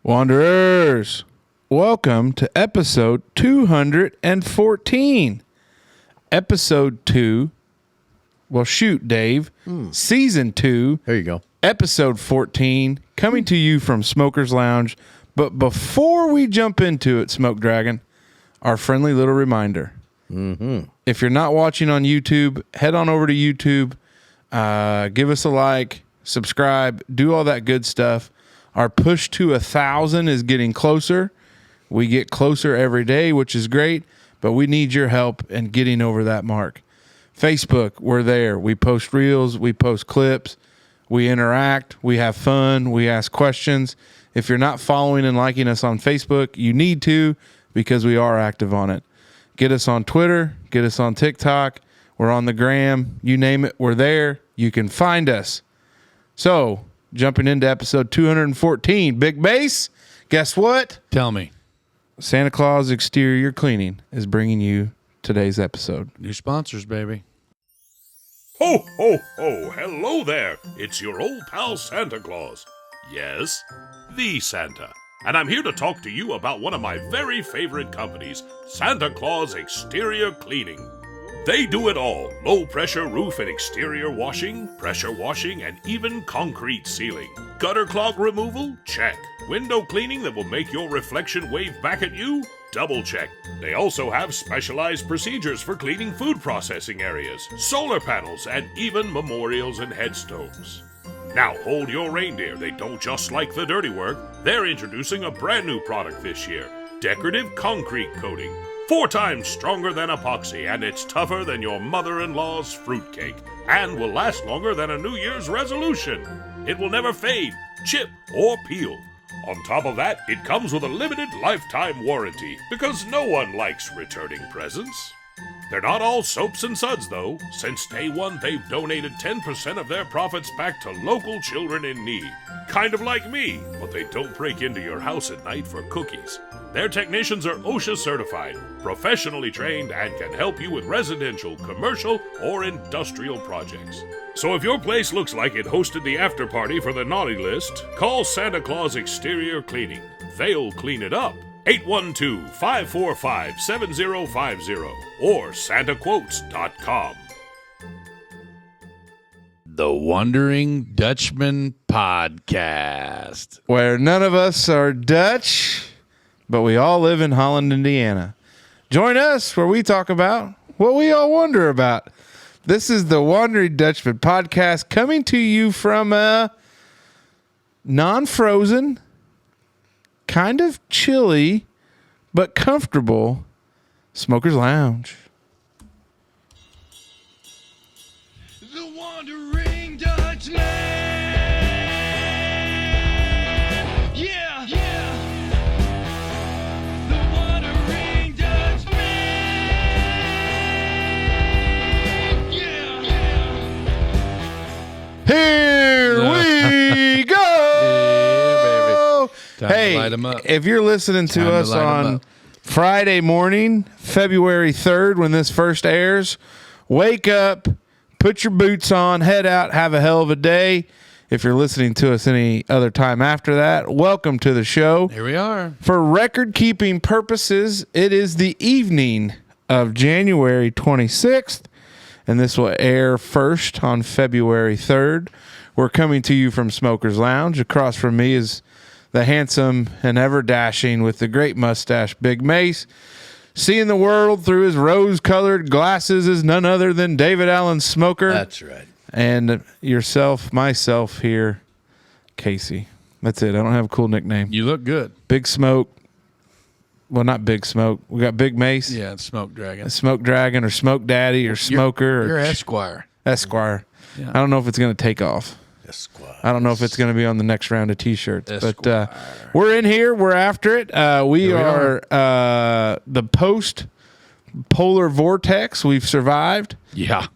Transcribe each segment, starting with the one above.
Wanderers, welcome to episode 214. Episode 2. Well, shoot, Dave. Season 2. There you go. Episode 14. Coming to you from Smoker's Lounge. But before we jump into it, Smoke Dragon, our friendly little reminder. If you're not watching on YouTube, head on over to YouTube. Give us a like, subscribe, do all that good stuff. Our push to 1,000 is getting closer. We get closer every day, which is great, but we need your help in getting over that mark. Facebook, we're there. We post reels, we post clips, we interact, we have fun, we ask questions. If you're not following and liking us on Facebook, you need to, because we are active on it. Get us on Twitter, get us on TikTok. We're on the gram. You name it, we're there. You can find us. So, jumping into episode 214, Big Bass, guess what? Tell me. Santa Claus Exterior Cleaning is bringing you today's episode. New sponsors, baby. Ho, ho, ho! Hello there! It's your old pal Santa Claus. Yes, the Santa. And I'm here to talk to you about one of my very favorite companies, Santa Claus Exterior Cleaning. They do it all. Low-pressure roof and exterior washing, pressure washing, and even concrete sealing. Gutter clog removal? Check. Window cleaning that will make your reflection wave back at you? Double check. They also have specialized procedures for cleaning food processing areas, solar panels, and even memorials and headstones. Now, hold your reindeer. They don't just like the dirty work. They're introducing a brand new product this year. Decorative concrete coating. 4 times stronger than epoxy, and it's tougher than your mother-in-law's fruitcake, and will last longer than a New Year's resolution. It will never fade, chip, or peel. On top of that, it comes with a limited lifetime warranty, because no one likes returning presents. They're not all soaps and suds, though. Since day one, they've donated 10% of their profits back to local children in need. Kind of like me, but they don't break into your house at night for cookies. Their technicians are OSHA certified, professionally trained, and can help you with residential, commercial, or industrial projects. So if your place looks like it hosted the after party for the naughty list, call Santa Claus Exterior Cleaning. They'll clean it up. 812-545-7050 or santaquotes.com. The Wondering Dutchmen podcast. Where none of us are Dutch, but we all live in Holland, Indiana. Join us where we talk about what we all wonder about. This is the Wondering Dutchman podcast coming to you from a non-frozen, kind of chilly, but comfortable Smoker's Lounge. The Wandering Dutchman. Yeah, yeah. The Wandering Dutchman. Yeah, yeah. Here we go. Time to light 'em up. If you're listening to Time to us light 'em on up. Friday morning, February 3rd, when this first airs, wake up, put your boots on, head out, have a hell of a day. If you're listening to us any other time after that, welcome to the show. Here we are. For record-keeping purposes, it is the evening of January 26th, and this will air first on February 3rd. We're coming to you from Smoker's Lounge. Across from me is the handsome and ever-dashing with the great mustache Big Mace. Seeing the world through his rose-colored glasses is none other than David Allen Smoker. That's right. And yourself, myself here, Casey. That's it. I don't have a cool nickname. You look good. Big Smoke. Well, not Big Smoke. We got Big Mace. Yeah, it's Smoke Dragon. Smoke Dragon or Smoke Daddy or Smoker. You're or Esquire. Esquire. Yeah. I don't know if it's going to take off. Esquire. I don't know if it's going to be on the next round of T-shirts. Esquire. But we're in here. We're after it. We are the post-polar vortex. We've survived. Yeah.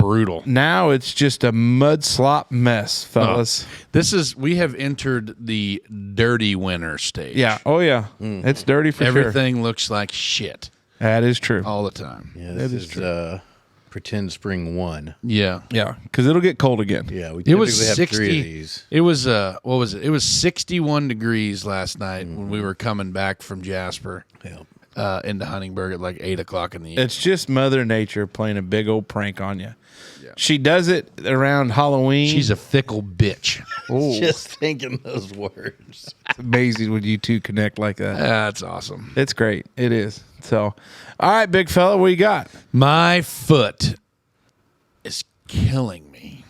Brutal. Now it's just a mud slop mess, fellas. We have entered the dirty winter stage. Yeah. Oh, yeah. It's dirty for sure. Everything looks like shit That is true. all the time. Yeah, this is pretend spring 1. Yeah. Yeah, because it'll get cold again. Yeah, we It was typically have 60. 3 of these. It was what was it? It was 61 degrees last night when we were coming back from Jasper into Huntingburg at like 8 o'clock in the evening. It's just Mother Nature playing a big old prank on you. She does it around Halloween. She's a fickle bitch. Just thinking those words. It's amazing when you two connect like that. That's awesome. It's great. It is. So, all right, big fella, what you got? My foot is killing me.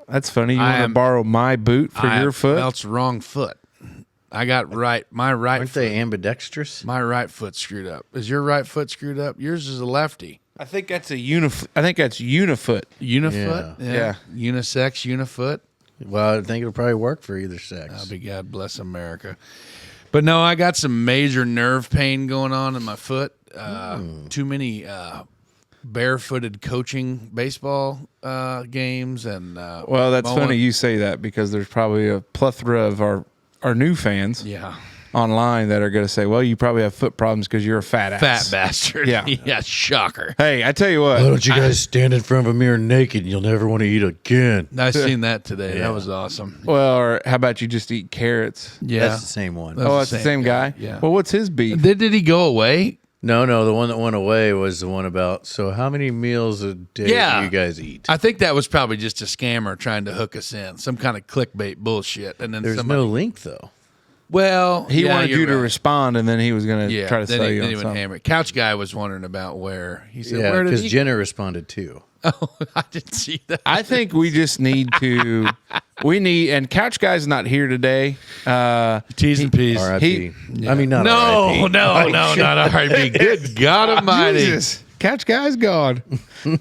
That's funny. You I want to am- borrow my boot for your foot? Well, it's the wrong foot. I got my right Aren't foot. they ambidextrous? My right foot screwed up. Is your right foot screwed up? Yours is a lefty. I think that's a I think that's unifoot. Unifoot? Yeah. Unisex, unifoot. Well, I think it'll probably work for either sex. I'll be God bless America. But no, I got some major nerve pain going on in my foot. Too many barefooted coaching baseball games. And Well, that's mowing. funny you say that because there's probably a plethora of our new fans Yeah. online that are going to say, well, you probably have foot problems because you're a fat ass. Fat bastard. Yeah. Yeah, shocker. Hey, I tell you what. Why don't you guys stand in front of a mirror naked and you'll never want to eat again? I seen that today. That was awesome. Well, or how about you just eat carrots? Yeah. That's the same one. That's Oh, the that's the same same guy? Yeah. Well, what's his beef? Did he go away? No, the one that went away was the one about, so how many meals a day Yeah. do you guys eat? I think that was probably just a scammer trying to hook us in, some kind of clickbait bullshit. And then There's somebody, no link, though. well, He yeah, wanted you're you to right. respond, and then he was going to Yeah, try to then sell he, you then on he would something. hammer it. Couch guy was wondering about where he said, Yeah, "Where did because he?" Jenna responded too. Oh, I didn't see that. I think we just need to. And Couch Guy's not here today. T's and P's. R.I.P. I mean, not No, R.I.P. no, not R.I.P. Good God Almighty! Jesus, Couch Guy's gone.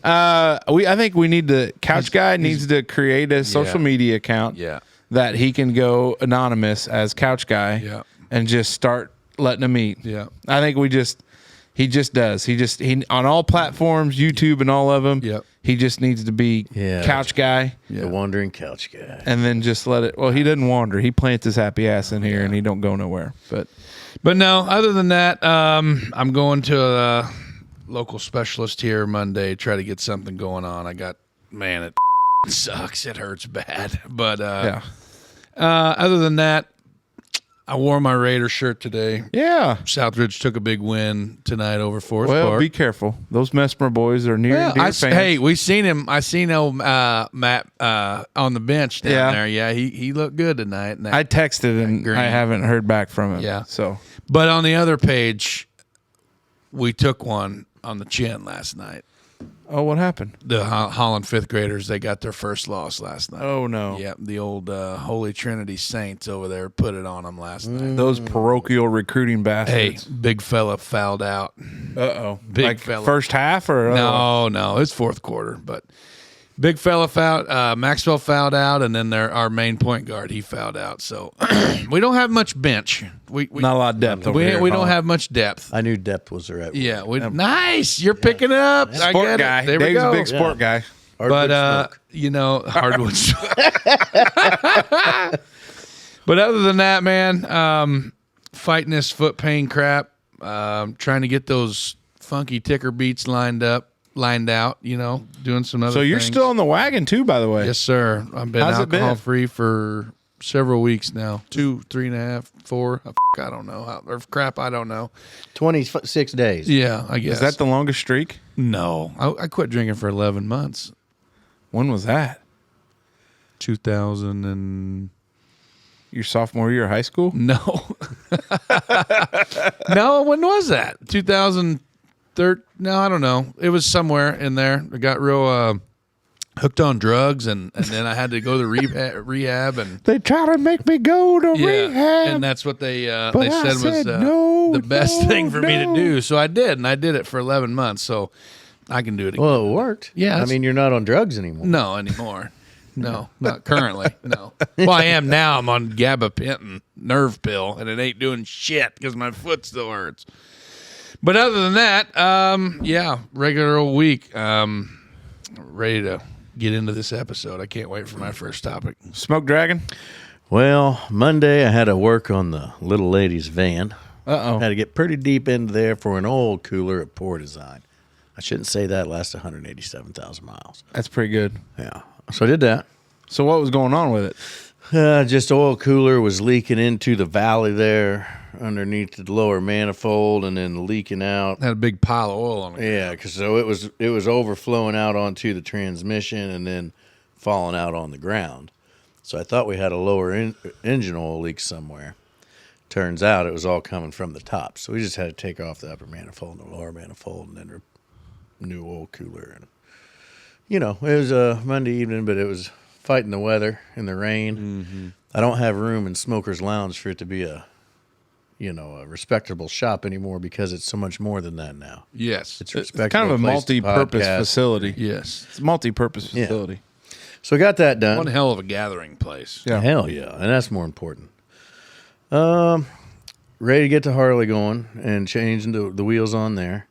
I think we need to. Couch Guy needs to create a social media account. Yeah. That he can go anonymous as Couch Guy. Yeah. And just start letting him eat. Yeah. I think he just does. He on all platforms, YouTube and all of them. Yep. He just needs to be Couch Guy. The wandering couch guy. And then just let it. Well, he doesn't wander. He plants his happy ass in here, and he don't go nowhere. But no, other than that, I'm going to a local specialist here Monday. Try to get something going on. It sucks. It hurts bad. But yeah, other than that, I wore my Raider shirt today. yeah. Southridge took a big win tonight over Forest Well, Park. be careful. Those Mesmer boys are near and dear fans. Hey, we seen him. I seen old Matt on the bench down there. Yeah, he looked good tonight. I texted and green. I haven't heard back from him. Yeah. So But on the other page, we took one on the chin last night. what happened? The Holland fifth graders, they got their first loss last night. Oh no. Yep, the old Holy Trinity Saints over there put it on them last night. Those parochial recruiting Hey, bastards. big fella fouled out. Big Like fella. first half or No, it's fourth quarter, but big fella fouled. Maxwell fouled out, and then our main point guard, he fouled out. So we don't have much bench. We not a lot of depth over we here. don't have much depth. I knew depth was the right word. Yeah, nice. You're picking it up. I sport get guy. it. There we Dave's go. a big sport guy. Hardwood But smoke. hardwood. But other than that, man, fighting this foot pain crap, trying to get those funky ticker beats lined out. Doing some other. So you're things. still on the wagon too, by the way. Yes, sir. I've been How's it been? alcohol free for several weeks now. 2, 3.5, 4. I don't know. Or crap, I don't know. 26 days. Yeah, I guess. Is that the longest streak? No, I quit drinking for 11 months. When was that? 2000 and Your sophomore year of high school? no, no. When was that? 2013? No, I don't know. It was somewhere in there. I got real hooked on drugs, and then I had to go to rehab, and They try to make me go to yeah, rehab. and that's what they But I said was said no, the best no, thing for me to no. do. So I did, and I did it for 11 months. So I can do it again. Well, it worked. Yeah, I that's- mean, you're not on drugs anymore. No, anymore. No, not currently. No. Well, I am now. I'm on gabapentin nerve pill, and it ain't doing shit because my foot still hurts. But other than that, yeah, regular old week. Ready to get into this episode. I can't wait for my first topic. Smoke Dragon? Well, Monday I had to work on the little lady's van. Uh-oh. Had to get pretty deep into there for an oil cooler at Pour Design. I shouldn't say that. Last 187,000 miles. That's pretty good. Yeah. So I did that. So what was going on with it? Just oil cooler was leaking into the valley there underneath the lower manifold and then leaking out. Had a big pile of oil on it. Yeah, because so it was overflowing out onto the transmission and then falling out on the ground. So I thought we had a lower engine oil leak somewhere. Turns out it was all coming from the top. So we just had to take off the upper manifold and the lower manifold and then new oil cooler. And it was a Monday evening, but it was fighting the weather and the rain. Mm-hmm. I don't have room in Smoker's Lounge for it to be a respectable shop anymore because it's so much more than that now. Yes. It's It's respectable. kind of a place to multi-purpose podcast. facility. Yes. It's a multi-purpose facility. So I got that done. One hell of a gathering place. Yeah. Hell yeah, and that's more important. Ready to get the Harley going and changing the wheels on there.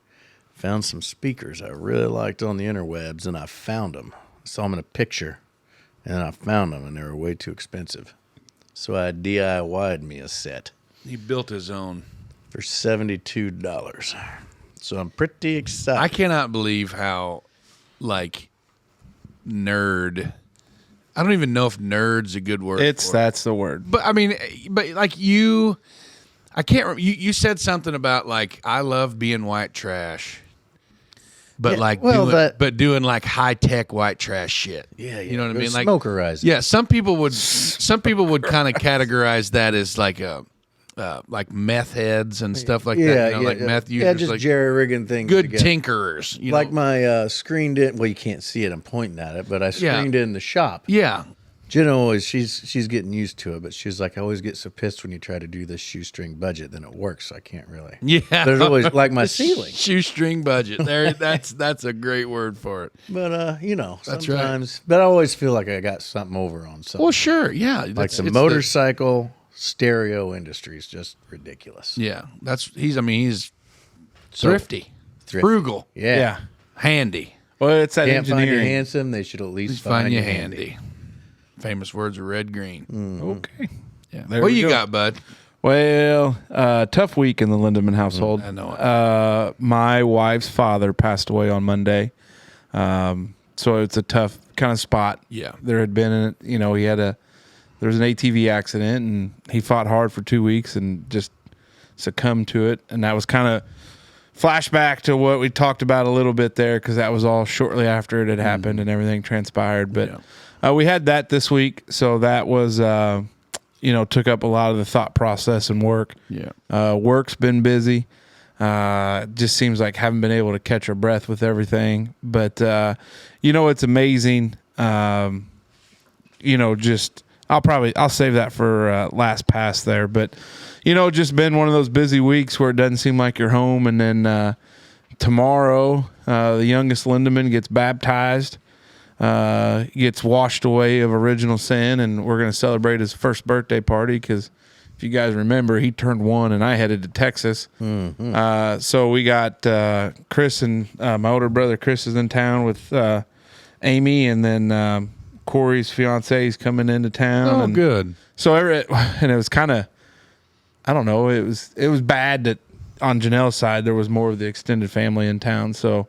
Found some speakers I really liked on the interwebs, and I found them. I saw them in a picture, and I found them, and they were way too expensive. So I DIY'd me a set He built his own. for $72. So I'm pretty excited. I cannot believe how, nerd. I don't even know if nerd's a good word. That's the word. But I mean, I can't remember. You said something about I love being white trash, but Yeah, doing high tech white trash shit. Yeah, you know what I mean. Smokerize. Yeah, some people would kind of categorize that as like meth heads and stuff like that. Like meth users. Yeah, just jerry rigging things. Good together. tinkerers. Like my screened in. Well, you can't see it. I'm pointing at it, but I screened in the shop. Yeah. Jen always she's getting used to it, but she's like, I always get so pissed when you try to do this shoestring budget, then it works. So I can't really. Yeah. There's always like my ceiling. Shoestring budget. There. That's a great word for it. But That's right. sometimes. But I always feel like I got something over on something. Well, sure. Yeah. like the motorcycle stereo industry is just ridiculous. Yeah. He's thrifty, frugal, Yeah. handy. Well, it's that Can't find you engineering. handsome. They should at least Find you handy. Famous words of Red Green. Okay. Yeah. There What we you go. got, bud? Well, tough week in the Lindemann household. I know it. My wife's father passed away on Monday. So it's a tough kind of spot. Yeah. There had been, there was an ATV accident and he fought hard for 2 weeks and just succumbed to it. And that was kind of flashback to what we talked about a little bit there because that was all shortly after it had happened and everything transpired. But we had that this week. So that was, took up a lot of the thought process and work. Yeah. Work's been busy. Just seems like haven't been able to catch our breath with everything. But, it's amazing. I'll save that for last pass there. But, just been one of those busy weeks where it doesn't seem like you're home. And then tomorrow, the youngest Lindemann gets baptized, gets washed away of original sin. And we're going to celebrate his first birthday party because if you guys remember, he turned 1 and I headed to Texas. Mm-hmm. So we got Chris and my older brother Chris is in town with Amy, and then Corey's fiance is coming into town. Oh, and good. So it was kind of, I don't know, it was bad that on Janelle's side there was more of the extended family in town. So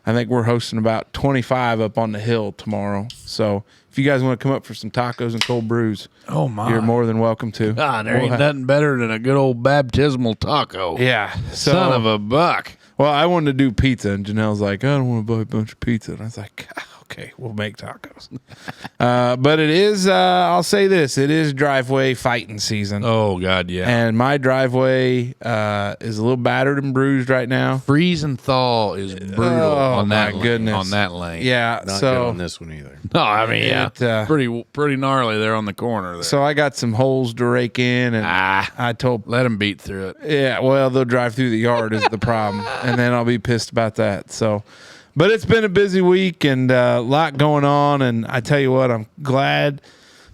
I think we're hosting about 25 up on the hill tomorrow. So if you guys want to come up for some tacos and cold brews, Oh, my. you're more than welcome to. God, there ain't nothing better than a good old baptismal taco. Yeah. So, Son of a buck. well, I wanted to do pizza, and Janelle's like, I don't want to buy a bunch of pizza. And I was like, okay, we'll make tacos. But it is, I'll say this, it is driveway fighting season. Oh, God, yeah. And my driveway is a little battered and bruised right now. Freeze and thaw is brutal on that my goodness. on that lane. Yeah. Not so good on this one either. No, I mean, It, pretty gnarly there on the corner there. so I got some holes to rake in, and I told, Let them beat through it. yeah, well, they'll drive through the yard is the problem, and then I'll be pissed about that. So, but it's been a busy week and a lot going on, and I tell you what, I'm glad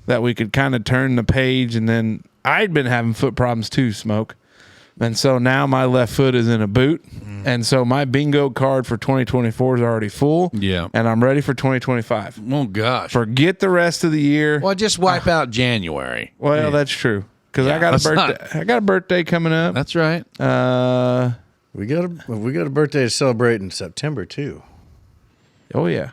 that we could kind of turn the page. And then I'd been having foot problems too, Smoke, and so now my left foot is in a boot, and so my bingo card for 2024 is already full. Yeah. and I'm ready for 2025. Oh, gosh. Forget the rest of the year. Well, just wipe out January. Well, that's true because Yeah, I got a that's birthday. I got a birthday coming up. That's right. We got a birthday to celebrate in September too. Oh yeah.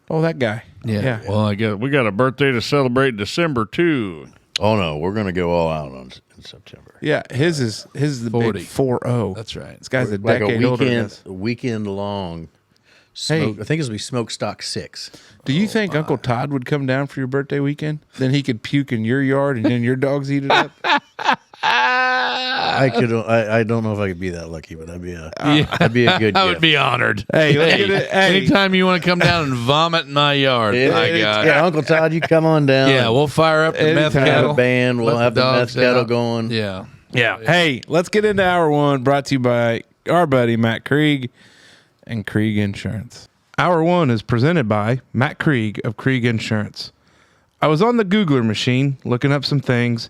Oh, that guy. Yeah. Well, we got a birthday to celebrate in December too. Oh no, we're gonna go all out in September. Yeah, his is the 40. big 4-0. That's right. This guy's a Like decade older than us. a weekend long. Hey. I think it's gonna be Smokestack 6. Do you think Uncle Todd would come down for your birthday weekend? Then he could puke in your yard and then your dogs eat it up? I don't know if I could be that lucky, but that'd be a good I gift. would be honored. Hey, look at it. Hey. Anytime you want to come down and vomit in my yard, I got it. Yeah, Uncle Todd, you come on down. Yeah, we'll fire up the meth Anytime. have kettle. a band. We'll Let have the meth dogs kettle out. going. Yeah. Yeah. Hey, let's get into hour one, brought to you by our buddy Matt Krieg and Krieg Insurance. Hour one is presented by Matt Krieg of Krieg Insurance. I was on the Googler machine looking up some things,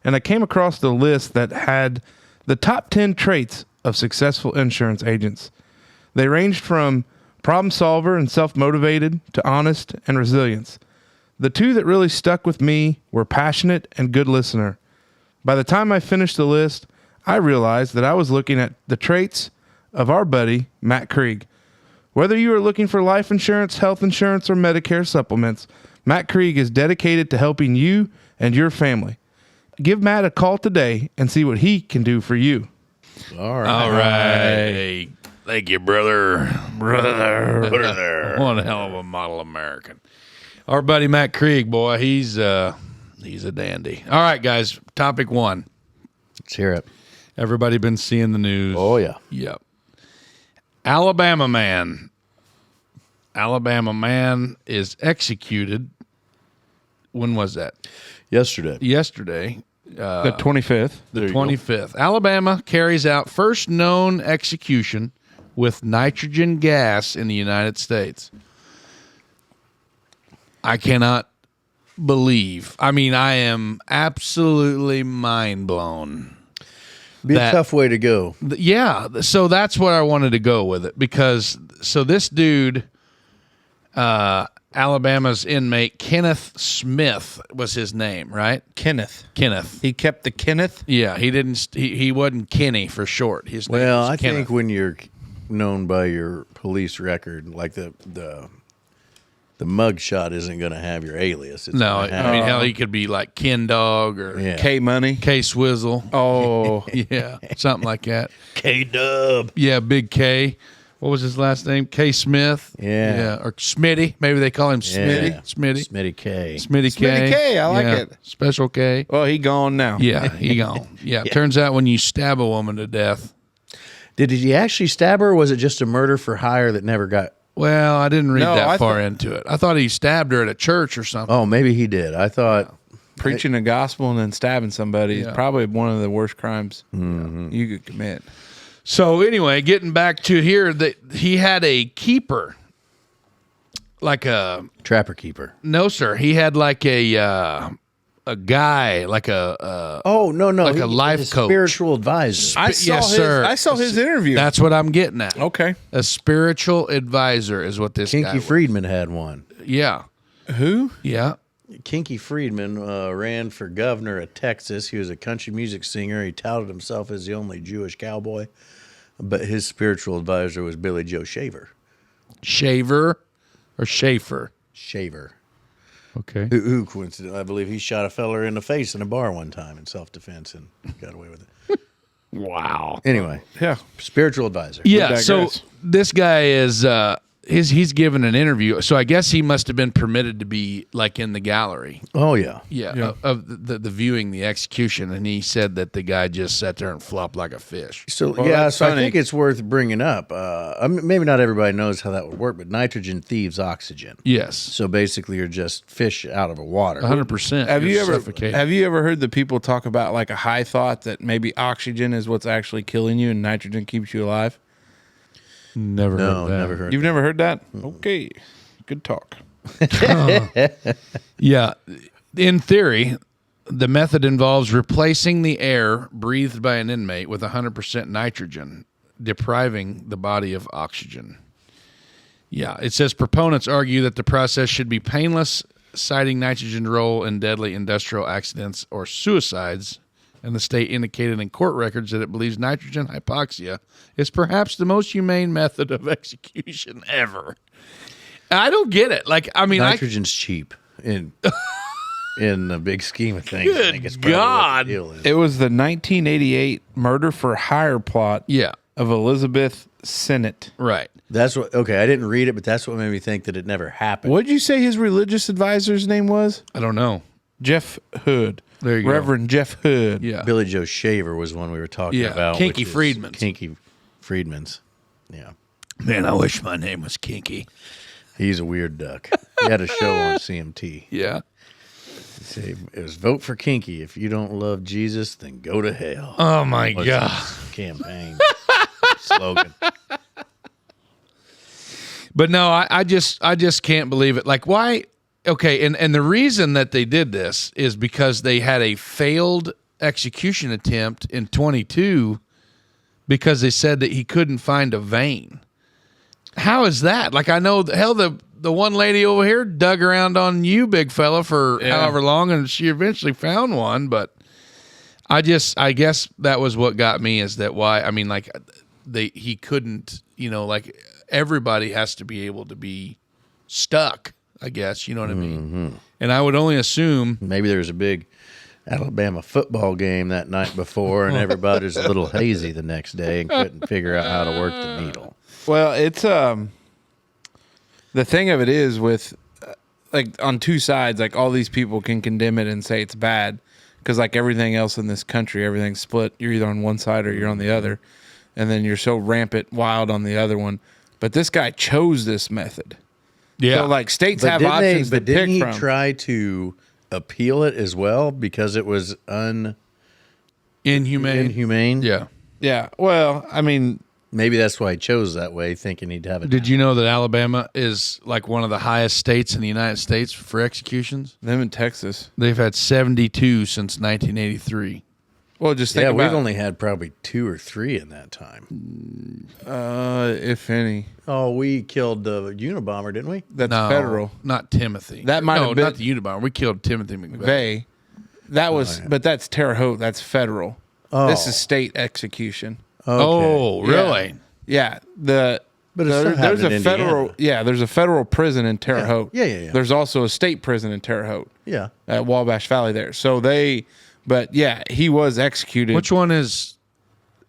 and I came across the list that had the top 10 traits of successful insurance agents. They ranged from problem solver and self-motivated to honest and resilience. The two that really stuck with me were passionate and good listener. By the time I finished the list, I realized that I was looking at the traits of our buddy, Matt Krieg. Whether you are looking for life insurance, health insurance, or Medicare supplements, Matt Krieg is dedicated to helping you and your family. Give Matt a call today and see what he can do for you. All right. All right. Thank you, brother. Brother. One hell of a model American. Our buddy Matt Krieg, boy, he's a dandy. All right, guys. Topic one. Let's hear it. Everybody been seeing the news. Oh yeah. Yep. Alabama man is executed. When was that? Yesterday. Yesterday. The 25th. The 25th. Alabama carries out first known execution with nitrogen gas in the United States. I cannot believe. I mean, I am absolutely mind blown. Be a tough way to go. Yeah, so that's what I wanted to go with it because this dude, Alabama's inmate Kenneth Smith was his name, right? Kenneth. Kenneth. He kept the Kenneth? Yeah, he didn't. He wasn't Kenny for short. His name Well, was I Kenneth. think when you're known by your police record, like the mug shot isn't going to have your alias. It's No, gonna have- I mean, hell, he could be like Ken Dog or Yeah. K-Money. K Swizzle. Oh. Yeah, something like that. K-Dub. Yeah, Big K. What was his last name? K Smith. Yeah. Or Smitty. Maybe they call him Smitty. Yeah. Smitty. Smitty K. Smitty K. Smitty K, I like Yeah. it. Special K. Well, he gone now. Yeah, he gone. Yeah, turns out when you stab a woman to death. Did he actually stab her, or was it just a murder for hire that never got... Well, I didn't read No, that I far thought- into it. I thought he stabbed her at a church or something. Oh, maybe he did. I thought... Preaching the gospel and then stabbing somebody Yeah. is probably one of the worst crimes you could commit. So anyway, getting back to here, that he had a keeper, like a Trapper keeper. no, sir. He had like a guy, like a Oh, no. Like a He- life his coach. Spiritual advisor. Yes, sir. I saw his interview. That's what I'm getting at. Okay. A spiritual advisor is what this guy Kinky was. Friedman had one. Yeah, Who? yeah. Kinky Friedman ran for governor of Texas. He was a country music singer. He touted himself as the only Jewish cowboy, but his spiritual advisor was Billy Joe Shaver. Shaver or Schaefer. Shaver. Okay. Who coincidentally, I believe he shot a feller in the face in a bar one time in self-defense and got away with it. Wow. Anyway, Yeah. spiritual advisor. Yeah. So digress. this guy is he's given an interview. So I guess he must have been permitted to be like in the gallery. Oh, yeah. Yeah. Of the viewing the execution, and he said that the guy just sat there and flopped like a fish. So, Well, yeah, that's so I funny. think it's worth bringing up. Maybe not everybody knows how that would work, but nitrogen thieves oxygen. Yes. So basically, you're just fish out of a water. 100%. Have you ever suffocated. have you ever heard the people talk about like a high thought that maybe oxygen is what's actually killing you and nitrogen keeps you alive? Never No, heard that. never heard. You've never heard that? Okay. Good talk. Yeah. In theory, the method involves replacing the air breathed by an inmate with 100% nitrogen, depriving the body of oxygen. Yeah. It says proponents argue that the process should be painless, citing nitrogen's role in deadly industrial accidents or suicides and the state indicated in court records that it believes nitrogen hypoxia is perhaps the most humane method of execution ever. I don't get it. Like, I mean, Nitrogen's cheap in the big scheme of things. I think it's Good probably what God. the deal is. It was the 1988 murder for hire plot yeah, of Elizabeth Sennett. right. That's what. Okay, I didn't read it, but that's what made me think that it never happened. What'd you say his religious advisor's name was? I don't know. Jeff Hood. There you go. Reverend Jeff Hood. Yeah. Billy Joe Shaver was one we were talking Yeah, about. Kinky which is Friedman's. Kinky Friedman's. Yeah, Man, I wish my name was Kinky. he's a weird duck. He had a show on CMT. Yeah. Say, it was vote for Kinky. If you don't love Jesus, then go to hell. Oh my Was God. his campaign slogan. But no, I just can't believe it. Like, why? Okay, and the reason that they did this is because they had a failed execution attempt in 22 because they said that he couldn't find a vein. How is that? Like, I know hell the one lady over here dug around on you, big fella, for however long, and she eventually found one. But I guess that was what got me, is that why? I mean, like, he couldn't, like, everybody has to be able to be stuck, I guess, you know what I mean? Mm-hmm. And I would only assume, Maybe there was a big Alabama football game that night before, and everybody was a little hazy the next day and couldn't figure out how to work the needle. Well, it's the thing of it is with like on two sides, like all these people can condemn it and say it's bad because like everything else in this country, everything's split. You're either on one side or you're on the other, and then you're so rampant wild on the other one. But this guy chose this method. yeah, So like states But have didn't options to didn't pick he from. try to appeal it as well because it was inhumane. inhumane? Yeah. Yeah. Well, I mean, Maybe that's why he chose that way, thinking he'd have it. Did you know that Alabama is like one of the highest states in the United States for executions? them in Texas. They've had 72 since 1983. Well, just think Yeah, about we've only had probably 2 or 3 in that time. if any. Oh, we killed the Unabomber, didn't we? That's No, federal. not Timothy. That might no, have been- not the Unabomber. We killed Timothy McVeigh. They. That was, but that's Terre Haute. That's federal. Oh. This is state execution. Oh, Yeah. really? Yeah, But it's still there's happened a in federal Indiana. there's a federal prison in Terre Haute. Yeah. There's also a state prison in Terre Haute Yeah. at Wabash Valley there. So but yeah, he was executed. Which one is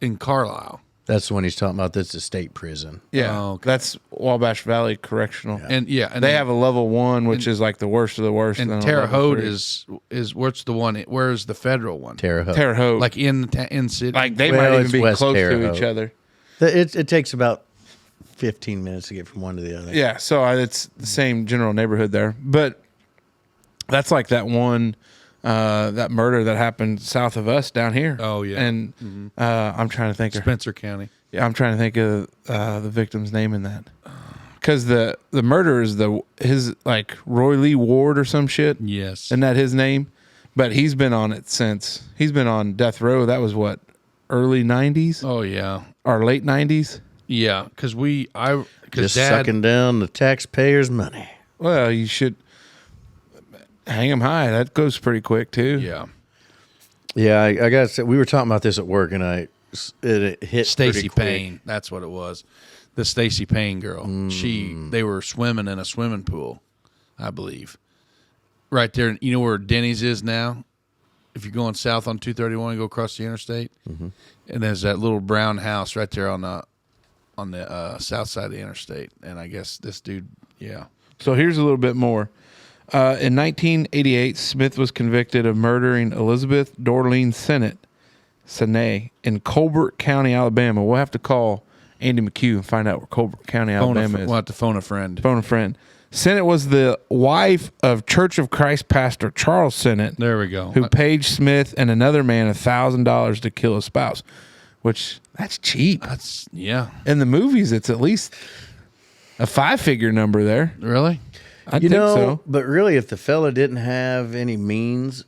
in Carlisle? That's the one he's talking about. That's a state prison. Yeah, Oh, okay. that's Wabash Valley Correctional. And and They have a level 1, which is like the worst of the worst. and then a Terre level Haute 3. is what's the one? Where's the federal one? Terre Haute. Terre Haute. Like in city. Like they Well, might even it's be West close Terre to Haute. each other. It takes about 15 minutes to get from one to the other. Yeah, so it's the same general neighborhood there. But that's like that one, that murder that happened south of us down here. Oh, yeah. And I'm trying to think of Spencer County. Yeah, I'm trying to think of the victim's name in that. Because the murder is his like Roy Lee Ward or some shit. Yes. Isn't that his name? But he's been on it since. He's been on death row. That was what, early 90s Oh yeah. or late 90s? Yeah, because Just Dad, sucking down the taxpayers' money. Well, you should hang him high. That goes pretty quick too. yeah, Yeah, I got to say, we were talking about this at work, and it hit Stacy pretty quick. Payne. That's what it was. The Stacy Payne girl. They were swimming in a swimming pool, I believe. Right there, you know where Denny's is now? If you're going south on 231, you go across the interstate, and there's that little brown house right there on the south side of the interstate. And I guess this dude, yeah. So here's a little bit more. In 1988, Smith was convicted of murdering Elizabeth Dorleen Sennett in Colbert County, Alabama. We'll have to call Andy McHugh and find out where Colbert County, Alabama is. We'll have to phone a friend. Phone a friend. Sennett was the wife of Church of Christ pastor Charles Sennett, There we go. who paid Smith and another man $1,000 to kill his spouse, which that's cheap. That's, yeah. In the movies, it's at least a 5-figure number there. Really? I You think know, so. but really, if the fella didn't have any means,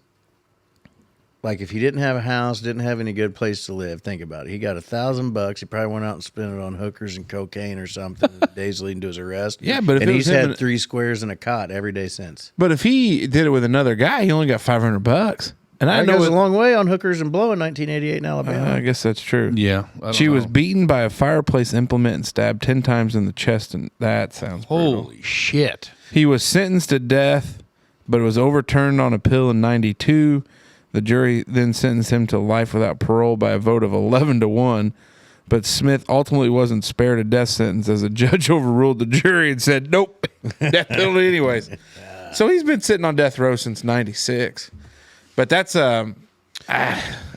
like if he didn't have a house, didn't have any good place to live, think about it. He got $1,000. He probably went out and spent it on hookers and cocaine or something the days leading to his arrest. Yeah, but if and it was he's him had and- 3 3 squares and a cot every day since. But if he did it with another guy, he only got $500, And I That know goes it, a long way on hookers and blow in 1988 in Alabama. I guess that's true. Yeah. I don't She was know. beaten by a fireplace implement and stabbed 10 times in the chest, and that sounds brutal. Holy shit. He was sentenced to death, but it was overturned on appeal in 92. The jury then sentenced him to life without parole by a vote of 11-1. But Smith ultimately wasn't spared a death sentence as a judge overruled the jury and said, nope, death penalty anyways. So he's been sitting on death row since 96. But that's, He I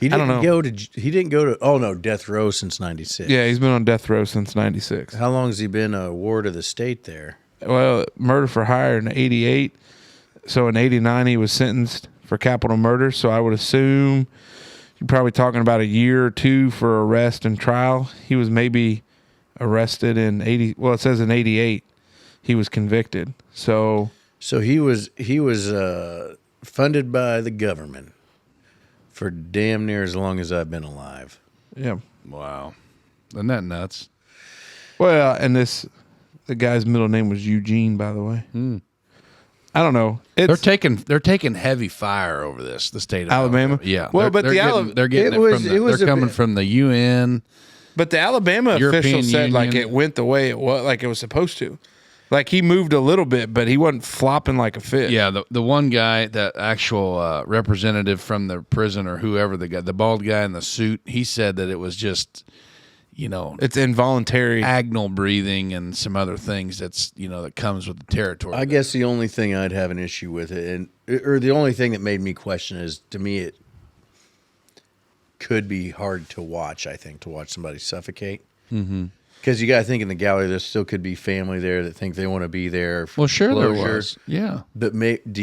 don't didn't know. go to. He didn't go to. Oh no, death row since '96. yeah, he's been on death row since 96. How long has he been a ward of the state there? Well, murder for hire in 88. So in 89, he was sentenced for capital murder. So I would assume you're probably talking about a year or two for arrest and trial. He was maybe arrested in 80. Well, it says in 88 he was convicted. So he was funded by the government for damn near as long as I've been alive. yeah. Wow. Isn't that nuts? Well, and the guy's middle name was Eugene, by the way. I don't know. They're It's taking heavy fire over this. The state of Alabama? Yeah. Well, but they're getting It was- from it was they're a coming bit- from the UN. but the Alabama European official said like Union. it went the way it was, like it was supposed to. Like he moved a little bit, but he wasn't flopping like a fish. Yeah, the one guy, that actual representative from the prison or whoever, the bald guy in the suit, he said that it was just, It's involuntary. agonal breathing and some other things that comes with the territory. I guess the only thing I'd have an issue with it, or the only thing that made me question is, to me, it could be hard to watch. I think to watch somebody suffocate. Mm-hmm. Because you got to think in the gallery, there still could be family there that think they want to be there. For Well, sure there closure. was. Yeah. But do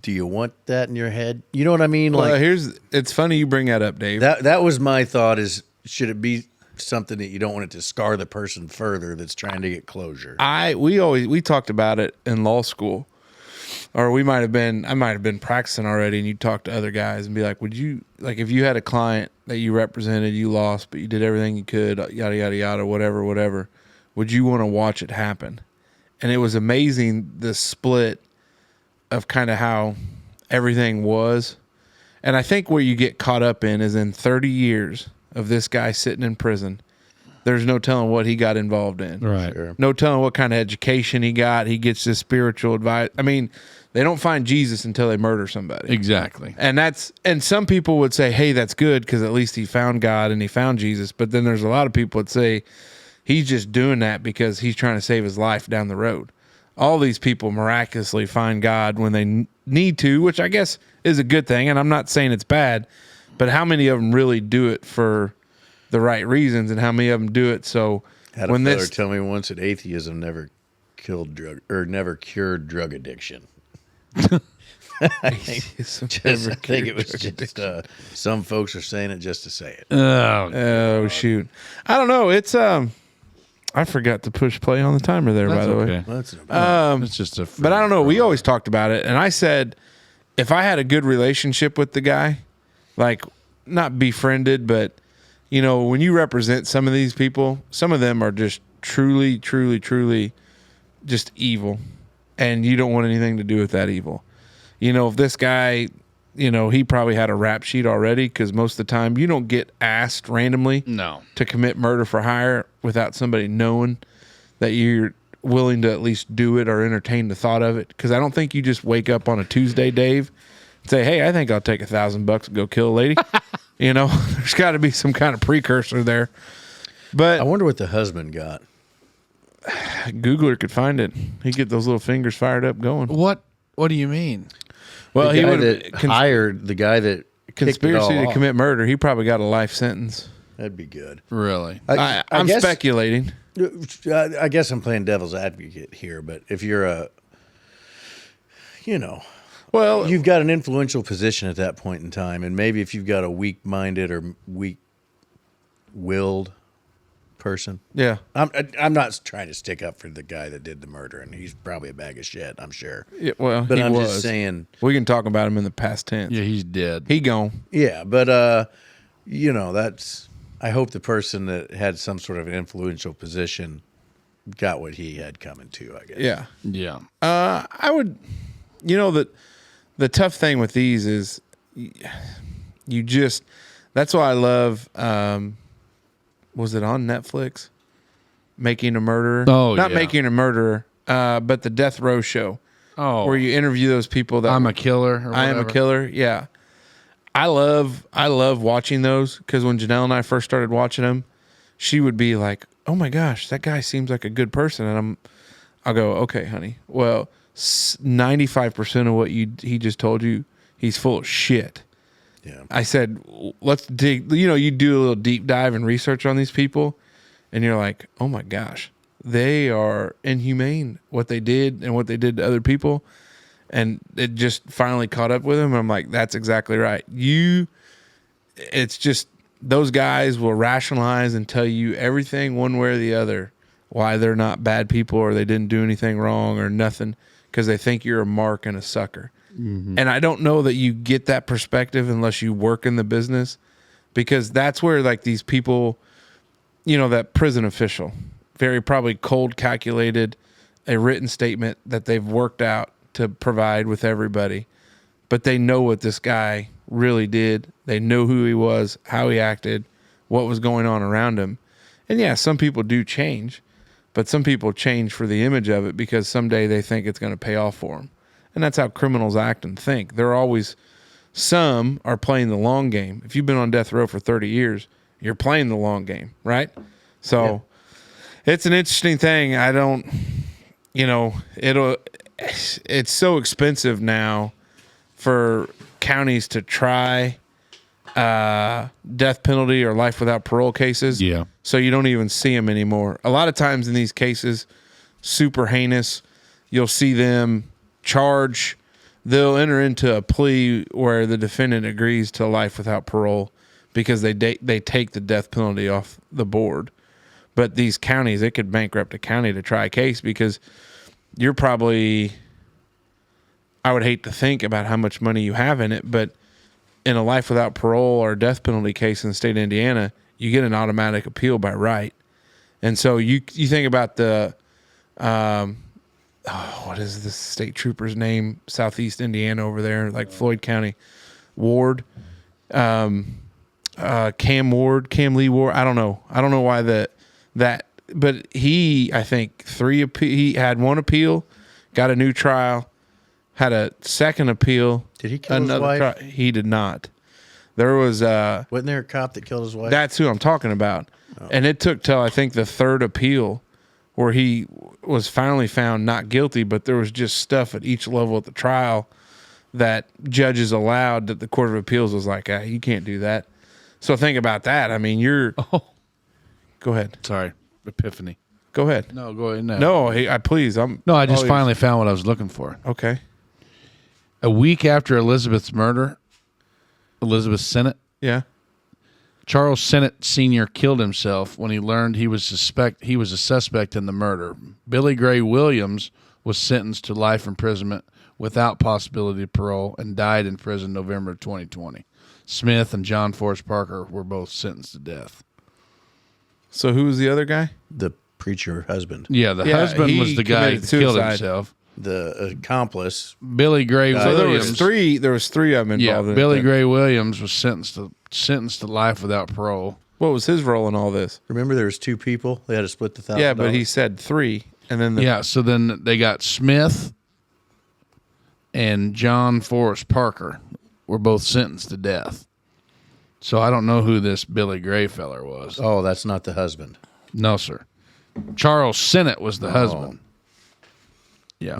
you want that in your head? You know what I mean? Well, Like it's funny you bring that up, Dave. that was my thought. Is should it be something that you don't want it to scar the person further that's trying to get closure? We talked about it in law school, or I might have been practicing already, and you talk to other guys and be like, would you, like, if you had a client that you represented, you lost, but you did everything you could, yada yada yada, whatever, would you want to watch it happen? And it was amazing, the split of kind of how everything was. And I think where you get caught up in is in 30 years of this guy sitting in prison, there's no telling what he got involved in. Right. Sure. No telling what kind of education he got. He gets this spiritual advice. I mean, they don't find Jesus until they murder somebody. Exactly. And some people would say, hey, that's good because at least he found God and he found Jesus. But then there's a lot of people that say he's just doing that because he's trying to save his life down the road. All these people miraculously find God when they need to, which I guess is a good thing. And I'm not saying it's bad, but how many of them really do it for the right reasons, and how many of them do it so Had a when feller this tell me once that atheism never never cured drug addiction. I think it was just some folks are saying it just to say it. Oh shoot! I don't know. It's I forgot to push play on the timer there. by the way, okay. Well, that's It's just a. but I don't know. We always talked about it, and I said if I had a good relationship with the guy, like not befriended, but when you represent some of these people, some of them are just truly, truly, truly just evil, and you don't want anything to do with that evil. If this guy, he probably had a rap sheet already, because most of the time you don't get asked randomly No. to commit murder for hire without somebody knowing that you're willing to at least do it or entertain the thought of it. Because I don't think you just wake up on a Tuesday, Dave, and say, hey, I think I'll take $1,000 and go kill a lady. There's got to be some kind of precursor there. But I wonder what the husband got. Googler could find it. He'd get those little fingers fired up going. What do you mean? Well, The he guy would that hired the guy that conspiracy kicked it all to off. commit murder. He probably got a life sentence. That'd be good. Really? I'm guess- speculating. I guess I'm playing devil's advocate here, but if you're Well, you've got an influential position at that point in time, and maybe if you've got a weak-minded or weak-willed person, yeah. I'm not trying to stick up for the guy that did the murder, and he's probably a bag of shit, I'm sure. Yeah, well, But he I'm was. just saying, We can talk about him in the past tense. Yeah, he's dead. He gone. yeah, but that's. I hope the person that had some sort of an influential position got what he had coming to, I guess. Yeah. Yeah. I would, that the tough thing with these is you just, that's why I love, was it on Netflix? Making a Murderer? Oh, Not yeah. Making a Murderer, but the Death Row show. Oh, Where you interview those people that I'm a killer. Or I am a whatever. killer. Yeah. I love watching those because when Janelle and I first started watching them, she would be like, "Oh my gosh, that guy seems like a good person," and I'll go, "Okay, honey. Well, 95% of what he just told you, he's full of shit." Yeah. I said, "Let's dig." You know, you do a little deep dive and research on these people, and you're like, "Oh my gosh, they are inhumane. What they did and what they did to other people." And it just finally caught up with him. I'm like, that's exactly right. It's just those guys will rationalize and tell you everything one way or the other, why they're not bad people or they didn't do anything wrong or nothing, because they think you're a mark and a sucker. Mm-hmm. And I don't know that you get that perspective unless you work in the business, because that's where like these people, you know, that prison official, very probably cold calculated a written statement that they've worked out to provide with everybody, but they know what this guy really did. They know who he was, how he acted, what was going on around him. And yeah, some people do change, but some people change for the image of it because someday they think it's going to pay off for them. And that's how criminals act and think. Some are playing the long game. If you've been on death row for 30 years, you're playing the long game, right? So It's an interesting thing. It's so expensive now for counties to try death penalty or life without parole cases. Yeah. So you don't even see them anymore. A lot of times in these cases, super heinous, you'll see them charge. They'll enter into a plea where the defendant agrees to life without parole because they take the death penalty off the board. But these counties, it could bankrupt a county to try a case because you're probably, I would hate to think about how much money you have in it, but in a life without parole or death penalty case in the state of Indiana, you get an automatic appeal by right. And so you think about the, what is the state trooper's name? Southeast Indiana over there, like Floyd County, Ward, Cam Lee Ward. I don't know why but I think he had one appeal, got a new trial, had a second appeal. Did he kill his wife? He did not. There was Wasn't there a cop that killed his wife? that's who I'm talking about. Oh. And it took till I think the third appeal where he was finally found not guilty, but there was just stuff at each level at the trial that judges allowed that the Court of Appeals was like, you can't do that. So think about that. I mean, go ahead. Sorry. Epiphany. Go ahead. No, go ahead. No, I please. I just finally found what I was looking for. Okay. A week after Elizabeth's murder, Elizabeth Sennett, Yeah. Charles Sennett Sr. killed himself when he learned he was a suspect in the murder. Billy Gray Williams was sentenced to life imprisonment without possibility of parole and died in prison November 2020. Smith and John Forrest Parker were both sentenced to death. So who was the other guy? The preacher husband. Yeah, the husband was the guy who killed himself. The accomplice. Billy Gray So Williams. there was three of them involved in it. Billy Gray Williams was sentenced to life without parole. What was his role in all this? Remember there was two people? They had to split the $1,000. Yeah, but he said three. And then so then they got Smith and John Forrest Parker were both sentenced to death. So I don't know who this Billy Gray feller was. Oh, that's not the husband. No, sir. Charles Sennett was the husband. Yeah.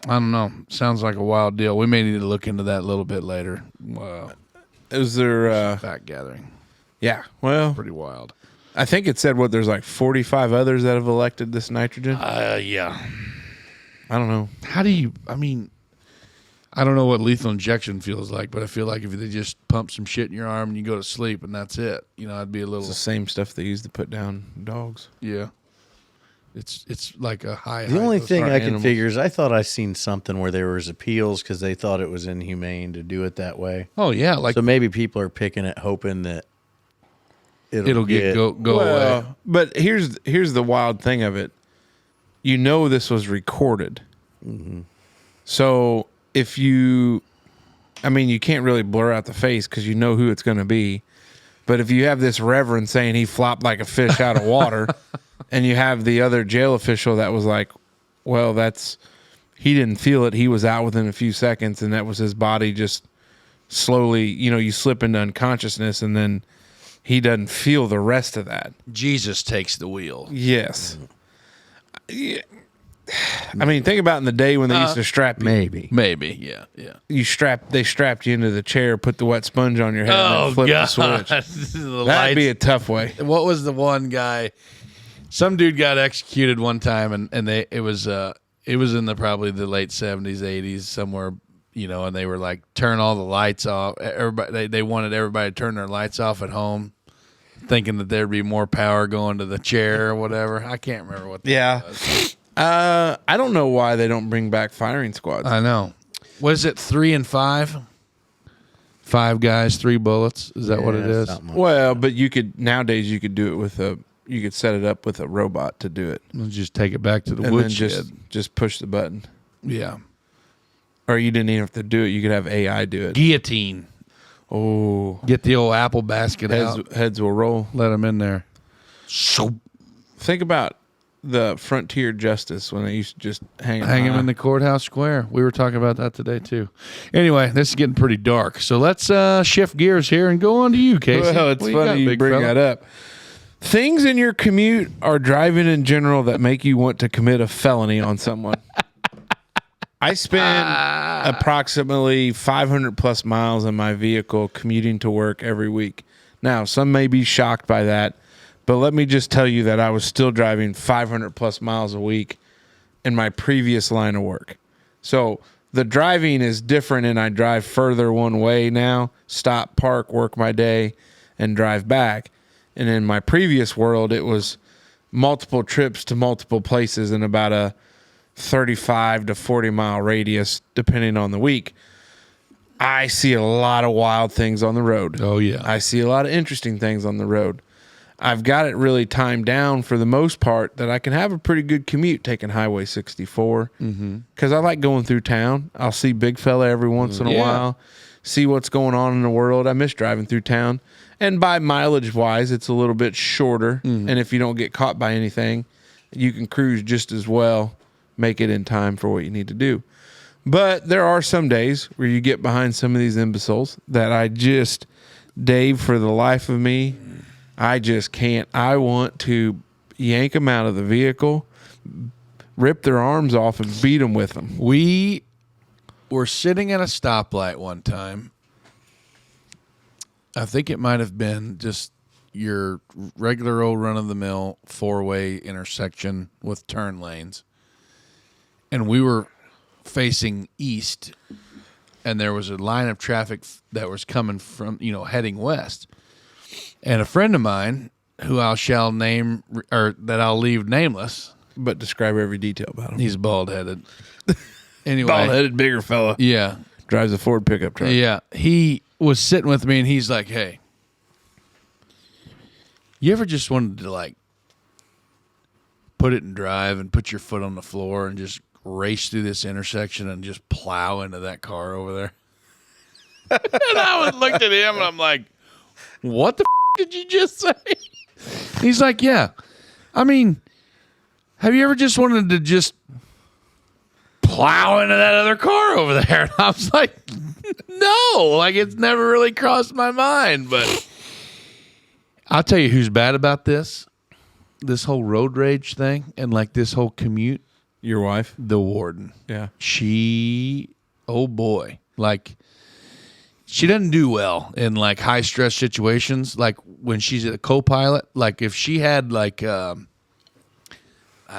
I don't know. Sounds like a wild deal. We may need to look into that a little bit later. Wow. Is there Fact gathering. Yeah. Well, Pretty wild. I think it said there's like 45 others that have elected this nitrogen. Yeah. I don't know. I don't know what lethal injection feels like, but I feel like if they just pump some shit in your arm and you go to sleep and that's it, I'd be a little. It's the same stuff they use to put down dogs. Yeah. It's like a high. The only thing I animals. can figure is I thought I seen something where there was appeals because they thought it was inhumane to do it that way. Oh yeah, So maybe people are picking it, hoping that it'll go away. But here's the wild thing of it. This was recorded. Mm-hmm. So if you I mean, you can't really blur out the face because you know who it's going to be. But if you have this reverend saying he flopped like a fish out of water, and you have the other jail official that was like, well, he didn't feel it. He was out within a few seconds, and that was his body just slowly, you slip into unconsciousness, and then he doesn't feel the rest of that. Jesus takes the wheel. Yes. Yeah. I mean, think about in the day when they used to strap you. Maybe, yeah. They strapped you into the chair, put the wet sponge on your head, and then flipped the switch. That'd be a tough way. What was the one guy? Some dude got executed one time, and it was in probably the late 70s, 80s, somewhere, and they were like, turn all the lights off. Everybody, they wanted everybody to turn their lights off at home, thinking that there'd be more power going to the chair or whatever. I can't remember what. Was. I don't know why they don't bring back firing squads. I know. What is it, 3 and 5? 5 guys, 3 bullets. Is that what it is? Well, but nowadays you could do it you could set it up with a robot to do it. We'll just take it back to the and woodshed. then just push the button. Yeah. Or you didn't even have to do it. You could have AI do it. Guillotine. Oh. Get the old apple basket out. Heads will roll. Let them in there. Think about the frontier justice when they used to just hang him in the courthouse square. We were talking about that today too. Anyway, this is getting pretty dark, so let's shift gears here and go on to you, Casey. Well, it's funny you bring that up. Things in your commute or driving in general that make you want to commit a felony on someone. I spend approximately 500 plus miles in my vehicle commuting to work every week. Now, some may be shocked by that, but let me just tell you that I was still driving 500 plus miles a week in my previous line of work. So the driving is different, and I drive further one way now, stop, park, work my day, and drive back. And in my previous world, it was multiple trips to multiple places in about a 35 to 40 mile radius, depending on the week. I see a lot of wild things on the road. Oh, yeah. I see a lot of interesting things on the road. I've got it really timed down for the most part that I can have a pretty good commute taking Highway 64 because I like going through town. I'll see big fella every once in a while, see what's going on in the world. I miss driving through town. And by mileage wise, it's a little bit shorter. And if you don't get caught by anything, you can cruise just as well, make it in time for what you need to do. But there are some days where you get behind some of these imbeciles that Dave, for the life of me, I just can't. I want to yank them out of the vehicle, rip their arms off, and beat them with them. We were sitting at a stoplight one time. I think it might have been just your regular old run-of-the-mill 4-way intersection with turn lanes. And we were facing east, and there was a line of traffic that was coming from, heading west. And a friend of mine, who I shall name, or that I'll leave nameless, but describe every detail about him. He's bald-headed. Anyway, bald-headed, bigger fella. Yeah, drives a Ford pickup truck. Yeah, he was sitting with me, and he's like, "Hey, you ever just wanted to put it in drive and put your foot on the floor and just race through this intersection and just plow into that car over there?" And I looked at him, and I'm like, "What the did you just say?" He's like, "Yeah. I mean, have you ever just wanted to just plow into that other car over there?" And I was like, "No, it's never really crossed my mind." But I'll tell you who's bad about this this whole road rage thing and like this whole commute. Your wife? The warden. Yeah. She, oh boy, like she doesn't do well in like high stress situations. Like when she's a co-pilot, like if she had like, I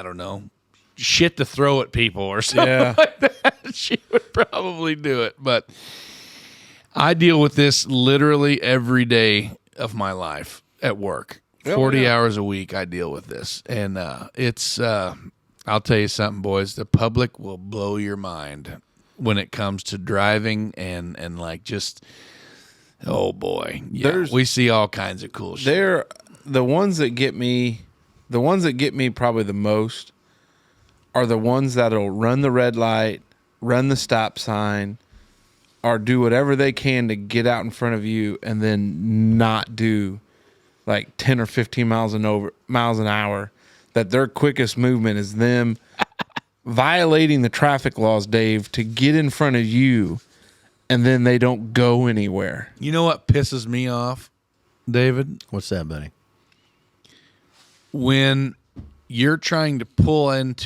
don't know, shit to throw at people or something like that, she would probably do it. But I deal with this literally every day of my life at work. 40 hours a week I deal with this. And it's, I'll tell you something, boys, the public will blow your mind when it comes to driving and like just, oh boy. Yeah, we see all kinds of cool shit. They're the ones that get me probably the most are the ones that'll run the red light, run the stop sign, or do whatever they can to get out in front of you and then not do like 10 or 15 miles an hour, that their quickest movement is them violating the traffic laws, Dave, to get in front of you, and then they don't go anywhere. You know what pisses me off, David? What's that, buddy? When you're trying to pull out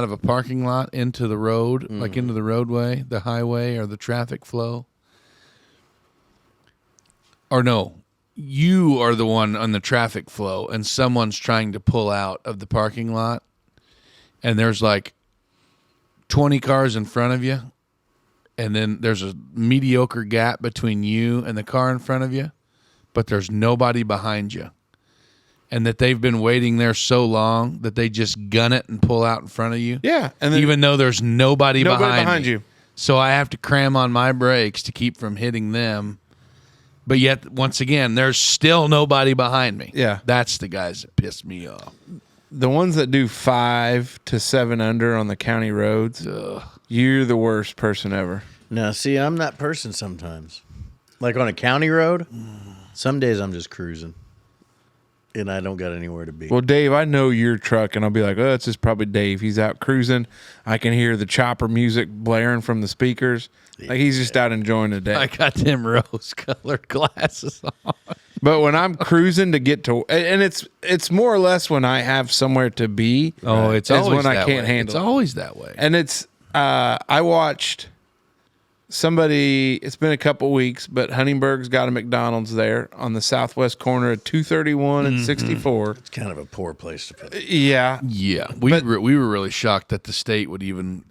of a parking lot into the road, like into the roadway, the highway, or the traffic flow. Or no, you are the one on the traffic flow and someone's trying to pull out of the parking lot and there's like 20 cars in front of you and then there's a mediocre gap between you and the car in front of you, but there's nobody behind you. And that they've been waiting there so long that they just gun it and pull out in front of you. Yeah, and then even though there's nobody behind me. you. So I have to cram on my brakes to keep from hitting them. But yet, once again, there's still nobody behind me. Yeah. That's the guys that piss me off. The ones that do 5 to 7 under on the county roads, you're the worst person ever. Now, see, I'm that person sometimes. Like on a county road, some days I'm just cruising. And I don't got anywhere to be. Well, Dave, I know your truck, and I'll be like, oh, it's just probably Dave. He's out cruising. I can hear the chopper music blaring from the speakers. Like he's just out enjoying the day. I got them rose-colored glasses on. But when I'm cruising to get to, and it's more or less when I have somewhere to be. Oh, it's is always when I that can't way. handle It's it. always that way. And it's I watched somebody. It's been a couple weeks, but Huntingburg's got a McDonald's there on the southwest corner of 231 and 64. It's kind of a poor place to put it. Yeah, Yeah, we were really shocked that the state would even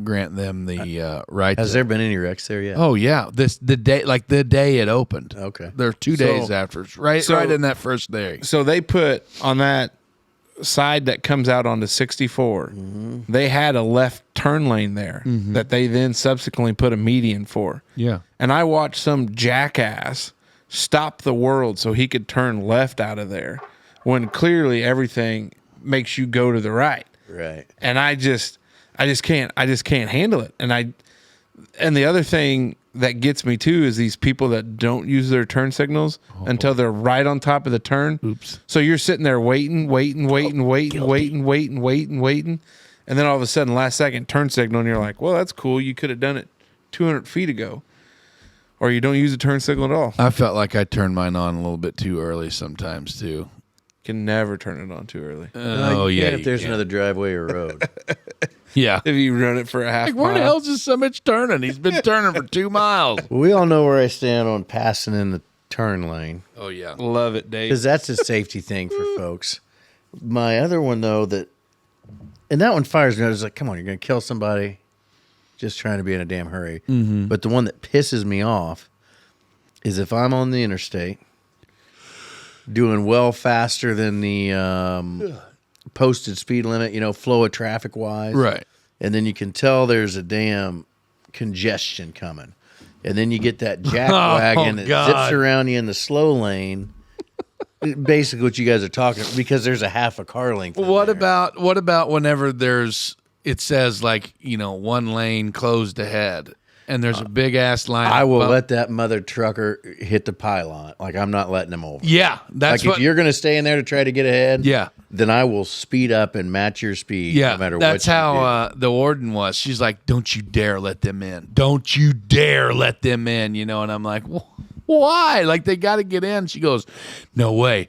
grant them the right. Has there been any wrecks there yet? Oh yeah, the day it opened. Okay. There are 2 days after, right in that first day. so they put on that side that comes out onto 64. They had a left turn lane there that they then subsequently put a median for. Yeah. And I watched some jackass stop the world so he could turn left out of there when clearly everything makes you go to the right. Right. And I just can't handle it. And the other thing that gets me too is these people that don't use their turn signals until they're right on top of the turn. Oops. So you're sitting there waiting, and then all of a sudden, last second turn signal, and you're like, well, that's cool. You could have done it 200 feet ago. Or you don't use the turn signal at all. I felt like I turned mine on a little bit too early sometimes too. Can never turn it on too early. Oh You yeah, can if there's another driveway or road. yeah. If you run it for a half Like, where the mile. hell's this so much turning? He's been turning for 2 miles. Well, we all know where I stand on passing in the turn lane. Oh yeah. Love it, Dave. Because that's a safety thing for folks. My other one, though, and that one fires me. I was like, come on, you're going to kill somebody just trying to be in a damn hurry. But the one that pisses me off is if I'm on the interstate doing well faster than the posted speed limit, flow of traffic wise. Right. And then you can tell there's a damn congestion coming. And then you get that jack wagon that God. zips around you in the slow lane. Basically what you guys are talking, because there's a half a car length. in What there. about whenever it says like, one lane closed ahead and there's a big ass line. I will bump- let that mother trucker hit the pylon. Like, I'm not letting him over. Yeah, that's like, what if you're going to stay in there to try to get ahead, Yeah. then I will speed up and match your speed Yeah, no matter that's what you how the warden was. She's like, "Don't you dare let them in! Don't you dare let them in!" And I'm like, "Why? Like they got to get in." She goes, "No way,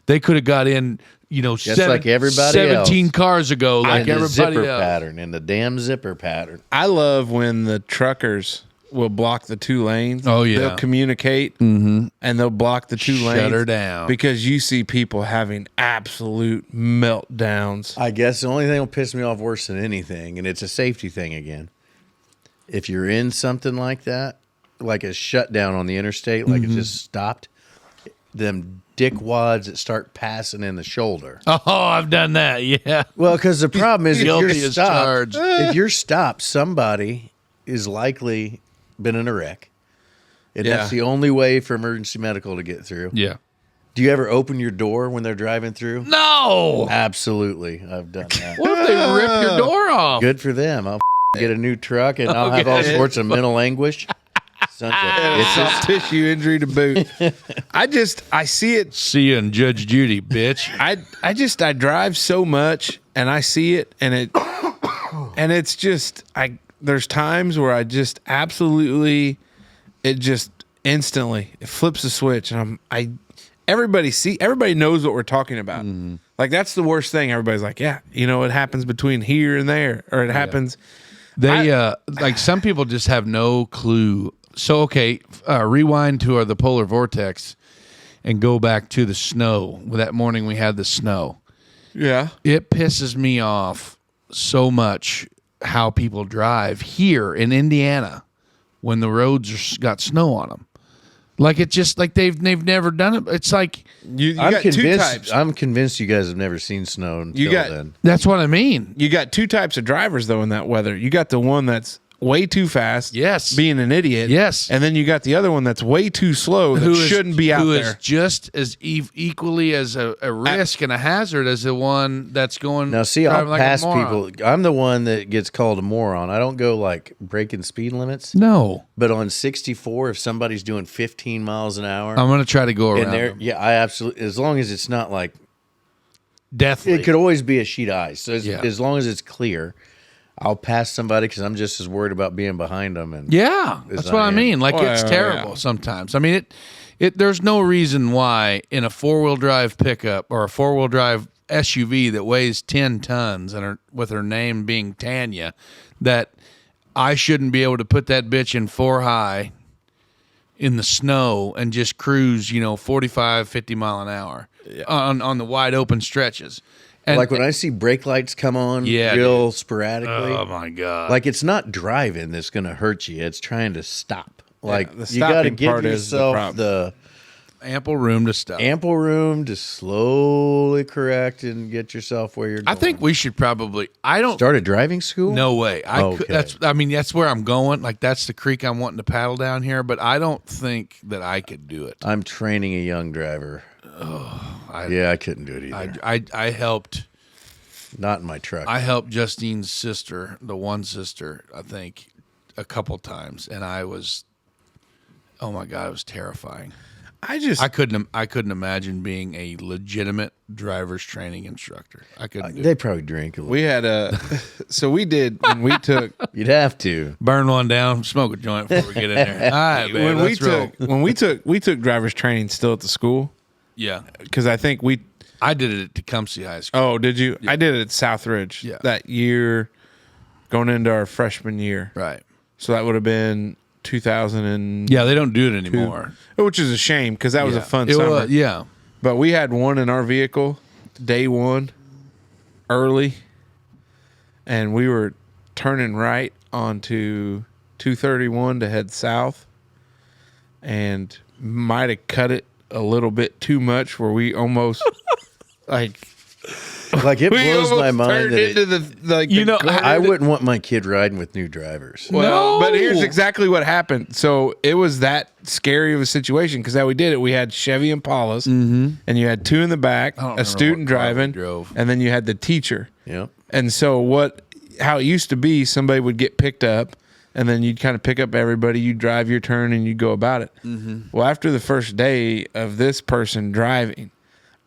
They could have got in, Just like everybody 17 else. cars ago, do. like And the everybody zipper else." pattern and the damn zipper pattern. I love when the truckers will block the 2 lanes. Oh, yeah. They'll communicate and they'll block the 2 lanes. Shut her down. Because you see people having absolute meltdowns. I guess the only thing will piss me off worse than anything, and it's a safety thing again. If you're in something like that, like a shutdown on the interstate, like it just stopped, them dickwads that start passing in the shoulder. Oh, I've done that. Yeah. Well, because the problem is, if you're Guilty as stopped, charged. if you're stopped, somebody is likely been in a wreck, and Yeah. that's the only way for emergency medical to get through. Yeah. Do you ever open your door when they're driving through? No. Absolutely, I've done that. What if they rip your door off? Good for them. I'll get a new truck, and I'll have all sorts of mental anguish. Sons of bitches. Soft tissue injury to boot. I see it. See you in Judge Judy, bitch. I drive so much and I see it and it's just, there's times where I just absolutely, it just instantly, it flips a switch and everybody knows what we're talking about. Like that's the worst thing. Everybody's like, yeah, it happens between here and there, or it happens. They like some people just have no clue. So okay, rewind to the polar vortex and go back to the snow. That morning we had the snow. Yeah. It pisses me off so much how people drive here in Indiana when the roads got snow on them. Like it's just like they've never done it. It's like you got two types. I'm convinced you guys have never seen snow until then. That's what I mean. You got two types of drivers though in that weather. You got the one that's way too fast, yes, being an idiot, yes, and then you got the other one that's way too slow that shouldn't be out there. Who is just as equally as a risk and a hazard as the one that's going. Now, see, I'll like pass people. I'm the one that gets called a moron. I don't go like breaking speed limits. No, but on 64, if somebody's doing 15 miles an hour, I'm going to try to go around. Them. Yeah, I absolutely. As long as it's not like deathly, it could always be a sheet of ice. So as long as it's clear. I'll pass somebody because I'm just as worried about being behind them. And that's what I mean. Like it's terrible sometimes. I mean, it. There's no reason why in a 4-wheel drive pickup or a 4-wheel drive SUV that weighs 10 tons and with her name being Tanya, that I shouldn't be able to put that bitch in 4 high in the snow and just cruise, 45, 50 mile an hour on the wide open stretches. And, like when I see brake lights come on real sporadically. Oh, my God. Like it's not driving that's going to hurt you. It's trying to stop. Like the you got to give part yourself the ample room to stop. Ample room to slowly correct and get yourself where you're going. I think we should probably start a driving school? No way. Okay. That's where I'm going. Like that's the creek I'm wanting to paddle down here, but I don't think that I could do it. I'm training a young driver. I couldn't do it either. I helped. Not in my truck. I helped Justine's sister, the one sister, I think, a couple times, and I was, oh my God, it was terrifying. I couldn't imagine being a legitimate driver's training instructor. I couldn't. They probably drink a little. We had so we did when we took. You'd have to burn one down, smoke a joint before we get in there. All right, babe, when we took driver's training still at the school. Yeah, because I think I did it at Tecumseh High School. Oh, did you? Yeah. I did it at Southridge that year, going into our freshman year. Right. So that would have been 2000 and they don't do it anymore, which is a shame because that was a fun summer. But we had one in our vehicle, day one, early, and we were turning right onto 231 to head south, and might have cut it a little bit too much where we almost like it blows my mind that I wouldn't want my kid riding with new drivers. Well, but here's exactly what happened. So it was that scary of a situation because how we did it, we had Chevy Impalas, and you had 2 in the back, a student driving, and then you had the teacher. Yep. And so how it used to be, somebody would get picked up, and then you'd kind of pick up everybody, you'd drive your turn, and you'd go about it. Mm-hmm. Well, after the first day of this person driving,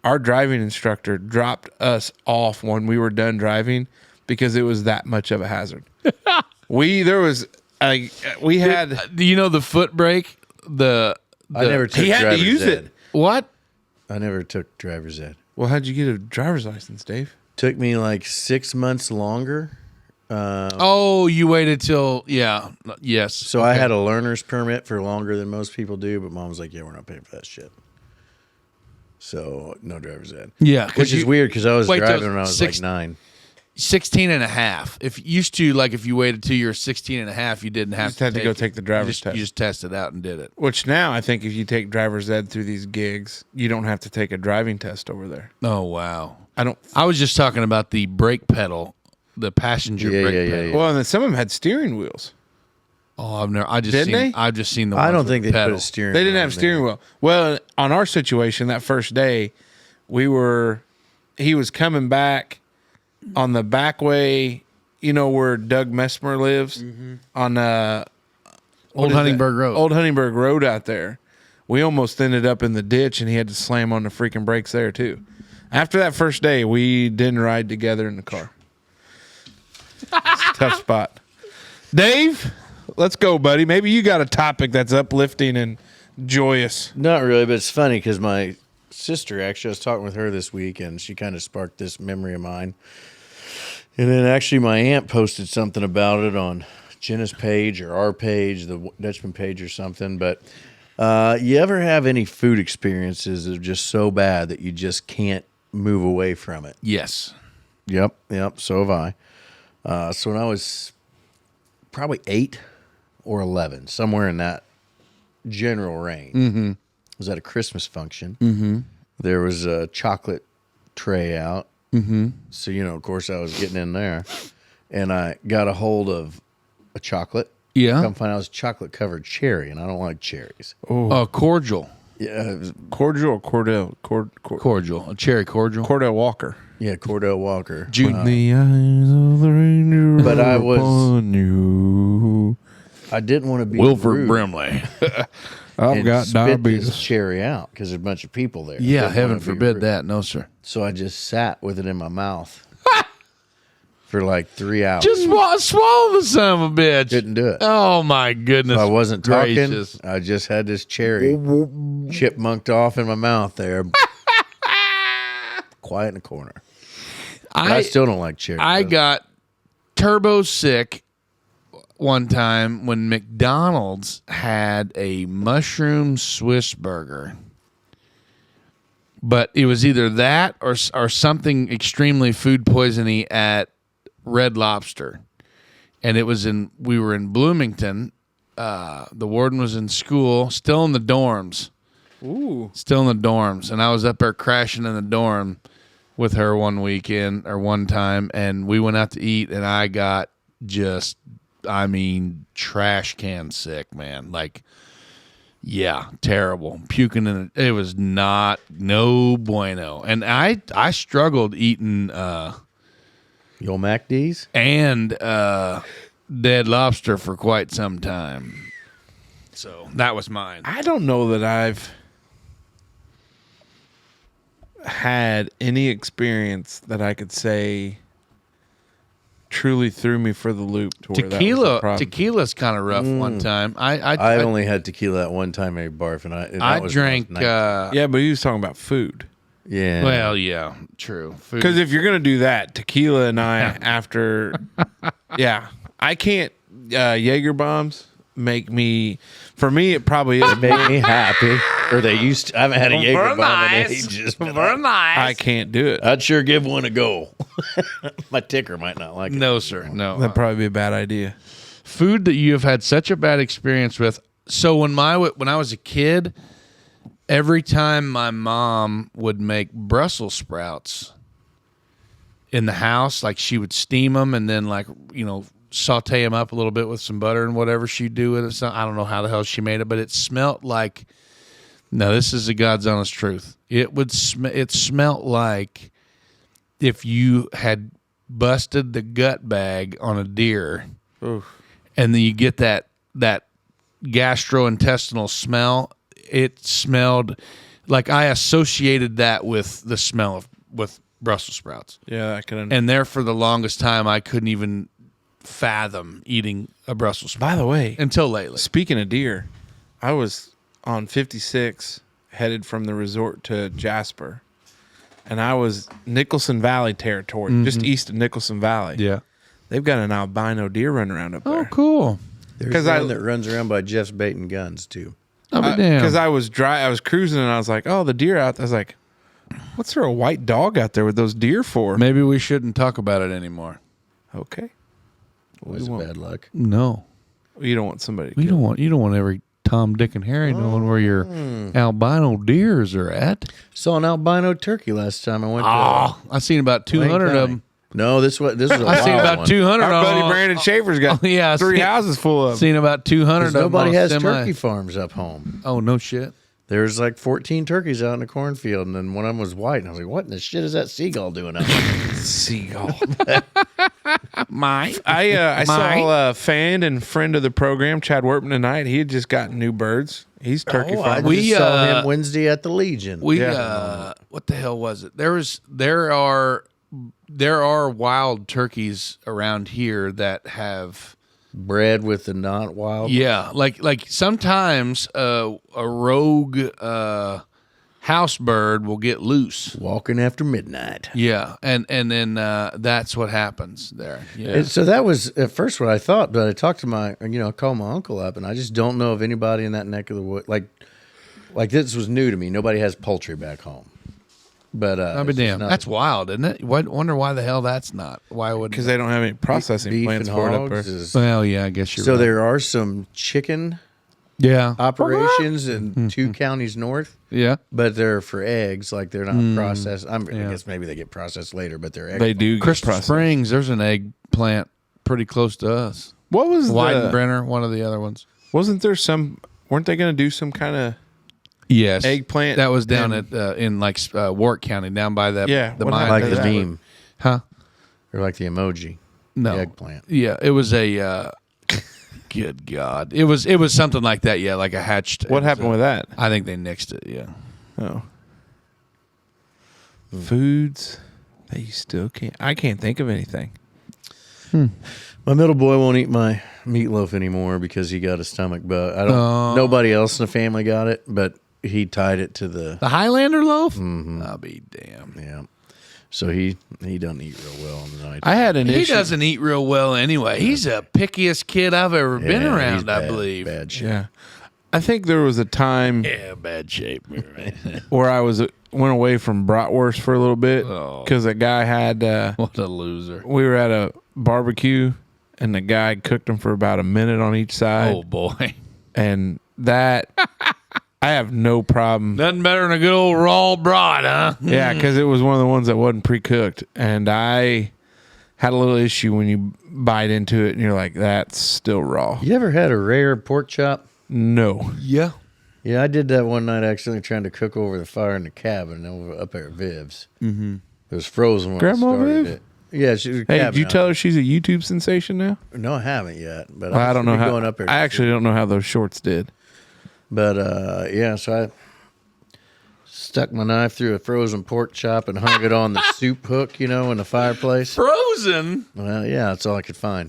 our driving instructor dropped us off when we were done driving because it was that much of a hazard. We had the foot brake. I never took he had driver's to use ed. it. What? I never took driver's ed. Well, how'd you get a driver's license, Dave? Took me like 6 months longer. You waited till yes. So I had a learner's permit for longer than most people do, but Mom was like, "Yeah, we're not paying for that shit." So no driver's ed. Yeah, which is weird because I was driving when I was like 9. 16 and a half. If you waited till you're 16 and a half, you didn't have to go take the driver's test. You just tested out and did it. Which now I think if you take driver's ed through these gigs, you don't have to take a driving test over there. Oh wow. I was just talking about the brake pedal. The passenger brake pedal. Yeah. Well, and then some of them had steering wheels. Oh, I've just seen the. I don't think they put a steering. They didn't have steering wheel. Well, on our situation that first day, he was coming back on the back way you know where Doug Messmer lives on Old Huntingburg Road. Old Huntingburg Road out there. We almost ended up in the ditch, and he had to slam on the freaking brakes there too. After that first day, we didn't ride together in the car. It's a tough spot. Dave, let's go, buddy. Maybe you got a topic that's uplifting and joyous. Not really, but it's funny because my sister, actually, I was talking with her this week, and she kind of sparked this memory of mine. And then actually my aunt posted something about it on Jenna's page or our page, the Dutchman page or something. But you ever have any food experiences that are just so bad that you just can't move away from it? Yes. Yep, so have I. So when I was probably 8 or 11, somewhere in that general range, I was at a Christmas function. There was a chocolate tray out. So, of course, I was getting in there, and I got a hold of a chocolate. Yeah. Come find out it was chocolate-covered cherry, and I don't like cherries. Cordial. Yeah, it was, Cordial or Cordell? Cordial. A cherry cordial. Cordell Walker. yeah, Cordell Walker. June. The eyes of the ranger But I was- upon you. I didn't want to be Wilford rude Brimley. I've and got spit diabetes. this cherry out because there's a bunch of people there. Yeah, Didn't heaven wanna be forbid rude. that. No, sir. So I just sat with it in my mouth for like 3 hours. Just swallow the son of a bitch. Didn't do it. Oh, my goodness. I wasn't talking. gracious. I just had this cherry chipmunked off in my mouth there. Quiet in the corner. But I still don't like cherry. I though. got turbo sick one time when McDonald's had a mushroom Swiss burger. But it was either that or something extremely food poisony at Red Lobster. And we were in Bloomington. The warden was in school, still in the dorms. Ooh. Still in the dorms. And I was up there crashing in the dorm with her one time, and we went out to eat, and I got trash can sick, man. Like, yeah, terrible. Puking in it. It was no bueno. And I struggled eating Yo MacD's? and Dead Lobster for quite some time. So that was mine. I don't know that I've had any experience that I could say truly threw me for the loop to where that was a problem. Tequila's kind of rough one time. I only had tequila that one time, maybe barf, and that I was drank. nice. Yeah, but he was talking about food. Yeah. Well, yeah, true. Food. Because if you're gonna do that, tequila and I after, yeah, I can't. Jaeger bombs make me. For me, it probably is. It made me happy. Or they used to. I haven't had a Jaeger bomb in ages. but I can't do it. I'd sure give one a go. My ticker might not like it. No, sir. No. That'd probably be a bad idea. Food that you have had such a bad experience with. So when I was a kid, every time my mom would make Brussels sprouts in the house, like she would steam them and then saute them up a little bit with some butter and whatever she'd do with it. So I don't know how the hell she made it, but it smelt like. No, this is the God's honest truth. It smelt like if you had busted the gut bag on a deer, and then you get that gastrointestinal smell. It smelled like I associated that with the smell with Brussels sprouts. Yeah, I can. And there for the longest time, I couldn't even fathom eating a Brussels sprout. By the way, Until lately. speaking of deer, I was on 56 headed from the resort to Jasper, and I was Nicholson Valley territory, just east of Nicholson Valley. Yeah. They've got an albino deer running around up Oh, there. cool. There's 'Cause one that runs around by Jeff's Bait and Guns, too. I'll be damned. Because I was cruising and I was like, oh, the deer out there. I was like, what's there a white dog out there with those deer for? Maybe we shouldn't talk about it anymore. Okay. Was it bad luck? No. You don't want somebody to You kill. don't want every Tom, Dick, and Harry knowing where your albino deers are at. Saw an albino turkey last time I went to. I seen about 200 of them. No, this was a I seen wild about one. 200 Our of buddy them. Brandon Schaefer's got Yeah, I three seen- houses full of them. Seen about 200 of them. Nobody on a has semi. turkey farms up home. Oh, no shit. There's like 14 turkeys out in the cornfield, and then one of them was white. And I was like, what in the shit is that seagull doing out there? Seagull. I saw a fan and friend of the program, Chad Workman, tonight. He had just gotten new birds. He's turkey Oh, I farmer. just saw him Wednesday at the Legion. We what the hell was it? There are wild turkeys around here that have Bred with the not wild. like sometimes a rogue house bird will get loose. Walking after midnight. Yeah, and then that's what happens there. Yeah. And so that was at first what I thought, but I talked to I called my uncle up, and I just don't know of anybody in that neck of the wood. Like this was new to me. Nobody has poultry back home. But I'll be damned. That's wild, isn't it? Wonder why the hell that's not. Why would? Because they don't have any processing beef plants and for it up hogs there. is- Well, yeah, I guess you're so right. there are some chicken Yeah. operations in 2 counties north, Yeah. but they're for eggs. Like they're not processed. I guess maybe they get processed later, but they're egg. They do get Crystal processed. Springs, there's an egg plant pretty close to us. What was Weidenbrenner, one of the other ones. Wasn't there some? Weren't they going to do some kind of? Yes. Eggplant That was down and- at in like Warwick County, down by the what mine. like happened the to that? meme Huh? or like the emoji. No. The eggplant. Yeah, it was a good God. It was something like that, yeah, like a hatched. What happened with that? I think they nixed it, yeah. Oh, foods. They still can't. I can't think of anything. My middle boy won't eat my meatloaf anymore because he got a stomach bug. Nobody else in the family got it, but he tied it to the. The Highlander loaf? I'll be damned. Yeah. So he doesn't eat real well on the night. I had an He issue. doesn't eat real well anyway. He's the pickiest kid I've ever been he's around, I bad- believe. Bad shit. Yeah, I think there was a time Yeah, bad shape. Right. where I went away from bratwurst for a little bit Oh. because a guy had. What a loser. We were at a barbecue, and the guy cooked them for about a minute on each side, Oh, boy. and that I have no problem. Nothing better than a good old raw broad, huh? Yeah, because it was one of the ones that wasn't pre-cooked, and I had a little issue when you bite into it and you're like, "That's still raw." You ever had a rare pork chop? No, Yeah. Yeah, I did that one night accidentally trying to cook over the fire in the cabin up there at Viv's. Mm-hmm. It was frozen when Grandma I started Viv? it. Yeah, she was hey, did you tell her she's a YouTube sensation now? No, I haven't yet. But I don't know how. going up there. I actually don't know how those shorts did. But yeah, so I stuck my knife through a frozen pork chop and hung it on the soup hook, in the fireplace. Frozen? Well, yeah, that's all I could find.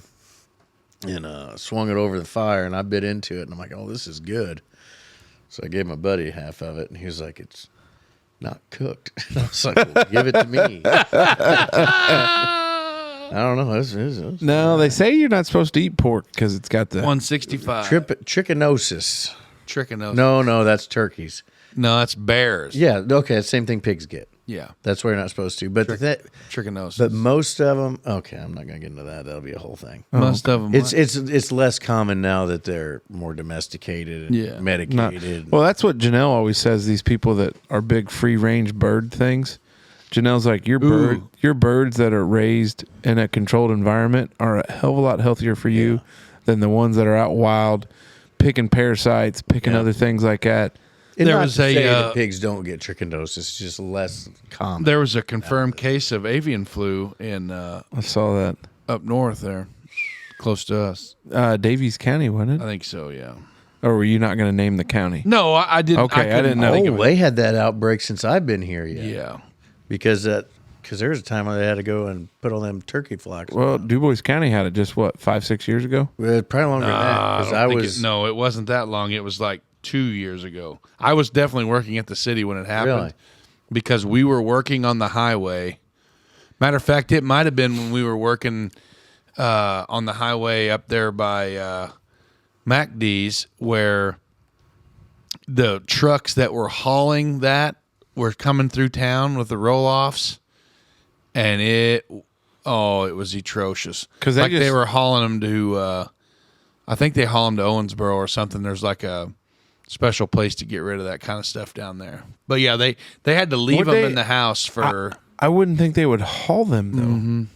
And swung it over the fire, and I bit into it, and I'm like, "Oh, this is good." So I gave my buddy half of it, and he was like, "It's not cooked." And I was like, well, "Give it to me." I don't know. It's No, they say you're not supposed to eat pork because it's got the. 165. trichinosis. Trichinosis. No, that's turkeys. No, that's bears. Yeah, okay, same thing pigs get. Yeah. That's where you're not supposed to. But Trichinosis. but most of them, okay, I'm not going to get into that. That'll be a whole thing. Most of them. It's less common now that they're more domesticated and Yeah. medicated. Well, that's what Janelle always says. These people that are big free range bird things. Janelle's like, your birds that are raised in a controlled environment are a hell of a lot healthier for you than the ones that are out wild, picking parasites, picking other things like that. And There not was to a, say that pigs don't get trichinosis. It's just less common. There was a confirmed case of avian flu in I saw that. up north there, close to us. Davies County, wasn't I it? think so, yeah. Or were you not going to name the county? No, I didn't. Okay, I couldn't didn't know. think Oh, of it. they had that outbreak since I've been here yet. Yeah. Because there was a time when they had to go and put all them turkey flocks. Well, Dubois County had it just, 5-6 years ago? Well, probably longer than that. Because I was. No, it wasn't that long. It was like 2 years ago. I was definitely working at the city when it happened. Really? Because we were working on the highway. Matter of fact, it might have been when we were working on the highway up there by MacD's, where the trucks that were hauling that were coming through town with the roll-offs, and it was atrocious. 'Cause they they were hauling them to, I think they haul them to Owensboro or something. There's like a special place to get rid of that kind of stuff down there. But yeah, they had to leave Would them they- in the house for. I wouldn't think they would haul them, though.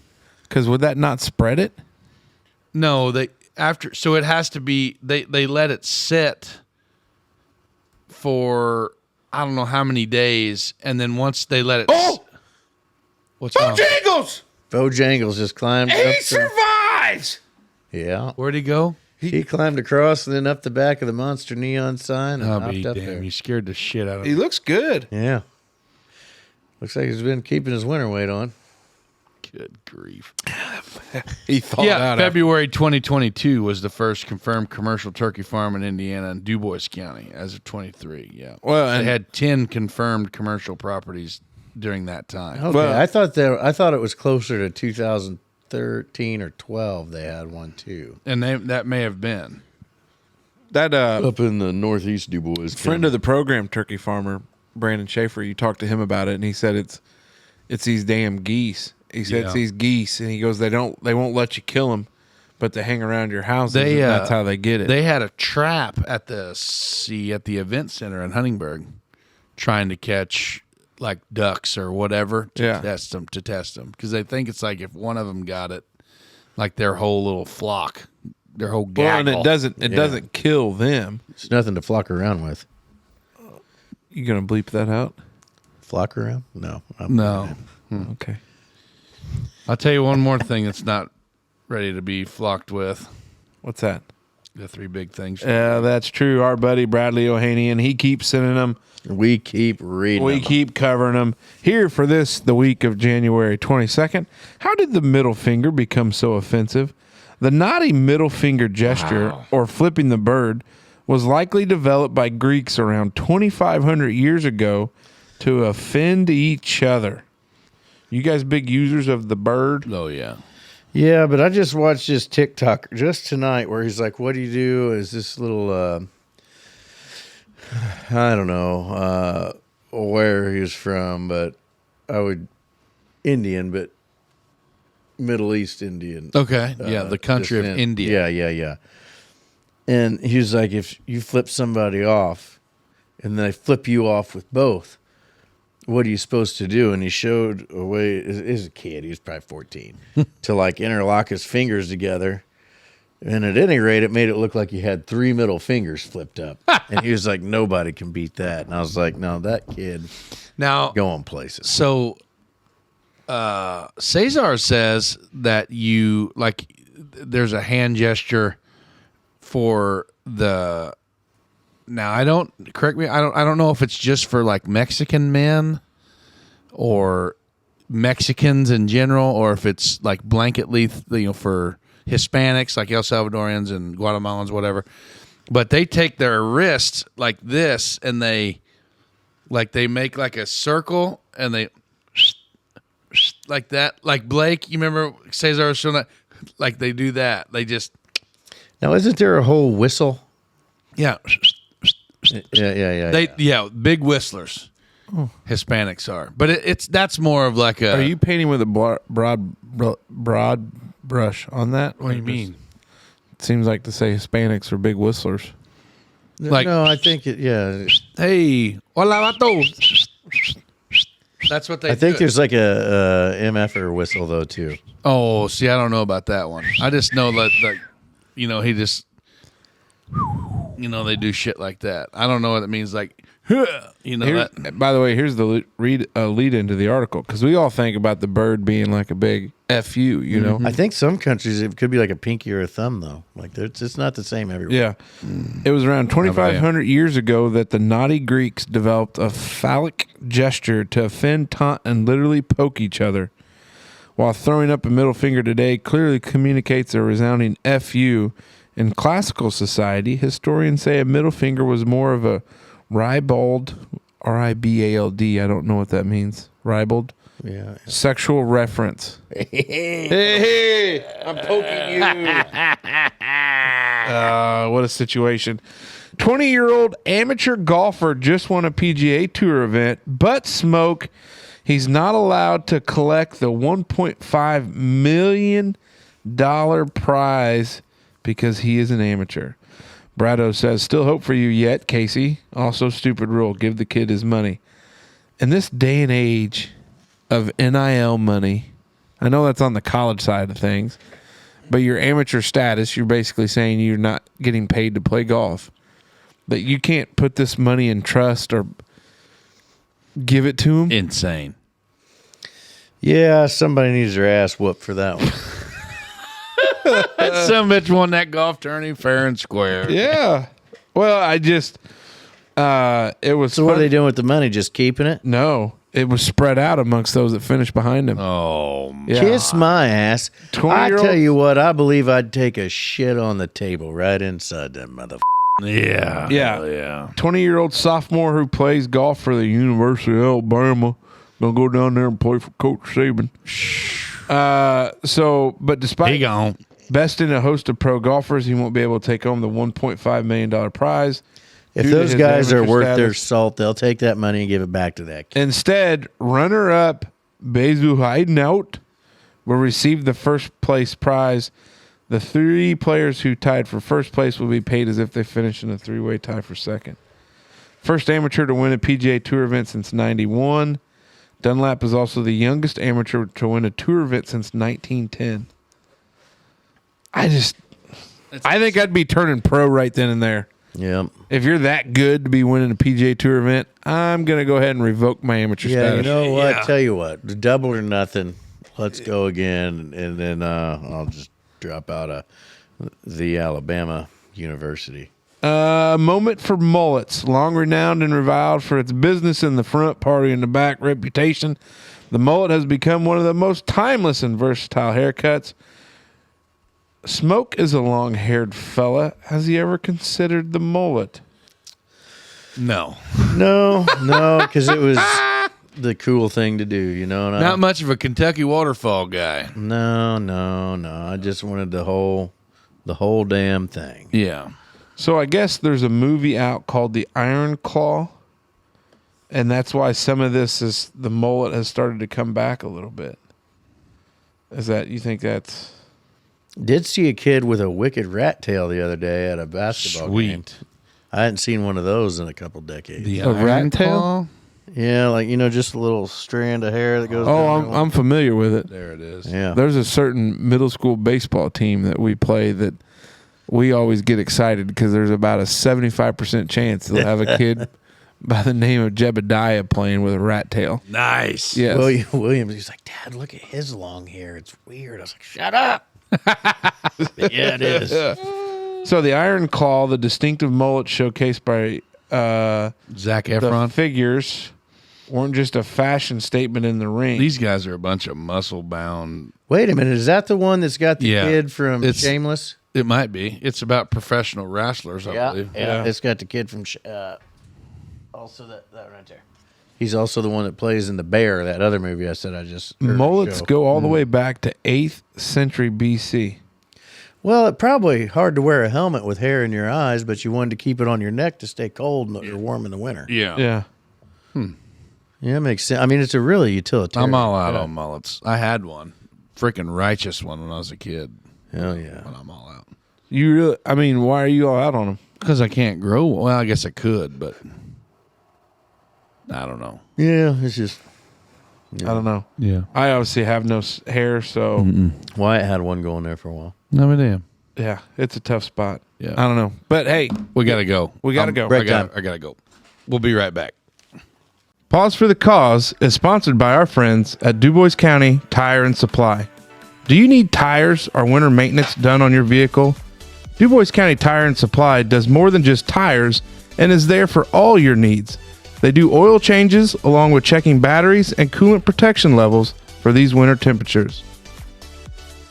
Because would that not spread it? No, so it has to be they let it sit for I don't know how many days, and then once they let it. Oh! What's wrong? Jingles! Bojangles just climbed up. He survives. Yeah. Where'd he go? He climbed across and then up the back of the monster neon sign and I'll hopped be up damn. there. You scared the shit out of He me. looks good. Yeah. Looks like he's been keeping his winter weight on. Good grief. He thought Yeah, out. February 2022 was the first confirmed commercial turkey farm in Indiana in Dubois County as of 23. Yeah. Well, They and had 10 confirmed commercial properties during that time. Okay. Well- I thought it was closer to 2013 or 12 they had one too. And that may have been. that Up in the northeast Dubois. friend of the program, turkey farmer Brandon Schaefer, you talked to him about it, and he said it's these damn geese. He said it's Yeah. these geese, and he goes, they won't let you kill them, but they hang around your houses. They, and that's how they get it. They had a trap at the event center in Huntingburg trying to catch like ducks or whatever to Yeah. test them because they think it's like if one of them got it, like their whole little flock, their whole well, gaggle. and it doesn't kill them. It's nothing to flock around with. You gonna bleep that out? Flock around? No. No. Okay. I'll tell you one more thing that's not ready to be flocked with. What's that? The three big things. Yeah, that's true. Our buddy Bradley Ohanian, he keeps sending them. We keep reading We them. keep covering them. Here for this, the week of January 22nd. How did the middle finger become so offensive? The naughty middle finger gesture, or flipping the bird, was likely developed by Greeks around 2,500 years ago to offend each other. You guys big users of the bird? Oh, yeah. Yeah, but I just watched this TikTok just tonight where he's like, what do you do? Is this little, I don't know where he was from, but Indian, but Middle East Indian. Okay. Yeah, the country of descent. India. Yeah. And he was like, if you flip somebody off and they flip you off with both, what are you supposed to do? And he showed a way, as a kid, he was probably 14, to like interlock his fingers together. And at any rate, it made it look like he had three middle fingers flipped up. And he was like, nobody can beat that. And I was like, no, that kid Now, going places. so Cesar says that there's a hand gesture for the. Now I don't know if it's just for like Mexican men or Mexicans in general, or if it's like blanketly, for Hispanics like El Salvadorians and Guatemalans, whatever. But they take their wrist like this and they make like a circle and they like that. Like Blake, you remember Cesar was showing that? Like they do that. They just Now, isn't there a whole whistle? yeah. Yeah. Big whistlers. Hispanics are, but that's more of like a. Are you painting with a broad brush on that? What do you mean? It seems like to say Hispanics are big whistlers. Like, No, I think yeah. hey, hola vato. That's what they. I think do. there's like a MFer whistle though too. Oh, see, I don't know about that one. I just know that he just. They do shit like that. I don't know what it means. Like, that. By the way, here's the lead into the article, because we all think about the bird being like a big FU, you know? I think some countries it could be like a pinky or a thumb though. Like it's not the same everywhere. Yeah. It was around 2,500 years ago that the naughty Greeks developed a phallic gesture to offend, taunt, and literally poke each other. While throwing up a middle finger today clearly communicates a resounding FU, in classical society, historians say a middle finger was more of a ribald, ribald, I don't know what that means, ribald, Yeah. sexual reference. Hey, I'm poking you. What a situation. 20-year-old amateur golfer just won a PGA Tour event, but smoke. He's not allowed to collect the $1.5 million prize because he is an amateur. Brado says, still hope for you yet, Casey. Also, stupid rule, give the kid his money. In this day and age of NIL money, I know that's on the college side of things, but your amateur status, you're basically saying you're not getting paid to play golf. That you can't put this money in trust or give it to him. Insane. Yeah, somebody needs their ass whooped for that one. Some bitch won that golf tourney fair and square. Yeah. Well, I just it was So what are they doing with the money? Just keeping it? No, it was spread out amongst those that finished behind him. Oh, Yeah. Kiss my ass. I 20-year-olds? tell you what, I believe I'd take a shit on the table right inside that motherfucker. yeah. Yeah. Hell yeah. 20-year-old sophomore who plays golf for the University of Alabama. Gonna go down there and play for Coach Saban. But He despite gone. besting a host of pro golfers, he won't be able to take home the $1.5 million prize. If due to those his guys are amateur worth their status. salt, they'll take that money and give it back to that kid. Instead, runner-up Bezu Heidenhout will receive the first place prize. The 3 players who tied for first place will be paid as if they finished in a 3-way tie for second. First amateur to win a PGA Tour event since '91. Dunlap is also the youngest amateur to win a tour event since 1910. I think I'd be turning pro right then and there. Yep. If you're that good to be winning a PGA Tour event, I'm going to go ahead and revoke my amateur Yeah, status. you know what? Yeah. Tell you what, the double or nothing. Let's go again, and then I'll just drop out of the Alabama University. Moment for mullets. Long renowned and reviled for its business in the front, party in the back reputation, the mullet has become one of the most timeless and versatile haircuts. Smoke is a long-haired fella. Has he ever considered the mullet? No. No, because it was the cool thing to do, you know. And Not much of a Kentucky waterfall guy. No. I just wanted the whole damn thing. Yeah. So I guess there's a movie out called The Iron Claw, and that's why some of this is the mullet has started to come back a little bit. Is that you think that's Did see a kid with a wicked rat tail the other day at a basketball game. Sweet. I hadn't seen one of those in a couple decades. The A rat iron tail? claw? Yeah, like just a little strand of hair that goes. Oh, down I'm familiar with it. There it is. yeah. There's a certain middle school baseball team that we play that we always get excited because there's about a 75% chance they'll have a kid by the name of Jebediah playing with a rat tail. Nice. Yes. Williams, he's like, Dad, look at his long hair. It's weird. I was like, shut up. But yeah, it is. So the Iron Claw, the distinctive mullet showcased by Zac the Efron. figures, weren't just a fashion statement in the ring. These guys are a bunch of muscle bound. Wait a minute. Is that the one that's got the Yeah. kid from It's- Shameless? It might be. It's about professional wrestlers, I believe. Yeah. It's got the kid from also that right there. He's also the one that plays in The Bear, that other movie I said I just heard Mullets show. go all the way back to 8th century BC. Well, it's probably hard to wear a helmet with hair in your eyes, but you wanted to keep it on your neck to stay cold or warm in the winter. Yeah. Yeah. Yeah, it makes sense. I mean, it's a really utilitarian. I'm all out on mullets. I had one. Freaking righteous one when I was a kid. Hell yeah. But I'm all out. You really, I mean, why are you all out on them? Because I can't grow. Well, I guess I could, but I don't know. Yeah, it's just I don't know. Yeah. I obviously have no hair, so Wyatt had one going there for a while. No idea. yeah, it's a tough spot. Yeah. I don't know. But hey, We got to go. We gotta go. break I got to go. We'll be right back. Pause for the Cause is sponsored by our friends at Dubois County Tire and Supply. Do you need tires or winter maintenance done on your vehicle? Dubois County Tire and Supply does more than just tires and is there for all your needs. They do oil changes along with checking batteries and coolant protection levels for these winter temperatures.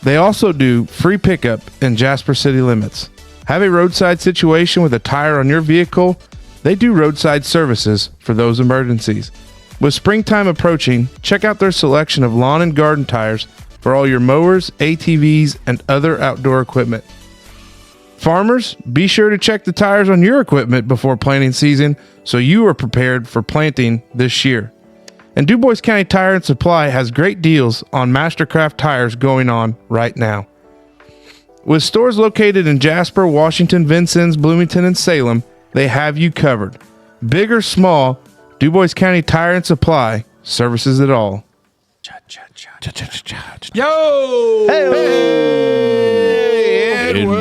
They also do free pickup in Jasper city limits. Have a roadside situation with a tire on your vehicle? They do roadside services for those emergencies. With springtime approaching, check out their selection of lawn and garden tires for all your mowers, ATVs, and other outdoor equipment. Farmers, be sure to check the tires on your equipment before planting season so you are prepared for planting this year. And Dubois County Tire and Supply has great deals on Mastercraft tires going on right now. With stores located in Jasper, Washington, Vincennes, Bloomington, and Salem, they have you covered. Big or small, Dubois County Tire and Supply services it all. Yo! Hey! And we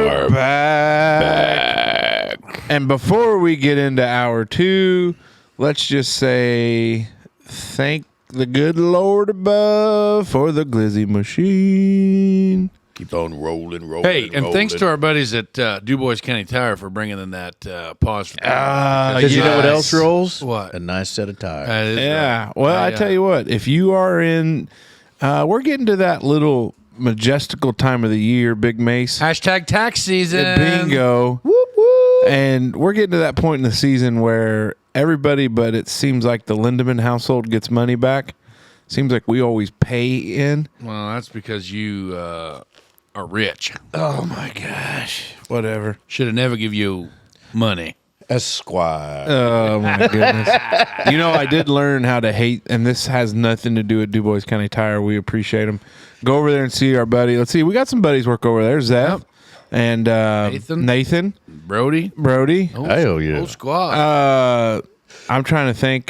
are back. And before we get into hour 2, let's just say thank the good Lord above for the glizzy machine. Keep on rolling. Hey, and thanks to our buddies at Dubois County Tire for bringing in that pause. Because you know what else rolls? What? A nice set of tires. That is Yeah. right. Well, I tell you what, if you are in, we're getting to that little majestical time of the year, Big Mace. Hashtag tax season. Bingo. And we're getting to that point in the season where everybody, but it seems like the Lindemann household gets money back. Seems like we always pay in. Well, that's because you are rich. Oh my gosh. Whatever. Should have never give you money. Esquire. Oh my goodness. You know, I did learn how to hate, and this has nothing to do with Dubois County Tire. We appreciate them. Go over there and see our buddy. Let's see. We got some buddies work over there. Zeph and Nathan. Brody. Hell yeah. Whole squad. I'm trying to think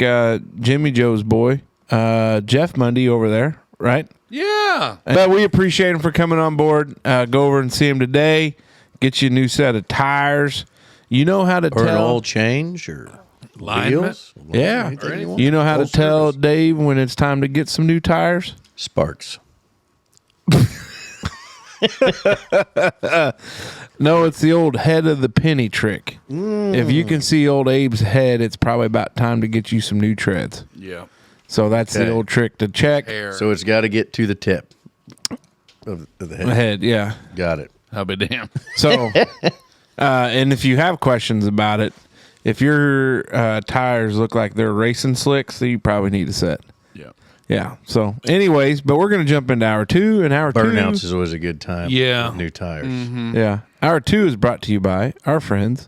Jimmy Joe's boy, Jeff Mundy over there, right? Yeah. But we appreciate him for coming on board. Go over and see him today. Get you a new set of tires. You know how to Or an tell. oil change or Alignment. wheels. Yeah. Anything you want. You know how to Full tell service. Dave when it's time to get some new tires? Sparks. No, it's the old head of the penny trick. If you can see old Abe's head, it's probably about time to get you some new treads. Yeah. So that's the Okay. old trick to check. Hair. So it's got to get to the tip of the head. Head, yeah. Got it. I'll be damned. So, and if you have questions about it, if your tires look like they're racing slicks, then you probably need a set. Yeah. Yeah. So, anyways, but we're going to jump into hour two. And hour Burnouts two, is always a good time. Yeah. With new tires. yeah, hour two is brought to you by our friends,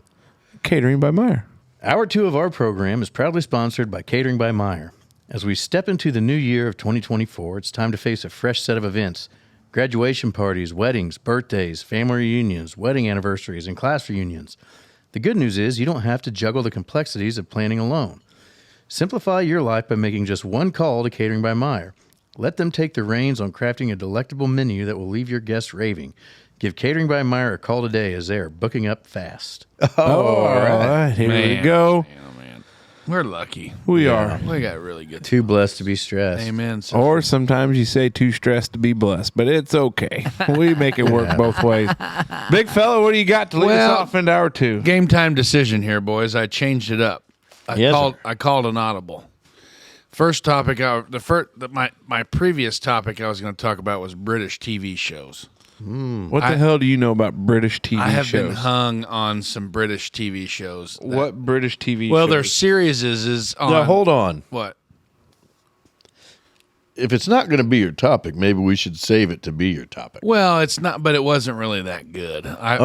Catering by Meyer. Hour 2 of our program is proudly sponsored by Catering by Meyer. As we step into the new year of 2024, it's time to face a fresh set of events. Graduation parties, weddings, birthdays, family reunions, wedding anniversaries, and class reunions. The good news is you don't have to juggle the complexities of planning alone. Simplify your life by making just one call to Catering by Meyer. Let them take the reins on crafting a delectable menu that will leave your guests raving. Give Catering by Meyer a call today as they are booking up fast. All right. Here we go. Man, oh, man. We're lucky. We are. We got really good. Too blessed to be stressed. Amen. So Or sometimes you say too stressed to be blessed, but it's okay. We make it work both ways. Big fella, what do you got to lead us Well, off into hour two? game time decision here, boys. I changed it up. Yes, I called an audible. First topic, my previous topic I was going to talk about was British TV shows. What the hell do you know about British TV I have shows? been hung on some British TV shows. What British TV Well, shows? their series is on. Now, hold on. What? If it's not going to be your topic, maybe we should save it to be your topic. Well, it's not, but it wasn't really that good. I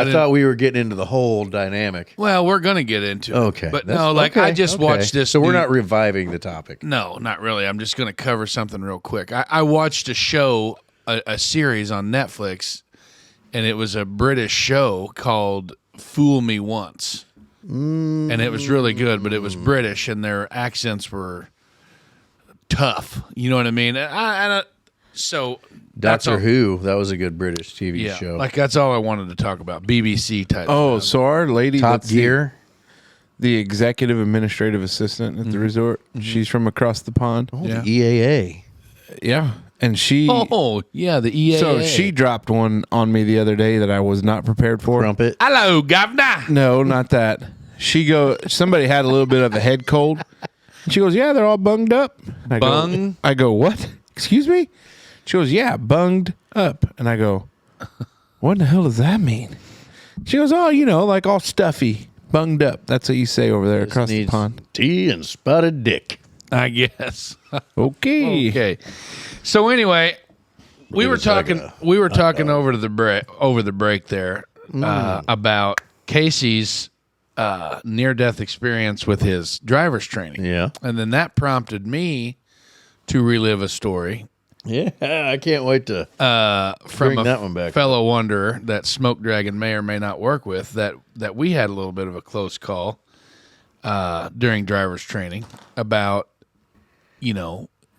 I thought we were getting into the whole dynamic. Well, we're gonna get into it. Okay. But That's- no, like I okay, just okay. watched this. So we're new- not reviving the topic. No, not really. I'm just gonna cover something real quick. I watched a show, a series on Netflix, and it was a British show called "Fool Me Once," and it was really good. But it was British, and their accents were tough. You know what I mean? So that's Doctor all- Who, that was a good British TV Yeah, show. like that's all I wanted to talk about. BBC type. Oh, stuff. so our lady Top that's Gear. the executive administrative assistant at the resort. She's from across the pond. Yeah. The EAA. Yeah. And she Oh, yeah, the EAA. so she dropped one on me the other day that I was not prepared for. Trumpet. Hello, governor. No, not that. Somebody had a little bit of a head cold. And she goes, "Yeah, they're all bunged up." And I go, "What? Excuse me?" She goes, "Yeah, bunged up." And I go, "What in the hell does that mean?" She goes, "Oh, like all stuffy, bunged up." That's what you say over there across the Needs pond. tea and spotted dick. I guess. Okay. Okay. So anyway, we were It's like talking. We were talking over the break there about Casey's near-death experience with his driver's training. Yeah. And then that prompted me to relive a story Yeah, I can't wait to. from Bring a that one back. fellow wanderer that Smoke Dragon may or may not work with, that we had a little bit of a close call during driver's training about,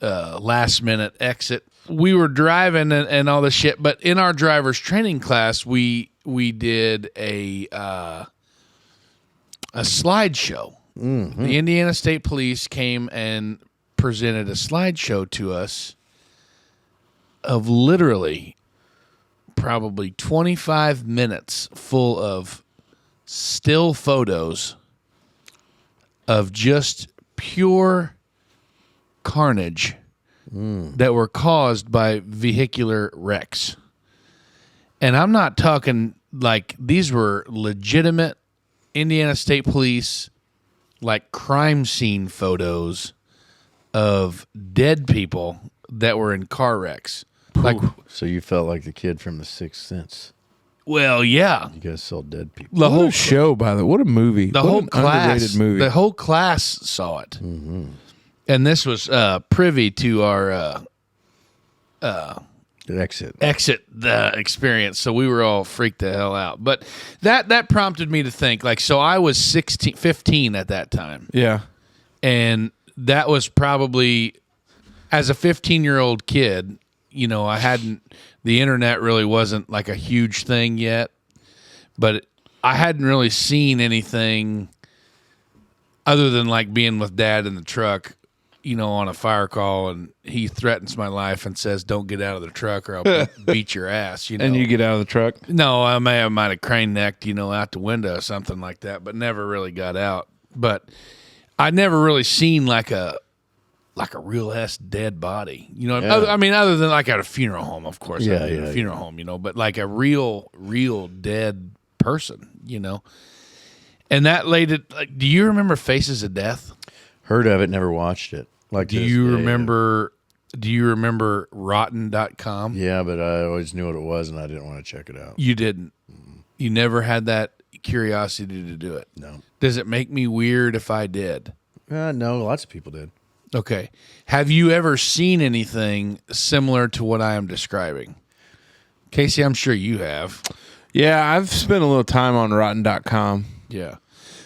last minute exit. We were driving and all this shit, but in our driver's training class, we did a slideshow. The Indiana State Police came and presented a slideshow to us of literally probably 25 minutes full of still photos of just pure carnage that were caused by vehicular wrecks. And I'm not talking like these were legitimate Indiana State Police, like crime scene photos of dead people that were in car wrecks. Like, So you felt like the kid from The Sixth Sense. well, yeah. You guys saw dead people. The What whole a show, by the way. What a movie. the What whole an class, underrated movie. the whole class saw it, and this was privy to our Exit. the experience. So we were all freaked the hell out. But that prompted me to think. Like, so I was 15 at that time, yeah. and that was probably as a 15-year-old kid. You know, the internet really wasn't like a huge thing yet, but I hadn't really seen anything other than like being with Dad in the truck, you know, on a fire call, and he threatens my life and says, "Don't get out of the truck or I'll beat your ass." You know, And you get out of the truck. no, I might have crane necked, you know, out the window or something like that, but never really got out. But I never really seen like a real ass dead body, you know. Yeah. Other than like at a funeral home, of course. Yeah, I've been at yeah, a funeral home, you know, but like a real dead person, you know. And that laid it. Like, do you remember Faces of Death? Heard of it, never watched it. Like, Do this, you yeah, remember? Do you remember Rotten.com? Yeah, but I always knew what it was, and I didn't want to check it out. You didn't. You never had that curiosity to do it. No. Does it make me weird if I did? No, lots of people did. Okay. Have you ever seen anything similar to what I am describing? Casey, I'm sure you have. Yeah, I've spent a little time on rotten.com. Yeah.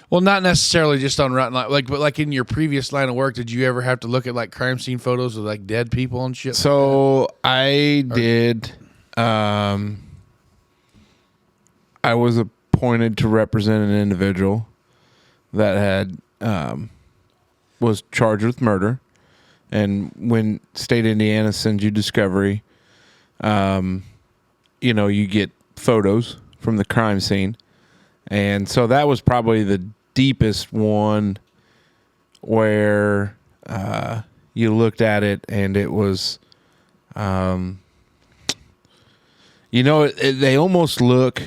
Well, not necessarily just on Rotten, but like in your previous line of work, did you ever have to look at like crime scene photos of like dead people and shit? So I did. I was appointed to represent an individual that had was charged with murder, and when state Indiana sends you discovery, you know, you get photos from the crime scene, and so that was probably the deepest one where you looked at it and it was. You know, they almost look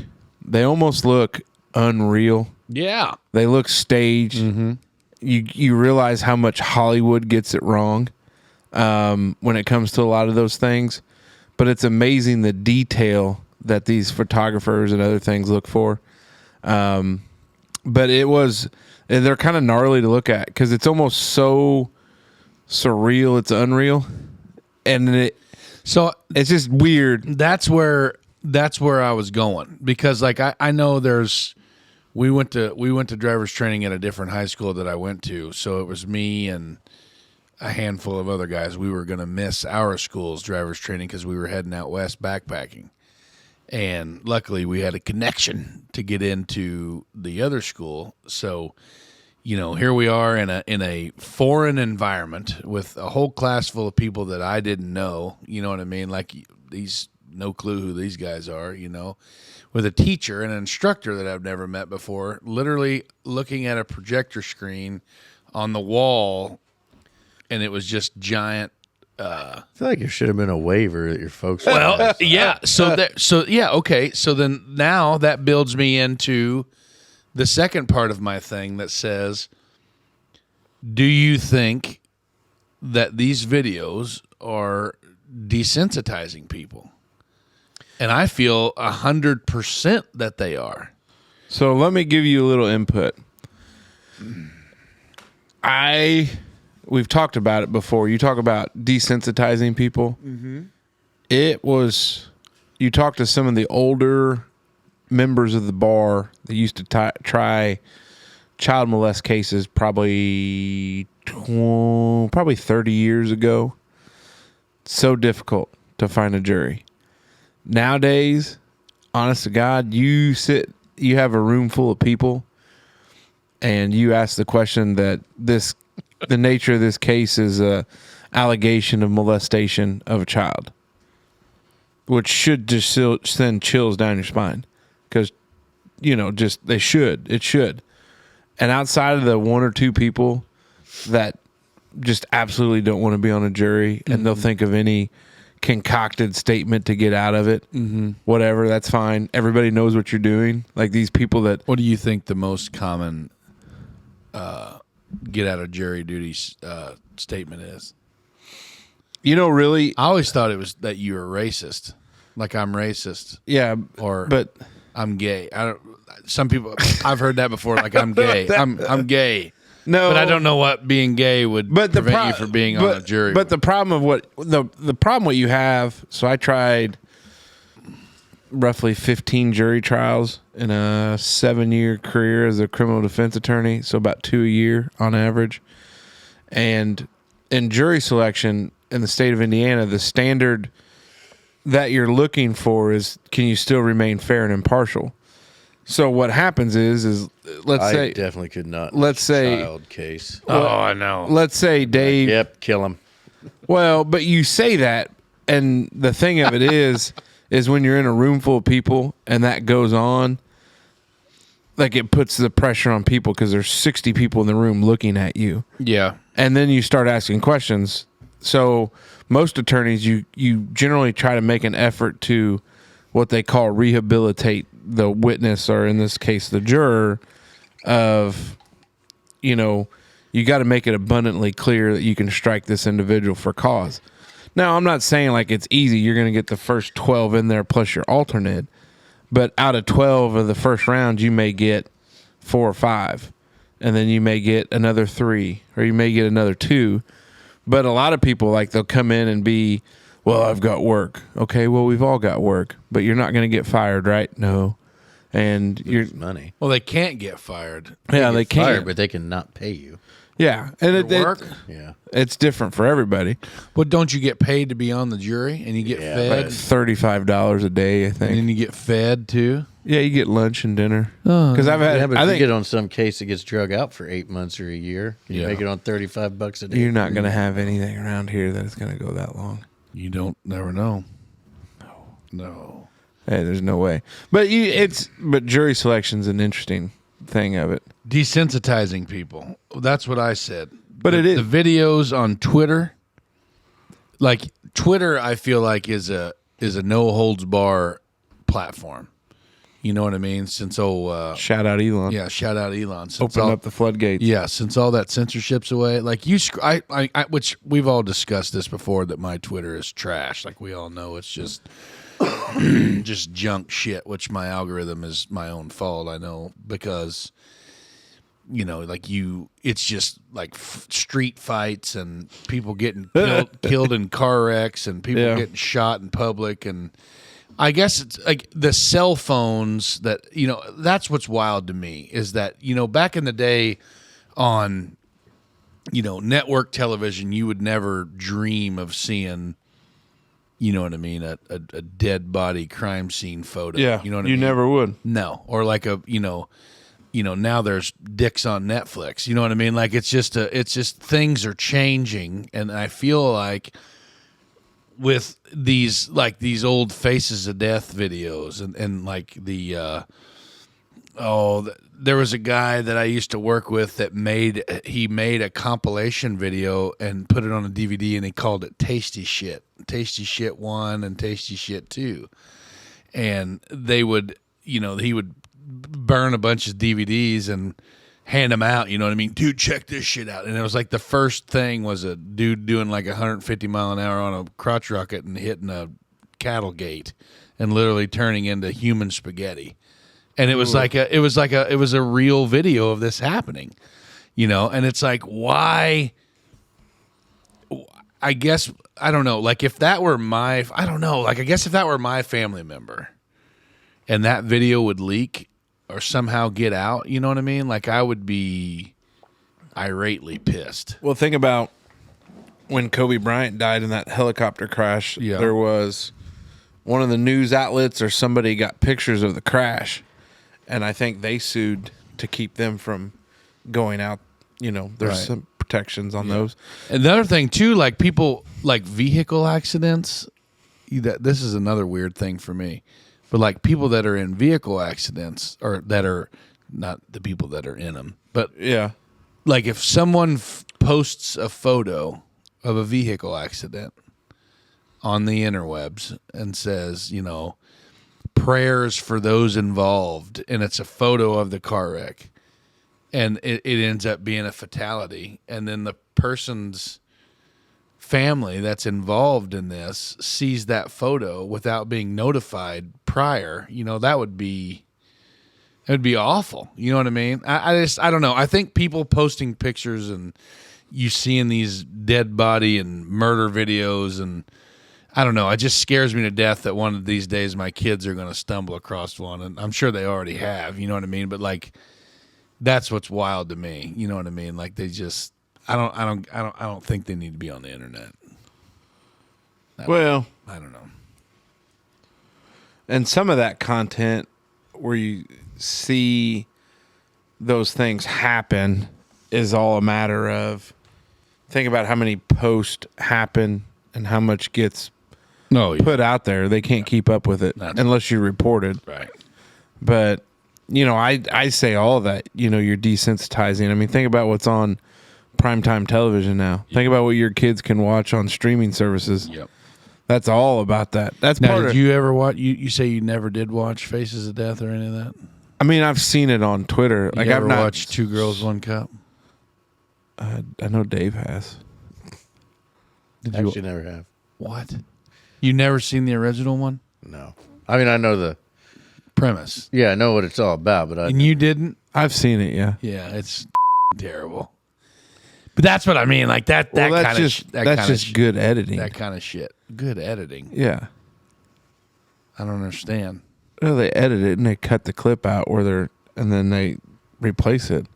unreal. Yeah. They look staged. Mm-hmm. You realize how much Hollywood gets it wrong when it comes to a lot of those things. But it's amazing the detail that these photographers and other things look for. But they're kind of gnarly to look at because it's almost so surreal. It's unreal. And So it's just weird. that's where I was going, because like I know we went to driver's training at a different high school that I went to, so it was me and a handful of other guys. We were going to miss our school's driver's training because we were heading out west backpacking, and luckily we had a connection to get into the other school. So, you know, here we are in a foreign environment with a whole class full of people that I didn't know. You know what I mean? Like no clue who these guys are, you know, with a teacher and an instructor that I've never met before, literally looking at a projector screen on the wall, and it was just giant. I feel like there should have been a waiver that your folks. Well, yeah. Okay. So then now that builds me into the second part of my thing that says, do you think that these videos are desensitizing people? And I feel 100% that they are. So let me give you a little input. We've talked about it before. You talk about desensitizing people. Mm-hmm. You talk to some of the older members of the bar that used to try child molest cases probably 30 years ago. So difficult to find a jury. Nowadays, honest to God, you have a room full of people and you ask the question that this the nature of this case is a allegation of molestation of a child, which should just send chills down your spine, because it should. And outside of the one or two people that just absolutely don't want to be on a jury, and they'll think of any concocted statement to get out of it, whatever, that's fine. Everybody knows what you're doing. Like these people that... What do you think the most common get out of jury duty statement is? Really... I always thought it was that you were racist. Like, I'm racist. Yeah, But I'm gay. Some people... I've heard that before, like, I'm gay. I'm gay. No, but I don't know what being gay would prevent you from being on a jury. But the problem of the problem what you have. So I tried roughly 15 jury trials in a 7-year career as a criminal defense attorney. So about 2 a year on average. And in jury selection in the state of Indiana, the standard that you're looking for is, can you still remain fair and impartial? So what happens is let's say... I definitely could not. Let's say... Child case. I know. Let's say Dave... Yep, kill him. Well, but you say that, and the thing of it is when you're in a room full of people and that goes on, like it puts the pressure on people because there's 60 people in the room looking at you. Yeah. And then you start asking questions. So most attorneys, you generally try to make an effort to what they call rehabilitate the witness, or in this case, the juror, of, you got to make it abundantly clear that you can strike this individual for cause. Now, I'm not saying like it's easy. You're going to get the first 12 in there plus your alternate, but out of 12 of the first round, you may get 4 or 5, and then you may get another 3, or you may get another 2. But a lot of people, like, they'll come in and be, well, I've got work. Okay, well, we've all got work, but you're not going to get fired, right? No. And you're money. Well, they can't get fired. Yeah, they can't. Fired, but they can not pay you. Yeah, and Work? Yeah. it's different for everybody. But don't you get paid to be on the jury, and you get fed, Like $35 a day, I and think. then you get fed too? Yeah, you get lunch and dinner. Because I've had, Yeah, but I if you think get on some case that gets drug out for 8 months or a year, you Yeah. make it on $35 a day. you're not going to have anything around here that is going to go that long. You don't never know. No. Hey, there's no way. But jury selection's an interesting thing of it. Desensitizing people. That's what I said. But it is. The videos on Twitter, like Twitter, I feel like is a no holds bar platform. You know what I mean? Since Shout out Elon. yeah, shout out Elon. Since Open up the floodgates. Yeah, since all that censorship's away, like I, which we've all discussed this before, that my Twitter is trash. Like we all know, it's just just junk shit. Which my algorithm is my own fault. I know, because it's just like street fights and people getting killed in car wrecks and people getting shot in public. And I guess it's like the cell phones that, that's what's wild to me, is that, back in the day on, network television, you would never dream of seeing, you know what I mean, a dead body crime scene photo. Yeah, you know what I mean? You never would. No, or like now there's dicks on Netflix. You know what I mean? Like it's just things are changing, and I feel like with these old Faces of Death videos and like there was a guy that I used to work with that made a compilation video and put it on a DVD, and he called it Tasty Shit 1 and Tasty Shit 2, and they would, he would burn a bunch of DVDs and hand them out. You know what I mean? Dude, check this shit out. And it was like the first thing was a dude doing like 150 mile an hour on a crotch rocket and hitting a cattle gate and literally turning into human spaghetti. And it was it was a real video of this happening, and it's like, why? I guess, I don't know. Like if that were I guess if that were my family member and that video would leak or somehow get out, you know what I mean? Like I would be irately pissed. Well, think about when Kobe Bryant died in that helicopter crash. Yeah. There was one of the news outlets or somebody got pictures of the crash, and I think they sued to keep them from going out. There's Right. some protections on those. Another thing too, like people like vehicle accidents. This is another weird thing for me, but like people that are in vehicle accidents, or that are not the people that are in them, but Yeah. like if someone posts a photo of a vehicle accident on the interwebs and says, you know, prayers for those involved, and it's a photo of the car wreck, and it ends up being a fatality, and then the person's family that's involved in this sees that photo without being notified prior, you know, that would be awful. You know what I mean? I don't know. I think people posting pictures and you seeing these dead body and murder videos, and I don't know. It just scares me to death that one of these days my kids are going to stumble across one, and I'm sure they already have. You know what I mean? But like, that's what's wild to me. You know what I mean? Like they just, I don't think they need to be on the internet. Well, I don't know. and some of that content where you see those things happen is all a matter of, think about how many posts happen and how much gets No, put out there. They can't keep up with it unless you report it. right. But, you know, I say all of that, you know, you're desensitizing. I mean, think about what's on primetime television now. Think about what your kids can watch on streaming services. Yep. That's all about that. That's Now, part did of, you ever watch? You say you never did watch Faces of Death or any of that? I mean, I've seen it on Twitter. You Like, ever I've not watched Two Girls, One Cup? I know Dave has. Actually, never have. What? You never seen the original one? No. I mean, I know the Premise. Yeah, I know what it's all about, but And you didn't? I've seen it, yeah. Yeah, it's terrible. But that's what I mean. Like that Well, that's kind of just that's just good editing. That kind of shit. Good editing. Yeah. I don't understand. Well, they edit it and they cut the clip out and then they replace it.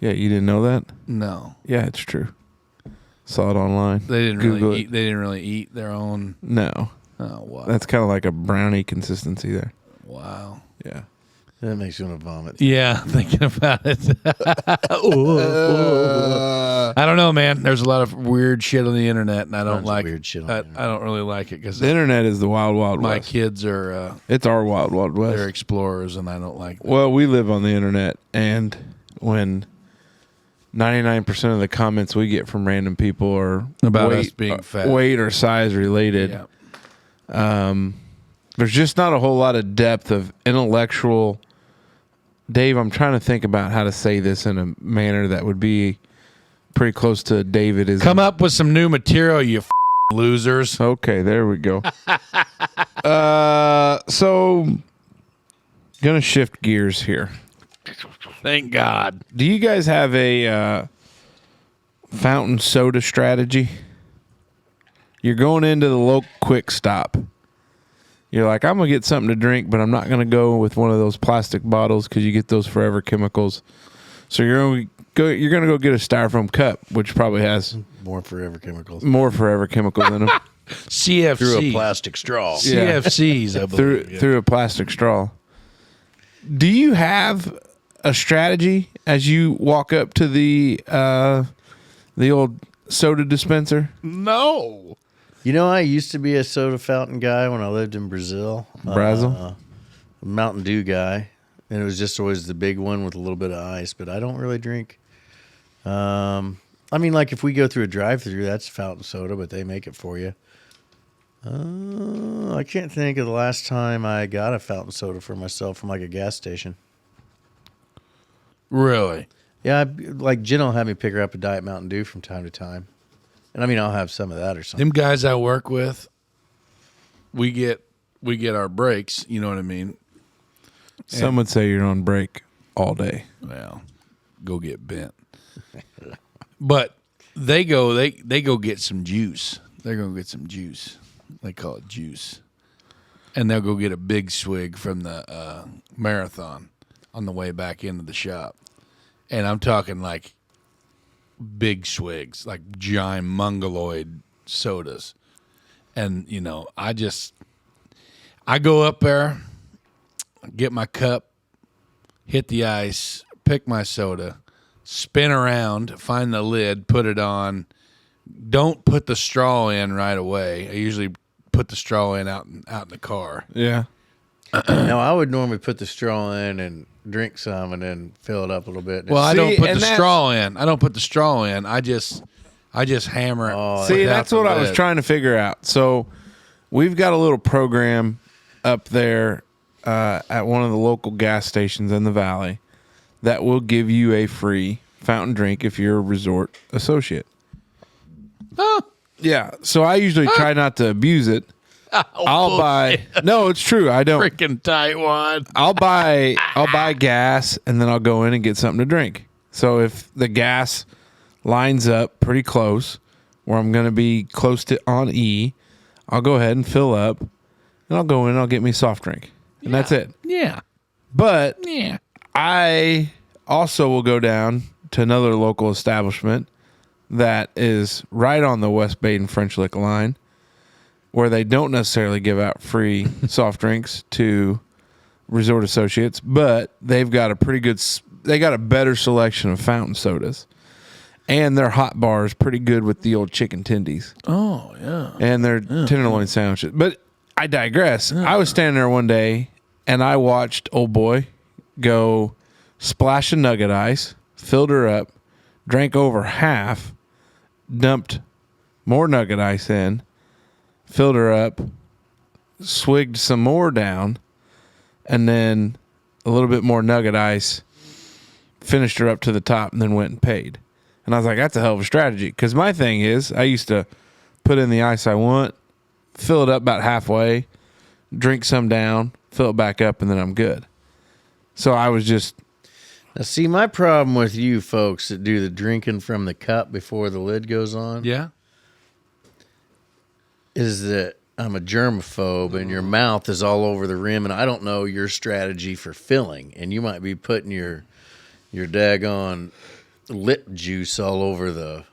Yeah, you didn't know that? No, Yeah, it's true. Saw it online. they didn't Google really it. eat. They didn't really eat their own. No, Oh wow! that's kind of like a brownie consistency there. Wow. Yeah. that makes you want to vomit. Yeah, thinking about it. I don't know, man. There's a lot of weird shit on the internet, and I don't Tons of like weird shit on I, the internet. I don't really like it because The internet is the wild, wild my west. kids are It's our wild, wild west. they're explorers, and I don't like that. Well, we live on the internet, and when 99% of the comments we get from random people are About us being fat. weight or size related, Yeah. there's just not a whole lot of depth of intellectual. Dave, I'm trying to think about how to say this in a manner that would be pretty close to David is. Come up with some new material, you losers. Okay, there we go. So gonna shift gears here. Thank God. Do you guys have a fountain soda strategy? You're going into the local quick stop. You're like, I'm going to get something to drink, but I'm not going to go with one of those plastic bottles because you get those forever chemicals. So you're going to go get a styrofoam cup, which probably has More forever chemicals. more forever chemicals in them CFC. Through a plastic straw. Yeah. CFCs, I believe. through a plastic straw. Do you have a strategy as you walk up to the old soda dispenser? No. You know, I used to be a soda fountain guy when I lived in Brazil. Brazil? Mountain Dew guy. And it was just always the big one with a little bit of ice, but I don't really drink. I mean, like if we go through a drive-through, that's fountain soda, but they make it for you. I can't think of the last time I got a fountain soda for myself from like a gas station. Really? Yeah, like Jen will have me pick her up a Diet Mountain Dew from time to time. And I mean, I'll have some of that or something. Them guys I work with, we get our breaks, you know what I mean? Some would say you're on break all day. Well, go get bent. But they go get some juice. They're going to get some juice. They call it juice. And they'll go get a big swig from the marathon on the way back into the shop. And I'm talking like big swigs, like giant mongoloid sodas. And, you know, I go up there, get my cup, hit the ice, pick my soda, spin around, find the lid, put it on. Don't put the straw in right away. I usually put the straw in out in the car. Yeah. Now, I would normally put the straw in and drink some and then fill it up a little bit. Well, I See, don't put and the straw in. I don't put the straw in. I just hammer it. See, without that's the what I was lid. trying to figure out. So we've got a little program up there at one of the local gas stations in the valley that will give you a free fountain drink if you're a resort associate. Oh, Yeah. So I usually try not to abuse it. I'll buy. No, it's true. I don't. freaking tight one. I'll buy gas and then I'll go in and get something to drink. So if the gas lines up pretty close where I'm going to be close to on E, I'll go ahead and fill up and I'll go in and I'll get me a soft drink. And that's it. Yeah. But Yeah. I also will go down to another local establishment that is right on the West Baden French Lick line where they don't necessarily give out free soft drinks to resort associates, but they've got a pretty good, they got a better selection of fountain sodas. And their hot bar is pretty good with the old chicken tendies. Oh, yeah. And their tenderloin sandwiches. But I digress. I was standing there one day and I watched old boy go splash a nugget ice, filled her up, drank over half, dumped more nugget ice in, filled her up, swigged some more down, and then a little bit more nugget ice, finished her up to the top, and then went and paid. And I was like, that's a hell of a strategy. Because my thing is, I used to put in the ice I want, fill it up about halfway, drink some down, fill it back up, and then I'm good. So I was just... Now, see, my problem with you folks that do the drinking from the cup before the lid goes on Yeah. is that I'm a germaphobe and your mouth is all over the rim, and I don't know your strategy for filling, and you might be putting your daggone lip juice all over the.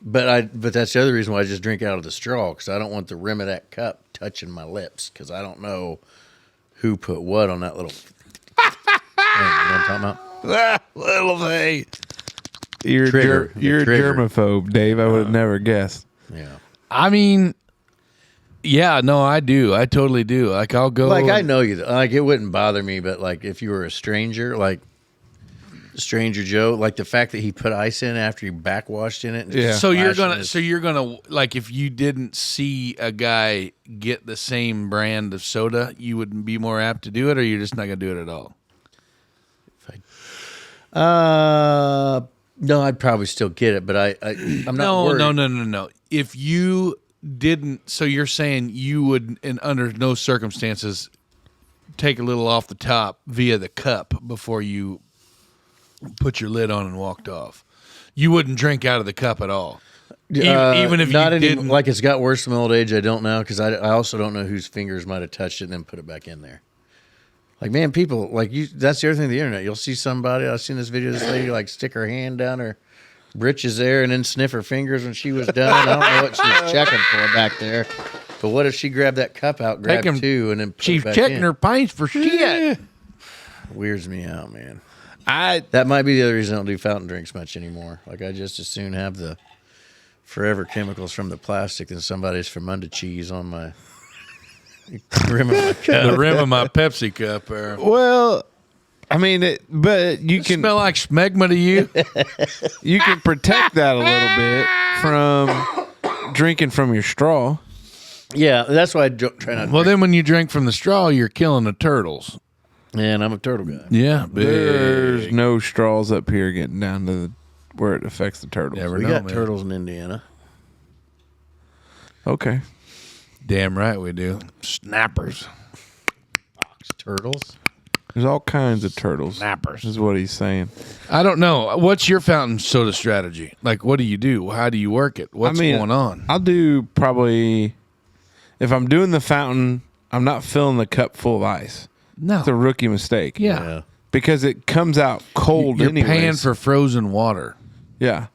But that's the other reason why I just drink out of the straw, because I don't want the rim of that cup touching my lips, because I don't know who put what on that little. You know what I'm talking about? little thing. You're Trigger. you're a Trigger. germaphobe, Dave. I would have never guessed. Yeah. I mean, yeah, no, I do. I totally do. Like, I'll go. Like, I know you. Like, it wouldn't bother me, but like if you were a stranger, like Stranger Joe, like the fact that he put ice in after he backwashed in it. And Yeah. So you're splashing gonna like, if you didn't see a guy get the same brand of soda, you would be more apt to do it, or you're just not gonna do it at all. No, I'd probably still get it, but I'm not worried. No. If you didn't, so you're saying you would, under no circumstances, take a little off the top via the cup before you put your lid on and walked off. You wouldn't drink out of the cup at all. Even if not you any, didn't. like it's got worse from old age. I don't know, because I also don't know whose fingers might have touched it and then put it back in there. Like, man, people like you. That's the other thing of the internet. You'll see somebody. I've seen this video of this lady like stick her hand down her britches there and then sniff her fingers when she was done. I don't know what she was checking for back there. But what if she grabbed that cup out, grabbed Taking- two, and then put She's it back checking in? her pints for shit. Weirds me out, man. I That might be the other reason I don't do fountain drinks much anymore. Like, I just as soon have the forever chemicals from the plastic than somebody's Fermunda cheese on my rim of my cup. The rim of my Pepsi cup. well, I mean, but you can Smell like smegma to you? you can protect that a little bit from drinking from your straw. Yeah, that's why I try not to. Well, then when you drink from the straw, you're killing the turtles. And I'm a turtle guy. Yeah, There's big. no straws up here getting down to where it affects the turtles. Never We know, got man. turtles in Indiana. Okay. Damn right we do. Snappers. Turtles? There's all kinds of turtles. Snappers. Is what he's saying. I don't know. What's your fountain soda strategy? Like, what do you do? How do you work it? What's going on? I'll do probably, if I'm doing the fountain, I'm not filling the cup full of ice. No. It's a rookie mistake. Yeah. Because it comes out cold You're anyways. paying for frozen water. Yeah.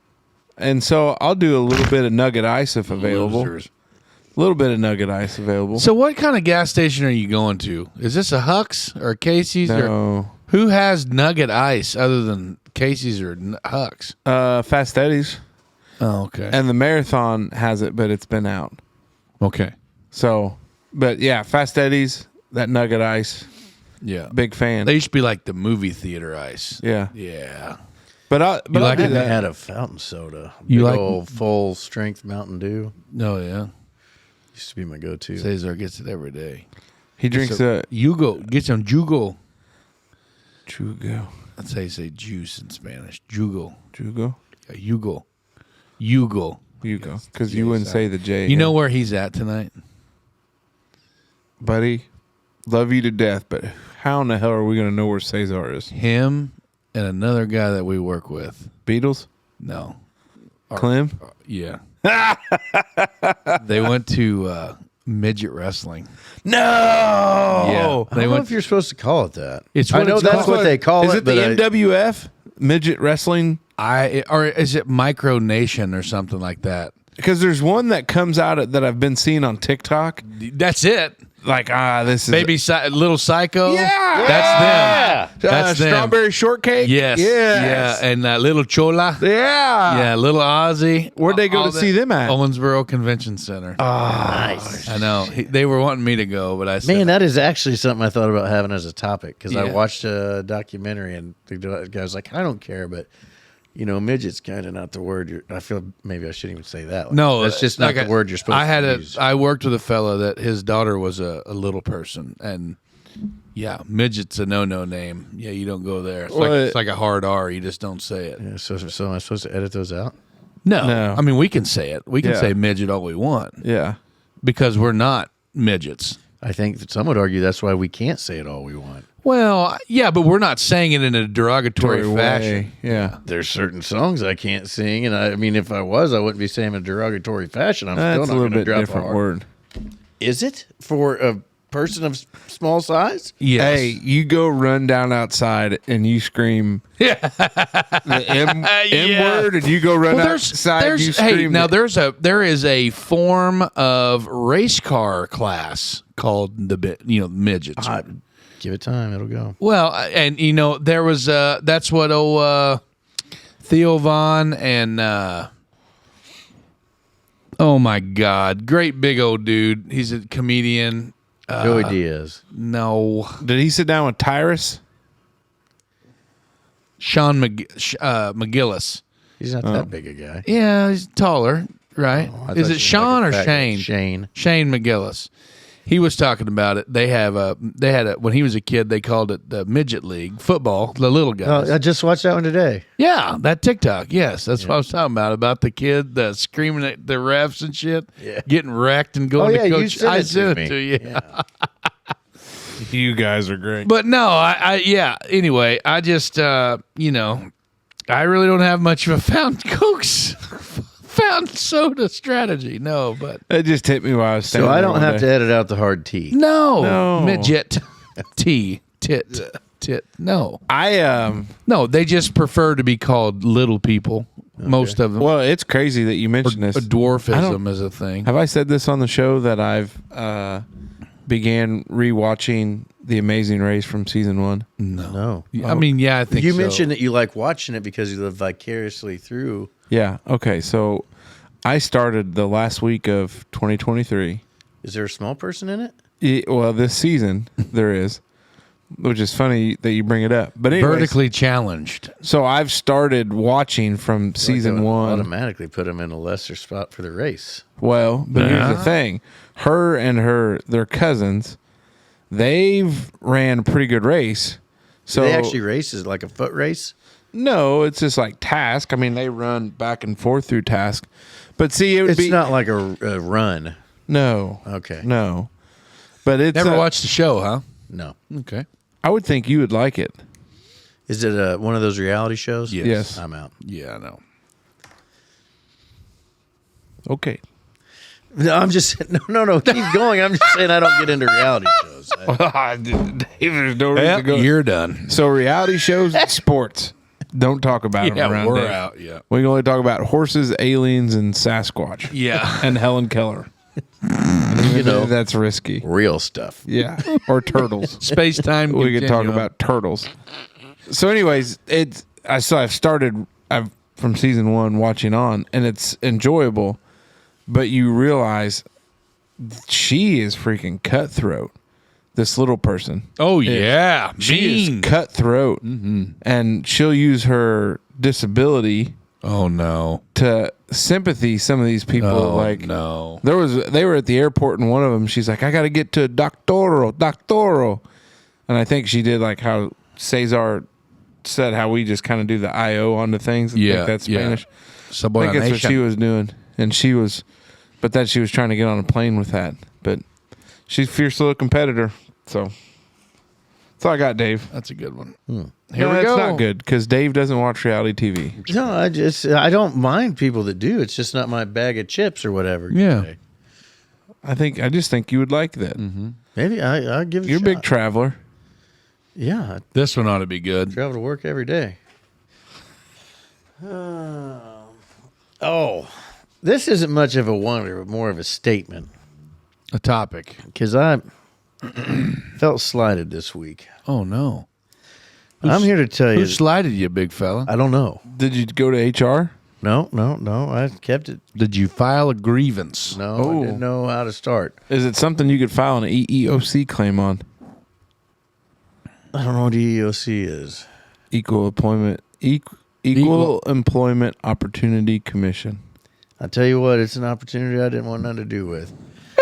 And so I'll do a little bit of nugget ice if available. Losers. A little bit of nugget ice available. So what kind of gas station are you going to? Is this a Huck's or a Casey's? Or No. Who has nugget ice other than Casey's or Huck's? Fast Eddie's. Oh, okay. And the Marathon has it, but it's been out. Okay. So, but yeah, Fast Eddie's, that nugget ice, Yeah. big fan. They used to be like the movie theater ice. yeah. Yeah. But I'll like do it? I that. had a fountain soda. You Big like- old full strength Mountain Dew. Oh, yeah. Used to be my go-to. Cesar gets it every day. He drinks So, a Yugo. Get some Jugo. Jugo. That's how you say juice in Spanish. Jugo. Jugo? Yeah, Yugo. Yugo. Yugo. Because you wouldn't say the J. You know where he's at tonight? Buddy, love you to death, but how in the hell are we going to know where Cesar is? Him and another guy that we work with. Beatles? No. Clem? Yeah. They went to midget wrestling. No! Yeah. I They don't know went. if you're supposed to call it that. It's I what know it's that's called. what they call Is it. it the but MWF? Midget Wrestling? Or is it Micro Nation or something like that? Because there's one that comes out that I've been seeing on TikTok. That's it. Like, this is... Baby Little Psycho. Yeah! That's them. That's them. Strawberry Shortcake? Yes. Yes. Yeah. And Little Chola. Yeah. Yeah. Little Ozzy. Where'd they go All to see them at? Owensboro Convention Center. nice. I know. They were wanting me to go, but I said, Man, that is actually something I thought about having as a topic because I Yeah. watched a documentary and the guy's like, I don't care, but midget's kind of not the word. I feel maybe I shouldn't even say that. Like, no, that's just not like the word you're supposed to use. I worked with a fella that his daughter was a little person, and yeah, midget's a no name. Yeah, you don't go there. It's like a hard R. You just don't say it. Yeah, so am I supposed to edit those out? No. I mean, we can say it. We can Yeah. say midget all we want Yeah. because we're not midgets. I think that some would argue that's why we can't say it all we want. Well, yeah, but we're not saying it in a derogatory fashion. Yeah. There's certain songs I can't sing, and I mean, if I was, I wouldn't be saying in a derogatory fashion. I'm That's still a not little going to bit drop different a hard. word. Is it for a person of small size? Yes. Hey, you go run down outside and you scream the M word, and you go run outside. You scream. There is a form of race car class called the midgets. Give it time; it'll go. Well, and there was that's what Theo Von and oh my God, great big old dude. He's a comedian. Joey Diaz. No, Did he sit down with Tyrus? Sean McGillis. He's not that big a guy. Yeah, he's taller, right? I Is thought it you Sean were or like a fat guy. Shane? Shane. Shane McGillis. He was talking about it. They had when he was a kid, they called it the midget league football, the little guys. Oh, I just watched that one today. Yeah, that TikTok. Yes, that's what I was talking about the kid screaming at the refs and shit, getting wrecked and going to coach. You sent it to me. Yeah. You guys are great. But no, Anyway, I just I really don't have much of a found soda strategy. No, but It just hit me while I was standing So I there don't one have day. to edit out the hard T. no, No. midget, tit. No, no, they just prefer to be called little people. Most of them. Well, it's crazy that you mentioned this. Dwarfism is a thing. Have I said this on the show that I've began rewatching The Amazing Race from season 1? No. I mean, yeah, I think You so. mentioned that you like watching it because you live vicariously through. Yeah. Okay. So I started the last week of 2023. Is there a small person in it? Well, this season there is, which is funny that you bring it up. But anyways, vertically challenged. so I've started watching from season Like, 1. automatically put them in a lesser spot for the race. Well, but here's the thing: her and their cousins, they've ran a pretty good race. So Do they actually race? Is it like a foot race? no, it's just like task. I mean, they run back and forth through task. But see, it would It's be not like a run. no, Okay. no. But it's Never watched the show, huh? No. Okay. I would think you would like it. Is it one of those reality shows? Yes. I'm out. Yeah, I know. Okay. No, I'm just no. Keep going. I'm just saying I don't get into reality shows. There's no reason to go. You're done. So reality shows, sports. Don't talk about them around we're Dave. out. Yeah. We can only talk about horses, aliens, and Sasquatch. Yeah. And Helen Keller. And You know, That's risky. real stuff. Yeah. Or turtles. Space time. We could talk about turtles. So, anyways, I've started from season 1 watching on, and it's enjoyable, but you realize she is freaking cutthroat. This little person. Oh yeah, She mean. is cutthroat, and she'll use her disability Oh no. to sympathy some of these people. Oh like no. they were at the airport, and one of them, she's like, I got to get to doctoro, and I think she did like how Cesar said, how we just kind of do the IO onto things. I think that's Spanish. I think that's what she was doing, and she was trying to get on a plane with that, but she's a fierce little competitor. So that's all I got, Dave. That's a good one. Here we go. It's not good because Dave doesn't watch reality TV. No, I don't mind people that do. It's just not my bag of chips or whatever. Yeah. I just think you would like that. Maybe I'll give it a You're a shot. big traveler. Yeah, I This one ought to be good. travel to work every day. Oh, this isn't much of a wonder, but more of a statement. A topic. Because I felt slighted this week. Oh no. I'm here to tell you. Who slighted you, big fella? I don't know. Did you go to HR? No. I kept it. Did you file a grievance? No, Oh. I didn't know how to start. Is it something you could file an EEOC claim on? I don't know what EEOC is. Equal Employment Opportunity Commission. I tell you what, it's an opportunity I didn't want nothing to do with.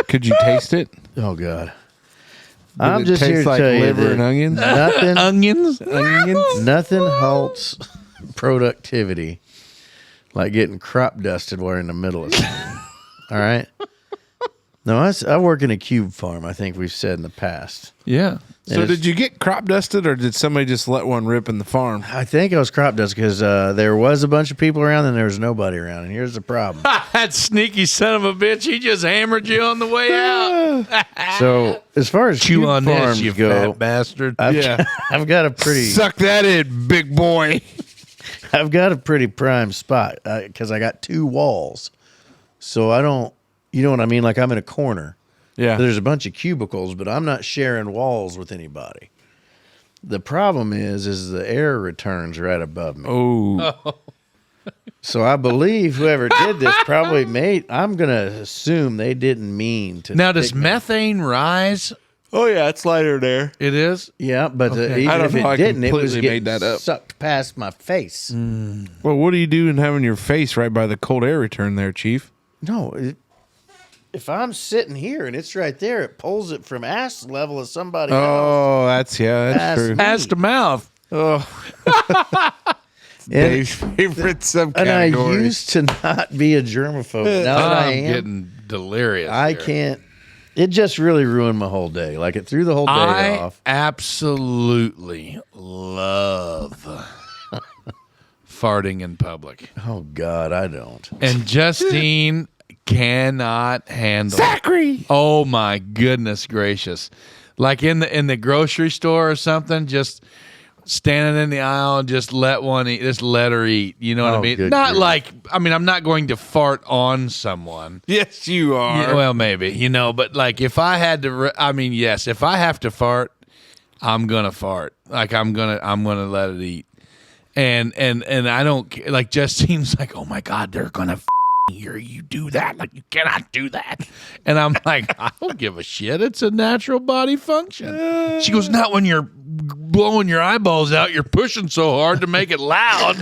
Could you taste it? Oh God. Did I'm it just taste here to like tell you liver and that onions? nothing, nothing halts productivity like getting crop dusted while you're in the middle of something. All right. No, I work in a cube farm. I think we've said in the past. Yeah. So did you get crop dusted, or did somebody just let one rip in the farm? I think I was crop dusted because there was a bunch of people around and there was nobody around. And here's the problem. That sneaky son of a bitch, he just hammered you on the way out. So as far as Chew cube on farms this, you go, fat bastard. I've got a pretty Suck that in, big boy. I've got a pretty prime spot because I got 2 walls. So I don't, you know what I mean? Like I'm in a corner. Yeah. There's a bunch of cubicles, but I'm not sharing walls with anybody. The problem is the air returns right above me. Oh. So I believe whoever did this probably I'm going to assume they didn't mean to. Now, does stick me- methane rise? Oh, yeah, it's lighter there. It is? Yeah, but Okay. even I don't if know, it I didn't, it was completely getting made that up. sucked past my face. Well, what are you doing having your face right by the cold air return there, Chief? No, if I'm sitting here and it's right there, it pulls it from ass level of somebody else. Oh, that's Ass true. me. Ass to mouth. Dave's favorite subcategory. And I used to not be a germaphobe. Now that I I'm am, getting delirious. I here. can't. It just really ruined my whole day. Like it threw the whole day I off. absolutely love farting in public. Oh God, I don't. And Justine cannot handle Zachary. Oh my goodness gracious. Like in the grocery store or something, just standing in the aisle and just let one eat, just let her eat. You know what I Oh, mean? good Not grief. like, I mean, I'm not going to fart on someone. Yes, you are. Yeah, well, maybe, but like if I had to, yes, if I have to fart, I'm going to fart. Like I'm going to let it eat. And I don't like, just seems like, oh my God, they're going to hear you do that. Like you cannot do that. And I'm like, I don't give a shit. It's a natural body function. She goes, not when you're blowing your eyeballs out, you're pushing so hard to make it loud.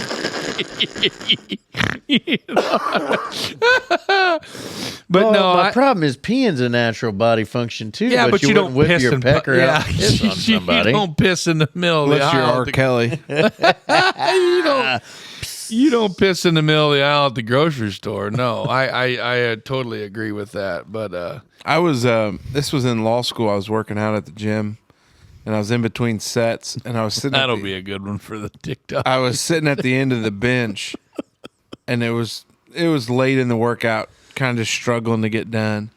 But no, my problem is peeing's a natural body function too. yeah, but you wouldn't don't whip piss your and pecker out and piss on you somebody. don't piss in the middle of the Unless you're aisle. R. Kelly. You don't piss in the middle of the aisle at the grocery store. No, I totally agree with that. But I was this was in law school. I was working out at the gym, and I was in between sets, and I was sitting. that'll be a good one for the TikTok. I was sitting at the end of the bench, and it was late in the workout, kind of just struggling to get done,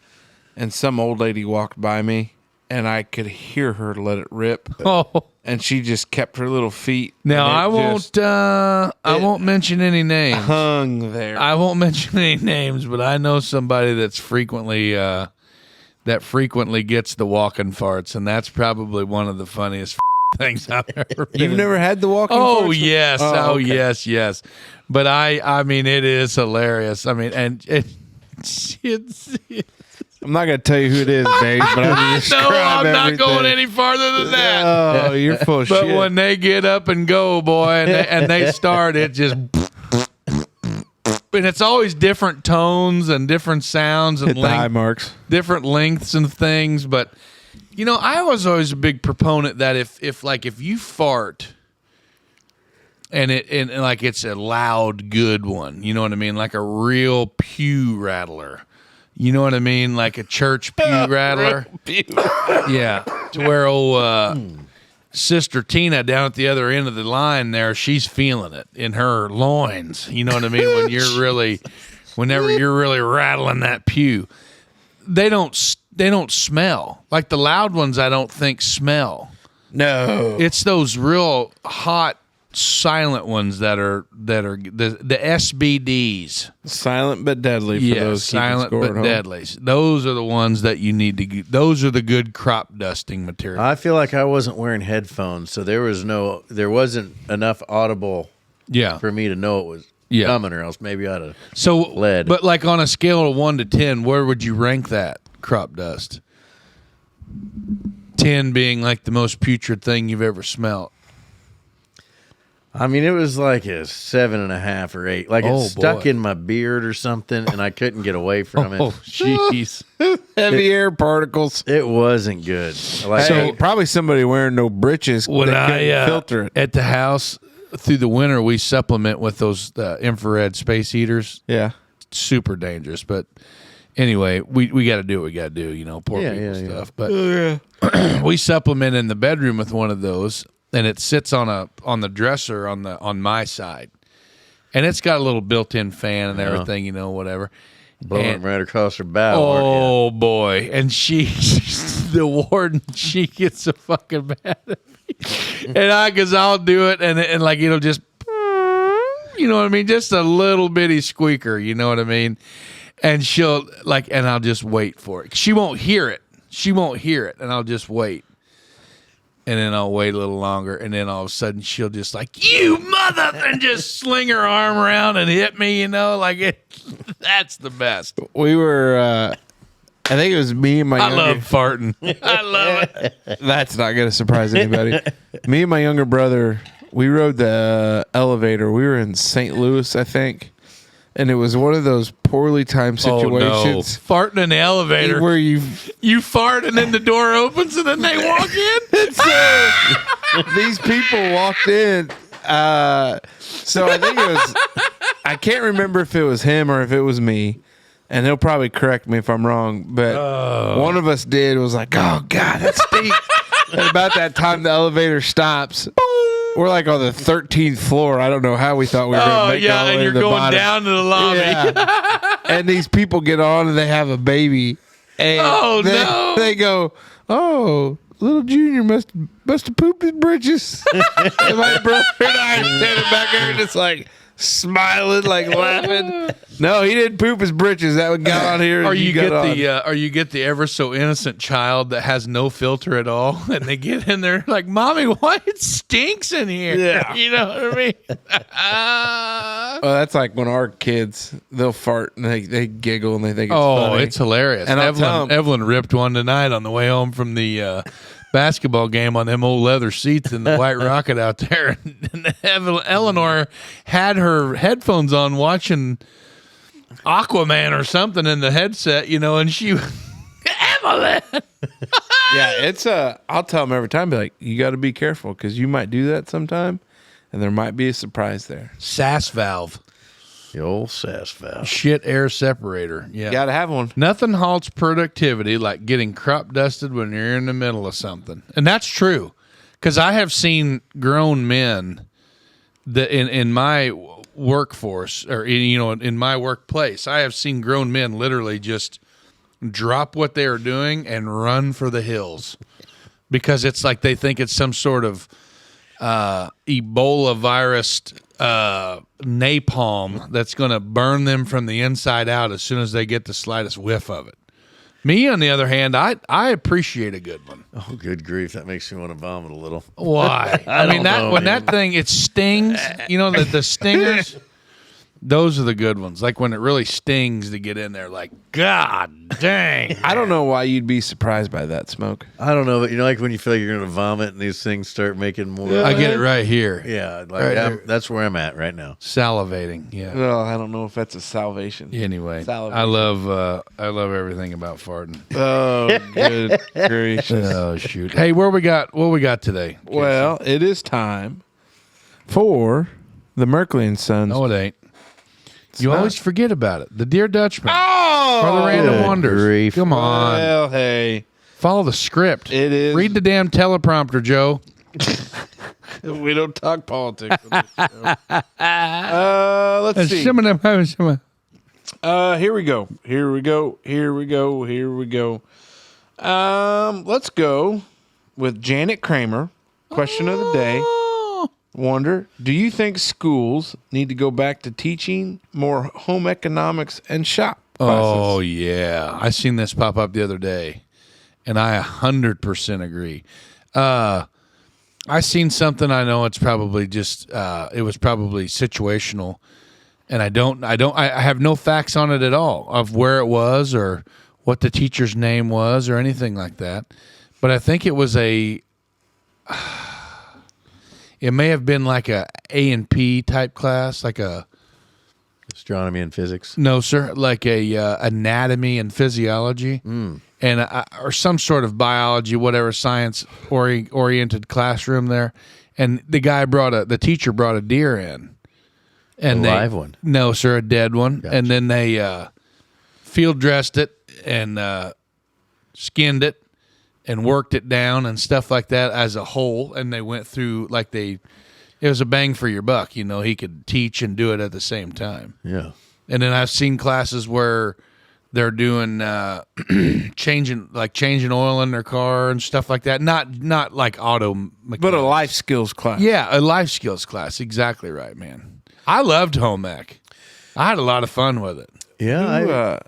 and some old lady walked by me, and I could hear her let it rip, Oh, and she just kept her little feet. now and it I won't. just I won't mention any names. hung there. I won't mention any names, but I know somebody that's frequently that frequently gets the walking farts, and that's probably one of the funniest things I've ever been. You've never had the walking Oh farts? yes, okay. yes. But I mean, it is hilarious. I mean, and it's I'm not going to tell you who it is, Dave, but I'm going to no, I'm not everything. going any farther than that. Oh, you're full of But shit. when they get up and go, boy, and they start, it just. And it's always different tones and different sounds and Hit the high marks. different lengths and things. But you know, I was always a big proponent that if you fart and like it's a loud, good one, you know what I mean, like a real pew rattler. You know what I mean, like a church pew rattler. Yeah, to where old Sister Tina down at the other end of the line there, she's feeling it in her loins. You know what I mean? Whenever you're really rattling that pew, they don't smell like the loud ones. I don't think smell. No. It's those real hot, silent ones that are the SBDs. Silent but deadly for those keeping silent score but at home. deadly. Those are the ones that you need to get. Those are the good crop dusting material. I feel like I wasn't wearing headphones, so there wasn't enough audible Yeah. for me to know it was Yeah. coming, or else maybe I'd have. So, Lead. but like on a scale of 1 to 10, where would you rank that crop dust? 10 being like the most putrid thing you've ever smelt. I mean, it was like a 7.5 or 8. Like Oh, it stuck boy. in my beard or something, and I couldn't get away from it. Oh, jeez. Heavy air particles. It wasn't good. Like, So probably somebody wearing no britches When that I couldn't filter it. at the house through the winter, we supplement with those infrared space heaters. Yeah. Super dangerous, but anyway, we got to do what we got to do. You know, poor Yeah, people yeah, stuff. But we supplement in the bedroom with one of those, and it sits on the dresser on my side, and it's got a little built-in fan and everything. You know, whatever. blowing And- right across her bow. aren't Oh boy! And she, the warden, she gets so fucking mad at me, and because I'll do it, and like it'll just, you know what I mean, just a little bitty squeaker, you know what I mean, and she'll like, and I'll just wait for it. She won't hear it, and I'll just wait, and then I'll wait a little longer, and then all of a sudden she'll just like, you mother, and just sling her arm around and hit me, you know, like it. That's the best. We were, I think it was me and my I younger... love farting. I love it. That's not going to surprise anybody. Me and my younger brother, we rode the elevator. We were in St. Louis, I think. And it was one of those poorly timed situations Farting in the elevator. where you fart and then the door opens and then they walk in? these people walked in. So I think it was, I can't remember if it was him or if it was me. And he'll probably correct me if I'm wrong. But one of us did was like, oh, God, that stinks. And about that time, the elevator stops. We're like on the 13th floor. I don't know how we thought we were going to Oh, make it all yeah, the way and to you're the going bottom. down to the lobby. Yeah. And these people get on and they have a baby. And Oh, they, no. They go, oh, little Junior must have pooped his britches. And my brother and I are standing back there just like smiling, like laughing. No, he didn't poop his britches. That would got on here. Or and you got get on. or you get the ever so innocent child that has no filter at all, and they get in there like, "Mommy, why it stinks in here?" Yeah. You know what I mean? Oh, that's like when our kids, they'll fart and they giggle and they think it's Oh, funny. it's hilarious. And I'll tell 'em- Evelyn ripped one tonight on the way home from the basketball game on them old leather seats in the White Rocket out there. And Eleanor had her headphones on watching Aquaman or something in the headset, you know, and she, Evelyn! Yeah, it's I'll tell them every time, be like, you got to be careful because you might do that sometime and there might be a surprise there. SAS valve. The old sass valve. Shit air separator. Yeah. You got to have one. Nothing halts productivity like getting crop dusted when you're in the middle of something. And that's true. Because I have seen grown men that in my workforce or in my workplace, I have seen grown men literally just drop what they are doing and run for the hills. Because it's like they think it's some sort of Ebola virus napalm that's going to burn them from the inside out as soon as they get the slightest whiff of it. Me, on the other hand, I appreciate a good one. Oh, good grief! That makes me want to vomit a little. Why? I mean, don't know, when man. that thing it stings. You know the stingers. Those are the good ones. Like when it really stings to get in there. Like, God dang. I don't know why you'd be surprised by that, Smoke. I don't know, but like when you feel like you're going to vomit and these things start making more. I get it right here. Yeah, like Right here. that's where I'm at right now. Salivating. Yeah. Well, I don't know if that's a salvation. Anyway, Salivation. I love everything about farting. Oh, good gracious. Oh shoot. Hey, what we got today? Well, it is time for the Merkley and Sons. No, it ain't. You not. always forget about it. The Dear Dutchman. Oh, Or the Random good Wonders. grief. Come on. Well, hey, Follow the script. it is. Read the damn teleprompter, Joe. We don't talk politics. On this show. Let's see. Here we go. Let's go with Janet Kramer. Question of the day. Wonder, do you think schools need to go back to teaching more home economics and shop classes? Oh, yeah. I seen this pop up the other day, and I 100% agree. I seen something. I know it's probably just, it was probably situational, and I have no facts on it at all of where it was or what the teacher's name was or anything like that. But I think it was it may have been like a A&P type class, like a Astronomy and physics. no, sir, like a anatomy and physiology, and or some sort of biology, whatever science oriented classroom there. And the teacher brought a deer in, and A live one? No, sir, a dead one. Gotcha. And then they field dressed it and skinned it and worked it down and stuff like that as a whole. And they went through it was a bang for your buck. You know, he could teach and do it at the same time. Yeah. And then I've seen classes where they're doing changing oil in their car and stuff like that. Not like auto mechanics. But a life skills class. Yeah, a life skills class. Exactly right, man. I loved home ec. I had a lot of fun with it. Yeah.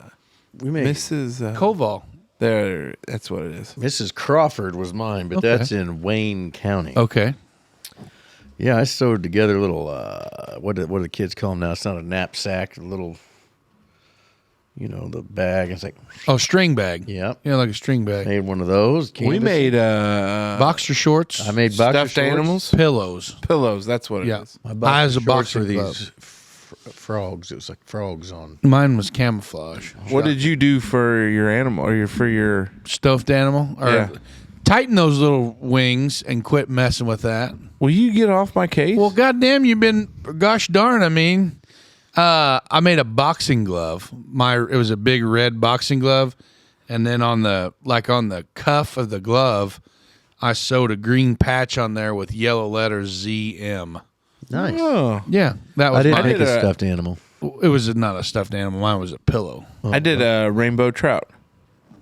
We made Mrs. Koval. There, that's what it is. Mrs. Crawford was mine, but Okay. that's in Wayne County. Okay. Yeah, I sewed together a little. What do the kids call them now? It's not a knapsack. A little. The bag. It's like, Oh, string bag. yep. Yeah, like a string bag. Made one of those. We canvas. made Boxer shorts. I made boxer stuffed shorts. animals, pillows. pillows. That's what it Yeah. is. I I was a shorts boxing for glove. these frogs. It was like frogs on. Mine was camouflage. What did you do for your animal or for your? Stuffed animal. Or Yeah. tighten those little wings and quit messing with that. Will you get off my case? Well, goddamn, gosh darn, I mean, I made a boxing glove. It was a big red boxing glove, and then on the cuff of the glove, I sewed a green patch on there with yellow letters ZM. Nice. oh, Yeah, that was I didn't mine. make did a a- stuffed animal. It was not a stuffed animal. Mine was a pillow. I did a rainbow trout.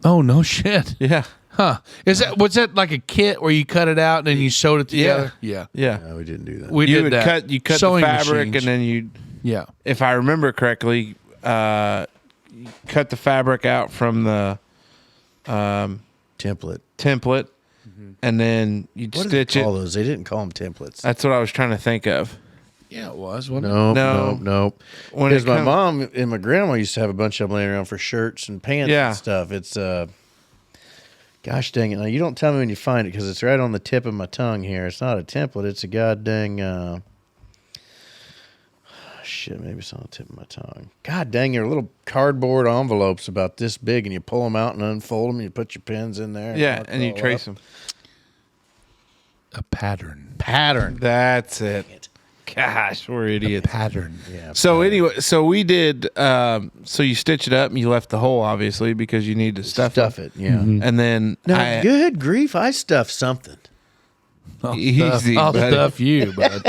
Oh no shit. Yeah, Huh? Was that like a kit where you cut it out and then you sewed it together? Yeah. yeah. No, we didn't do that. We You did would that. cut the Sewing fabric, machines. and then you, Yeah. if I remember correctly, cut the fabric out from the Template. template, and then you'd What did stitch they it. call those? They didn't call them templates. That's what I was trying to think of. Yeah, it was. Wasn't No, No. no. When Because it my come- mom and my grandma used to have a bunch of them laying around for shirts and pants Yeah. and stuff. It's gosh dang it! Now you don't tell me when you find it because it's right on the tip of my tongue here. It's not a template. It's a god dang. Shit, maybe it's on the tip of my tongue. God dang, they're little cardboard envelopes about this big, and you pull them out and unfold them, and you put your pins in there. Yeah, mark and you it all trace up. them. A pattern. Pattern. That's it. Gosh, we're idiots. Pattern. Yeah. So anyway, so we did. So you stitch it up, and you left the hole, obviously, because you need to stuff it. Yeah. And then Now, good grief, I stuffed something. easy, I'll buddy. stuff you, bud.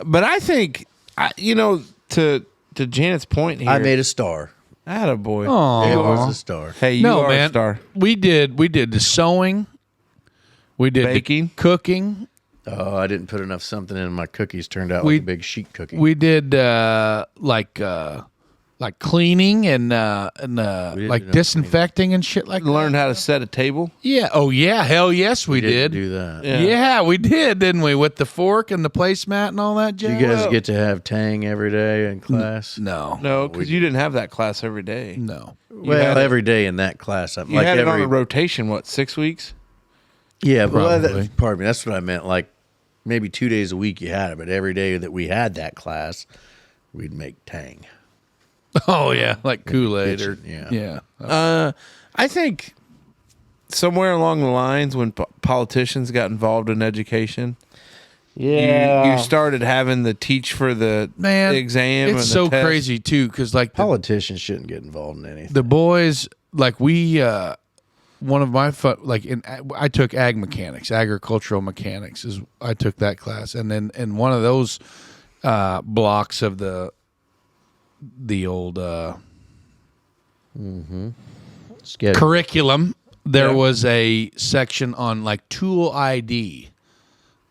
But I think, to Janet's point here, I made a star. attaboy. Aw. It was a star. Hey, you No, are man. a star. We did the sewing. We did Baking? the cooking. Oh, I didn't put enough something in. My cookies turned out We- like a big sheet cookie. We did like cleaning and didn't like know disinfecting and shit like that. Learned how to set a table. Yeah. Oh yeah. Hell yes, we did. do that. Yeah, we did, didn't we? With the fork and the placemat and all that Do jazz. you guys get to have Tang every day in class? No. No, because you didn't have that class every day. No. Well, had it- every day in that class. You had it on a rotation. What, 6 weeks? Yeah, well, Probably. pardon me. That's what I meant. Like maybe 2 days a week you had it, but every day that we had that class, we'd make Tang. Oh yeah, like Kool-Aid or kitchen, yeah. I think somewhere along the lines when politicians got involved in education, you started having the teach for the Man, exam. It's and so the test. crazy too, because like Politicians shouldn't get involved in anything. the boys, like we, one of my I took ag mechanics, agricultural mechanics. I took that class, and then in one of those blocks of the old curriculum, there was a section on like tool ID,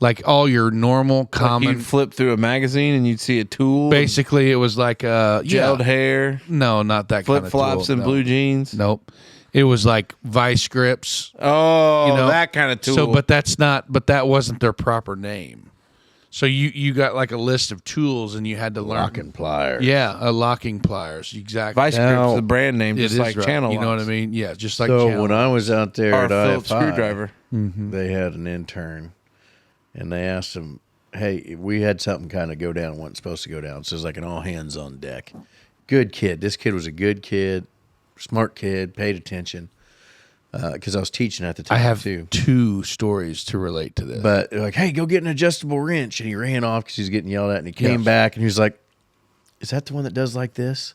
like all your normal common. You'd flip through a magazine and you'd see a tool. Basically, it was like Gelled hair, No, not that kind flip of flops, tool. and No. blue jeans. Nope. It was like vice grips. Oh, You know, that kind of tool. So, but that wasn't their proper name. So you got like a list of tools, and you had to learn. Locking pliers. Yeah, locking pliers. Exactly. Vice Now, Grip's the brand name, It just is like right. Channel. You know what I locks. mean? Yeah, just like So channel. when I was out there Or at a Phillips IFI, screwdriver. they had an intern, and they asked him, "Hey, we had something kind of go down. wasn't supposed to go down. So it was like an all hands on deck. Good kid. This kid was a good kid, smart kid, paid attention. Because I was teaching at the time I have too. two stories to relate to this. But like, hey, go get an adjustable wrench, and he ran off because he was getting yelled at, and he came back, and he was like, "Is that the one that does like this?"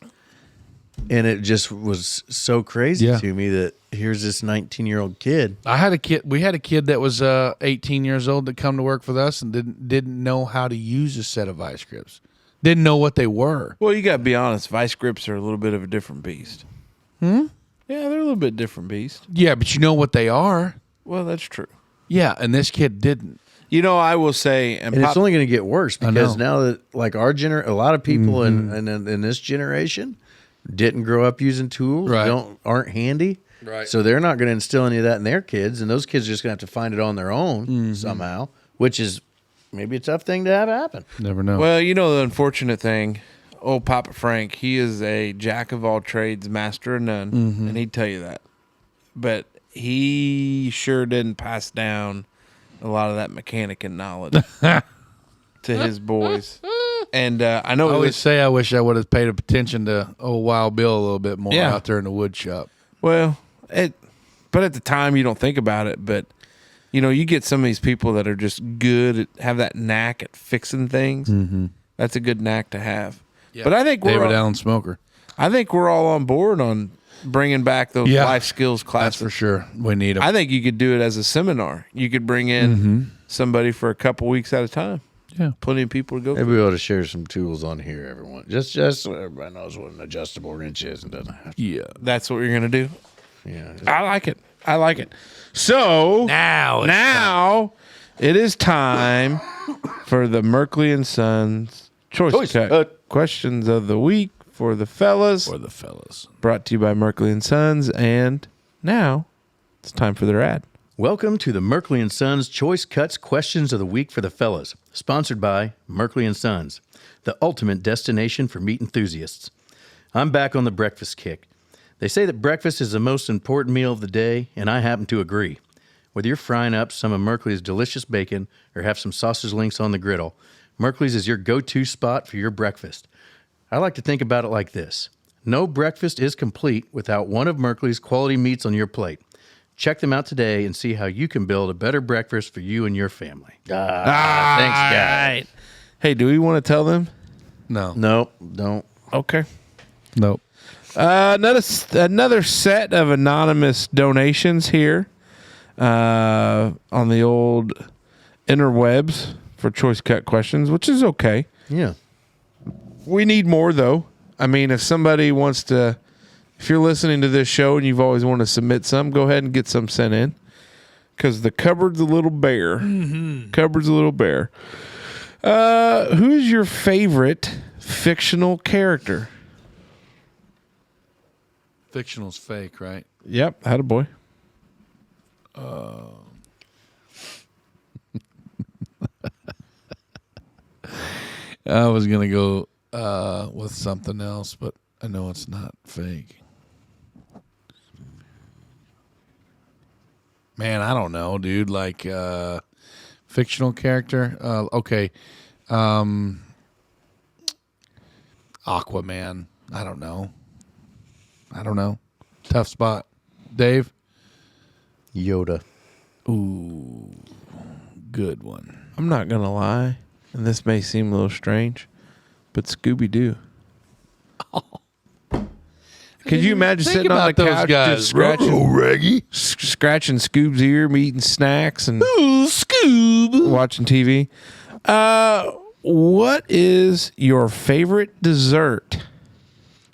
And it just was so crazy Yeah. to me that here's this 19-year-old kid. I had a kid. We had a kid that was 18 years old that come to work with us and didn't know how to use a set of vice grips. Didn't know what they were. Well, you got to be honest. Vice grips are a little bit of a different beast. Yeah, they're a little bit different beast. Yeah, but you know what they are. Well, that's true. Yeah, and this kid didn't. You know, I will say, and And it's only going to get worse because know. now that like a lot of people in this generation didn't grow up using tools, Right. aren't handy, Right. So they're not going to instill any of that in their kids, and those kids are just going to have to find it on their own somehow, which is maybe a tough thing to have happen. Never know. well, you know, the unfortunate thing, old Papa Frank, he is a jack of all trades, master of none, and he'd tell you that. But he sure didn't pass down a lot of that mechanic and knowledge to his boys. And I know I it always was, say I wish I would have paid attention to old Wild Bill a little bit more Yeah. out there in the wood shop. well, but at the time you don't think about it. But you know, you get some of these people that are just good at, have that knack at fixing things. That's a good knack to have. But I think David Allen Smoker. I think we're all on board on bringing back those Yeah. life skills That's classes. for sure. We need them. I think you could do it as a seminar. You could bring in somebody for a couple weeks at a time. Yeah. Plenty of people to go Maybe through. we ought to share some tools on here, everyone. Just so everybody knows what an adjustable wrench is and doesn't have to. Yeah. That's what you're going to do. Yeah. I like it. I like it. So now it is time for the Merkley and Sons Choice Cut questions of the week for the fellas. For the fellas. Brought to you by Merkley and Sons. And now it's time for their ad. Welcome to the Merkley & Sons Choice Cuts Questions of the Week for the Fellas, sponsored by Merkley & Sons, the ultimate destination for meat enthusiasts. I'm back on the breakfast kick. They say that breakfast is the most important meal of the day, and I happen to agree. Whether you're frying up some of Merkley's delicious bacon or have some sausage links on the griddle, Merkley's is your go-to spot for your breakfast. I like to think about it like this. No breakfast is complete without one of Merkley's quality meats on your plate. Check them out today and see how you can build a better breakfast for you and your family. Thanks, guys. Hey, do we want to tell them? No. Nope, don't. Okay. Nope. Another set of anonymous donations here on the old interwebs for choice cut questions, which is okay. Yeah. We need more, though. I mean, if somebody wants to, if you're listening to this show and you've always wanted to submit some, go ahead and get some sent in because the cupboard's a little bare. Cupboard's a little bare. Who's your favorite fictional character? Fictional's fake, right? Yep, had a boy. I was gonna go with something else, but I know it's not fake. Man, I don't know, dude. Like fictional character. Okay, Aquaman. I don't know. Tough spot. Dave. Yoda. Ooh, good one. I'm not gonna lie, and this may seem a little strange, but Scooby Doo. Could you imagine Think sitting on the about those couch guys. just scratching Scoob's ear, eating snacks, and Scoob. watching TV? What is your favorite dessert?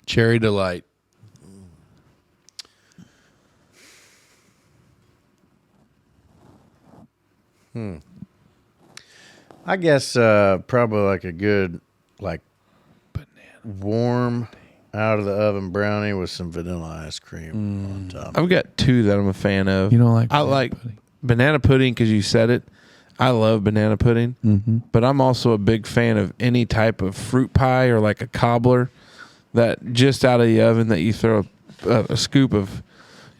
Cherry Delight. I guess probably like a good, like, warm, out of the oven brownie with some vanilla ice cream on top. I've got two that I'm a fan of. You don't like I banana like pudding? banana pudding because you said it. I love banana pudding, but I'm also a big fan of any type of fruit pie or like a cobbler that just out of the oven that you throw a scoop of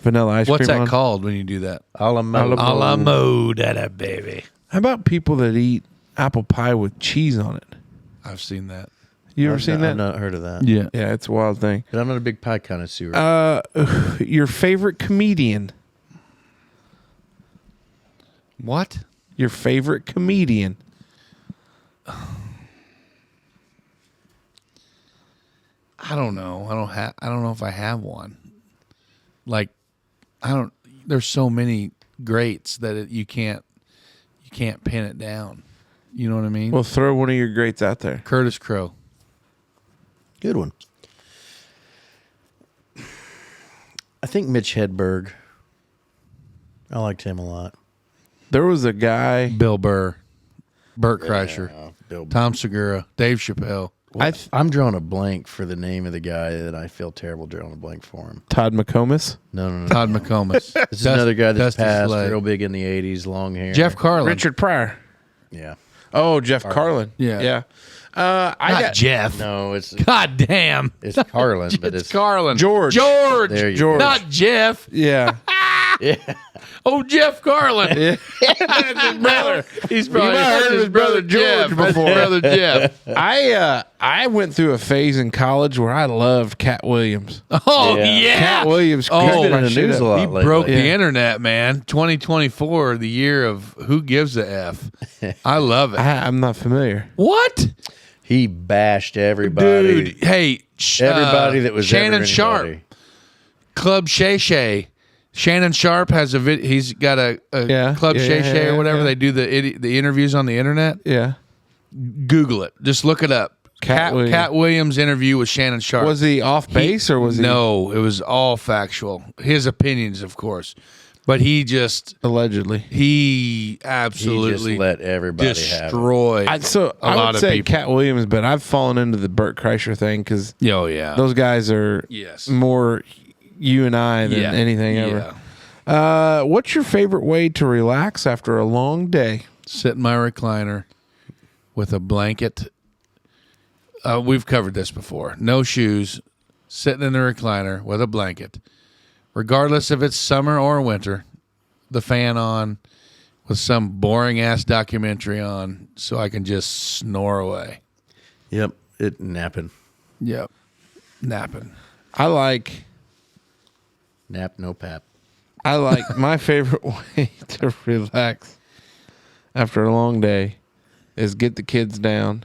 vanilla ice What's cream that on. called when you do that? A la mode. A la mode, that baby. How about people that eat apple pie with cheese on it? I've seen that. You ever seen that? I've not heard of that. Yeah. Yeah, it's a wild thing. But I'm not a big pie connoisseur. Your favorite comedian? What? Your favorite comedian? I don't know. I don't know if I have one. Like, there's so many greats that you can't pin it down. You know what I mean? Well, throw one of your greats out there. Curtis Crow. Good one. I think Mitch Hedberg. I liked him a lot. There was a guy. Bill Burr. Burt Kreischer. Bill. Tom Segura. Dave Chappelle. I'm drawing a blank for the name of the guy that I feel terrible drawing a blank for him. Todd McComas. No. Todd McComas. This is another guy that's Dusty passed, Slade. real big in the 80s, long hair. Jeff Carlin. Richard Pryor. Yeah. Oh, Jeff Carlin. Yeah. Yeah. Not Jeff. No, it's God damn. Carlin, but It's it's Carlin. George. George. There you George. go. Not Jeff. Yeah. Oh, Jeff Carlin. Yeah. That's his brother. He's probably might have heard of his brother George Jeff. That's before. brother Jeff. I went through a phase in college where I loved Cat Williams. Oh, Yeah. yeah. Cat Williams. Oh, cracked he's been my in the shit news up. a lot He lately. broke the Yeah. internet, man. 2024, the year of who gives a F. I love it. I'm not familiar. What? He bashed everybody. Dude, hey. Everybody that was Shannon ever Sharp. anybody. Club Shay Shay. Shannon Sharp has a he's got a Yeah. Club Yeah, Shay yeah, Shay yeah, or whatever. yeah. They do the interviews on the internet. Yeah. Google it. Just look it up. Cat Williams. Cat Williams interview with Shannon Sharp. Was he off base or was he No, it was all factual. His opinions, of course. But he allegedly? He he absolutely just let everybody have it. destroyed I lot would of say people. Cat Williams, but I've fallen into the Burt Kreischer thing because Oh, yeah. those guys are Yes. more you and I than Yeah. anything ever. What's your favorite way to relax after a long day? Sit in my recliner with a blanket. We've covered this before. No shoes, sitting in the recliner with a blanket. Regardless if it's summer or winter, the fan on with some boring ass documentary on so I can just snore away. Yep. It napping. Yep. Napping. I like Nap, no pap. my favorite way to relax after a long day is get the kids down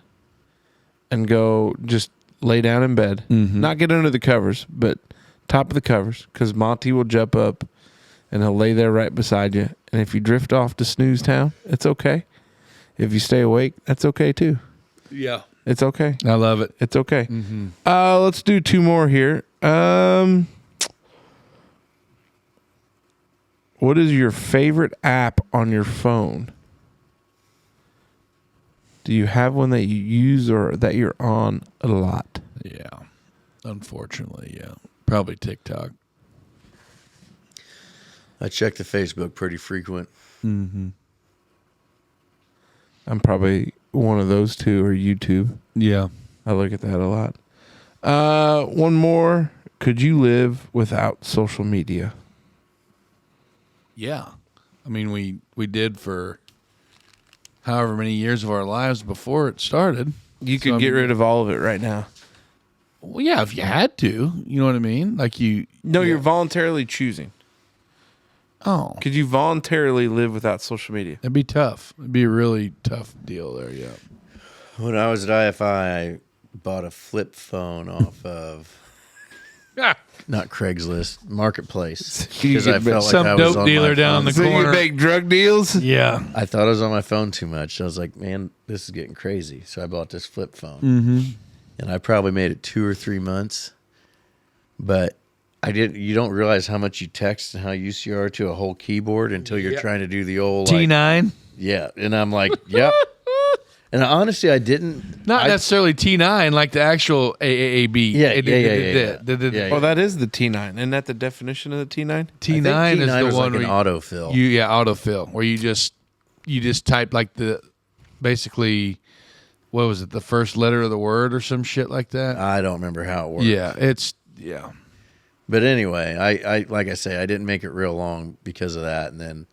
and go just lay down in bed. Not get under the covers, but top of the covers, because Monty will jump up and he'll lay there right beside you. And if you drift off to snooze town, it's okay. If you stay awake, that's okay too. Yeah. It's okay. I love it. It's okay. Let's do two more here. What is your favorite app on your phone? Do you have one that you use or that you're on a lot? Yeah. Unfortunately, yeah. Probably TikTok. I check the Facebook pretty frequent. I'm probably one of those two, or YouTube. Yeah. I look at that a lot. One more. Could you live without social media? Yeah. I mean, we did for however many years of our lives before it started. You could get rid of all of it right now. Well, yeah, if you had to. You know what I mean? Like you... No, you're voluntarily choosing. Oh. Could you voluntarily live without social media? It'd be tough. It'd be a really tough deal there, yeah. When I was at IFI, I bought a flip phone off of not Craigslist, Marketplace, because I felt like some I was dope on dealer my down phone. the corner. make drug deals? Yeah. I thought I was on my phone too much. I was like, man, this is getting crazy. So I bought this flip phone, and I probably made it 2 or 3 months, but I didn't. You don't realize how much you text and how used you are to a whole keyboard until you're trying to do the old T9? Yeah, and I'm like, yep. And honestly, I didn't. Not necessarily T9, like the actual AAAB. Yeah. Well, that is the T9. Isn't that the definition of the T9? T9 is the was one like where an autofill. autofill, where you just type like basically, what was it, the first letter of the word or some shit like that? I don't remember how it worked. Yeah. But anyway, I like I say, I didn't make it real long because of that. And then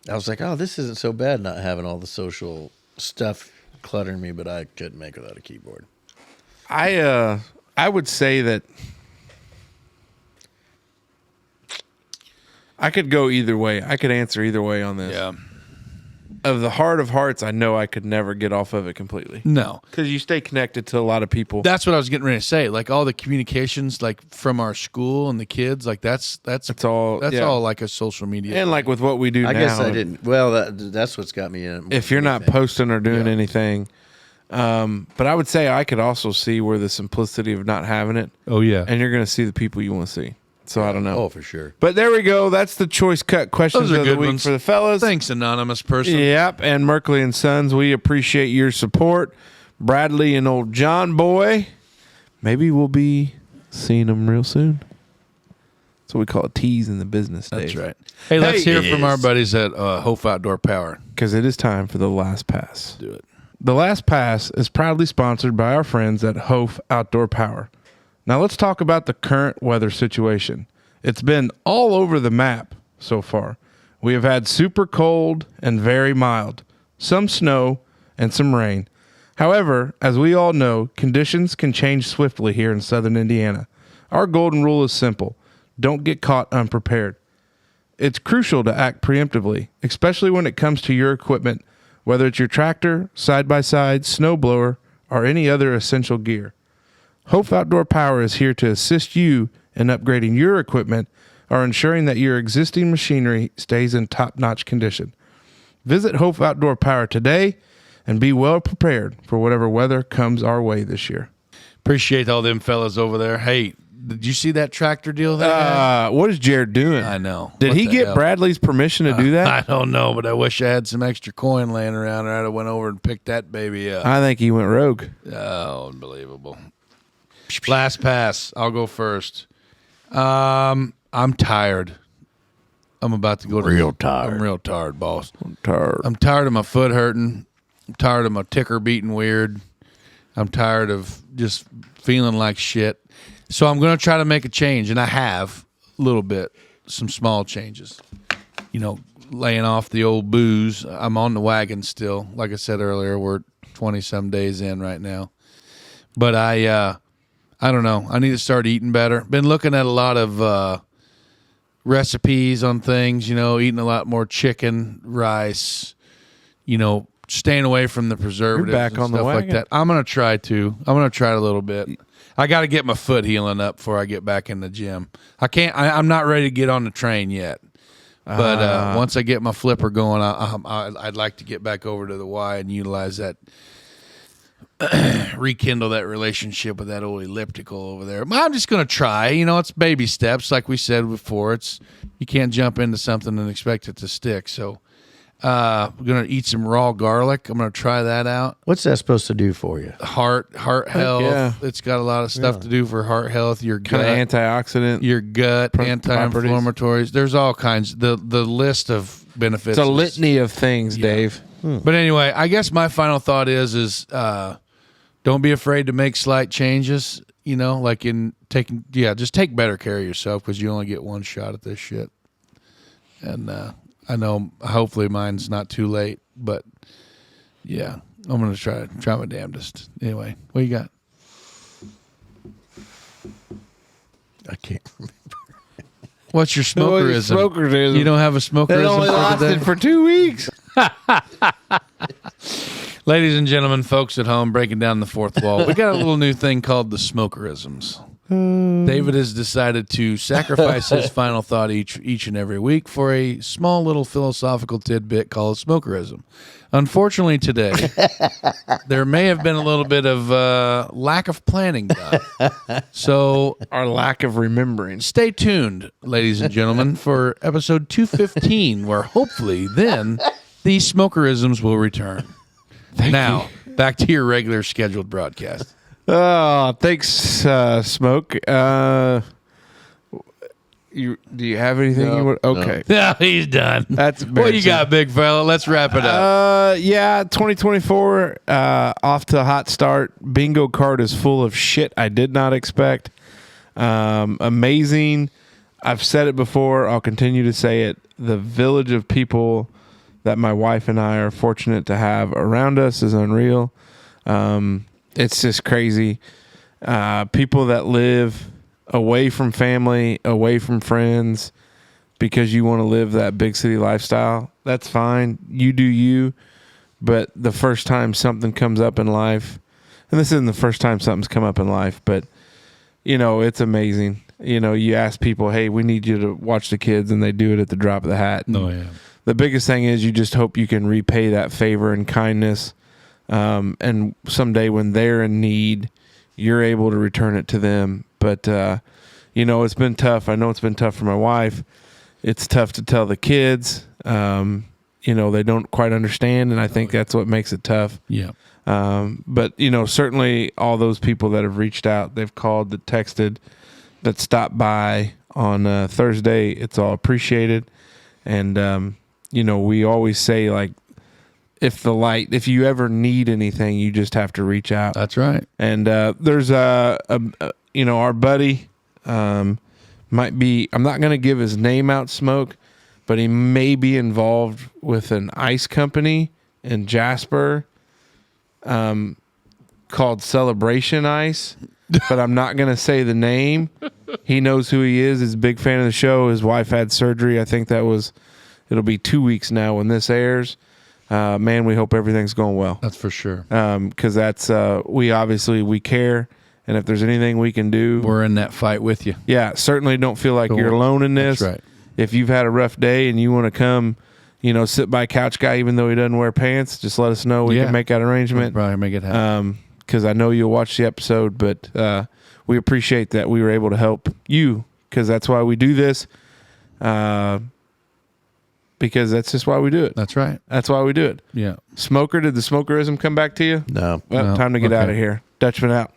I was like, oh, this isn't so bad not having all the social stuff cluttering me, but I couldn't make it without a keyboard. I would say that I could go either way. I could answer either way on this. Yeah. Of the heart of hearts, I know I could never get off of it completely. No. Because you stay connected to a lot of people. That's what I was getting ready to say. Like all the communications, like from our school and the kids, like that's all like a social media. And like with what we do now. I guess I didn't. Well, that's what's got me in. If you're not posting or doing anything. But I would say I could also see where the simplicity of not having it. Oh yeah. And you're going to see the people you want to see. So I don't know. Oh, for sure. But there we go. That's the choice cut questions Those are of the good week ones. for the fellas. Thanks, anonymous person. Yep. And Merkley and Sons, we appreciate your support. Bradley and old John Boy, maybe we'll be seeing them real soon. That's what we call a tease in the business days. That's right. Hey, let's hear from our buddies at Hopf Outdoor Power. Because it is time for the last pass. Do it. The last pass is proudly sponsored by our friends at Hopf Outdoor Power. Now let's talk about the current weather situation. It's been all over the map so far. We have had super cold and very mild, some snow and some rain. However, as we all know, conditions can change swiftly here in southern Indiana. Our golden rule is simple. Don't get caught unprepared. It's crucial to act preemptively, especially when it comes to your equipment, whether it's your tractor, side-by-side, snowblower, or any other essential gear. Hopf Outdoor Power is here to assist you in upgrading your equipment or ensuring that your existing machinery stays in top-notch condition. Visit Hopf Outdoor Power today and be well prepared for whatever weather comes our way this year. Appreciate all them fellas over there. Hey, did you see that tractor deal they had? What is Jared doing? I know. Did What he the get hell? Bradley's permission to do that? I don't know, but I wish I had some extra coin laying around, or I'd have went over and picked that baby up. I think he went rogue. Oh, unbelievable. Last pass. I'll go first. I'm tired. I'm about to go to Real tired. I'm real tired, boss. Tired. I'm tired of my foot hurting. I'm tired of my ticker beating weird. I'm tired of just feeling like shit. So I'm going to try to make a change, and I have a little bit, some small changes. You know, laying off the old booze. I'm on the wagon still. Like I said earlier, we're 20-some days in right now. But I don't know. I need to start eating better. Been looking at a lot of recipes on things, you know, eating a lot more chicken, rice, you know, staying away from the preservatives back and on the stuff like wagon. that. I'm going to try to. I'm going to try it a little bit. I got to get my foot healing up before I get back in the gym. I'm not ready to get on the train yet. But once I get my flipper going, I'd like to get back over to the Y and utilize that, rekindle that relationship with that old elliptical over there. I'm just going to try. You know, it's baby steps. Like we said before, you can't jump into something and expect it to stick. So I'm gonna eat some raw garlic. I'm gonna try that out. What's that supposed to do for you? Heart health. yeah. It's got a lot of stuff to do for heart health. Your Kind gut, of antioxidant. your gut, properties. anti-inflammatories. There's all kinds. The list of benefits. It's a is- litany of things, Dave. But anyway, I guess my final thought is don't be afraid to make slight changes. Like in taking, just take better care of yourself because you only get one shot at this shit. And I know hopefully mine's not too late, but yeah, I'm gonna try my damnedest. Anyway, what you got? I can't remember. What's your smokerism? Smokerism. You don't have a smokerism It only for lasted today? for 2 weeks. Ladies and gentlemen, folks at home, breaking down the fourth wall. We got a little new thing called the smokerisms. David has decided to sacrifice his final thought each and every week for a small little philosophical tidbit called smokerism. Unfortunately, today there may have been a little bit of lack of planning done. So Our lack of remembering. stay tuned, ladies and gentlemen, for episode 215, where hopefully then the smokerisms will return. Now, back to your regular scheduled broadcast. Oh, thanks, Smoke. Do you have anything you want? Okay. Yeah, he's done. That's What you embarrassing. got, big fella? Let's wrap it up. Yeah, 2024, off to a hot start. Bingo card is full of shit I did not expect. Amazing. I've said it before. I'll continue to say it. The village of people that my wife and I are fortunate to have around us is unreal. It's just crazy. People that live away from family, away from friends, because you want to live that big city lifestyle, that's fine. You do you. But the first time something comes up in life, and this isn't the first time something's come up in life, but, it's amazing. You ask people, hey, we need you to watch the kids, and they do it at the drop of the hat. No, yeah. The biggest thing is you just hope you can repay that favor and kindness. And someday when they're in need, you're able to return it to them. But, it's been tough. I know it's been tough for my wife. It's tough to tell the kids. They don't quite understand, and I think that's what makes it tough. Yeah. But, certainly all those people that have reached out, they've called, that texted, that stopped by on Thursday, it's all appreciated. And, we always say, like, if you ever need anything, you just have to reach out. That's right. And there's our buddy might be, I'm not going to give his name out, Smoke, but he may be involved with an ice company in Jasper called Celebration Ice, but I'm not going to say the name. He knows who he is. He's a big fan of the show. His wife had surgery. I think it'll be 2 weeks now when this airs. Man, we hope everything's going well. That's for sure. Because that's we care, and if there's anything we can do, We're in that fight with you. yeah, certainly don't feel like you're alone in this. That's right. If you've had a rough day and you want to come, sit by couch guy, even though he doesn't wear pants, just let us know. We can make that arrangement. Probably make it happen. Because I know you'll watch the episode, but we appreciate that we were able to help you, because that's why we do this. Because that's just why we do it. That's right. That's why we do it. Yeah. Smoker, did the smokerism come back to you? No. Well, No. time to get Okay. out of here. Dutchman out.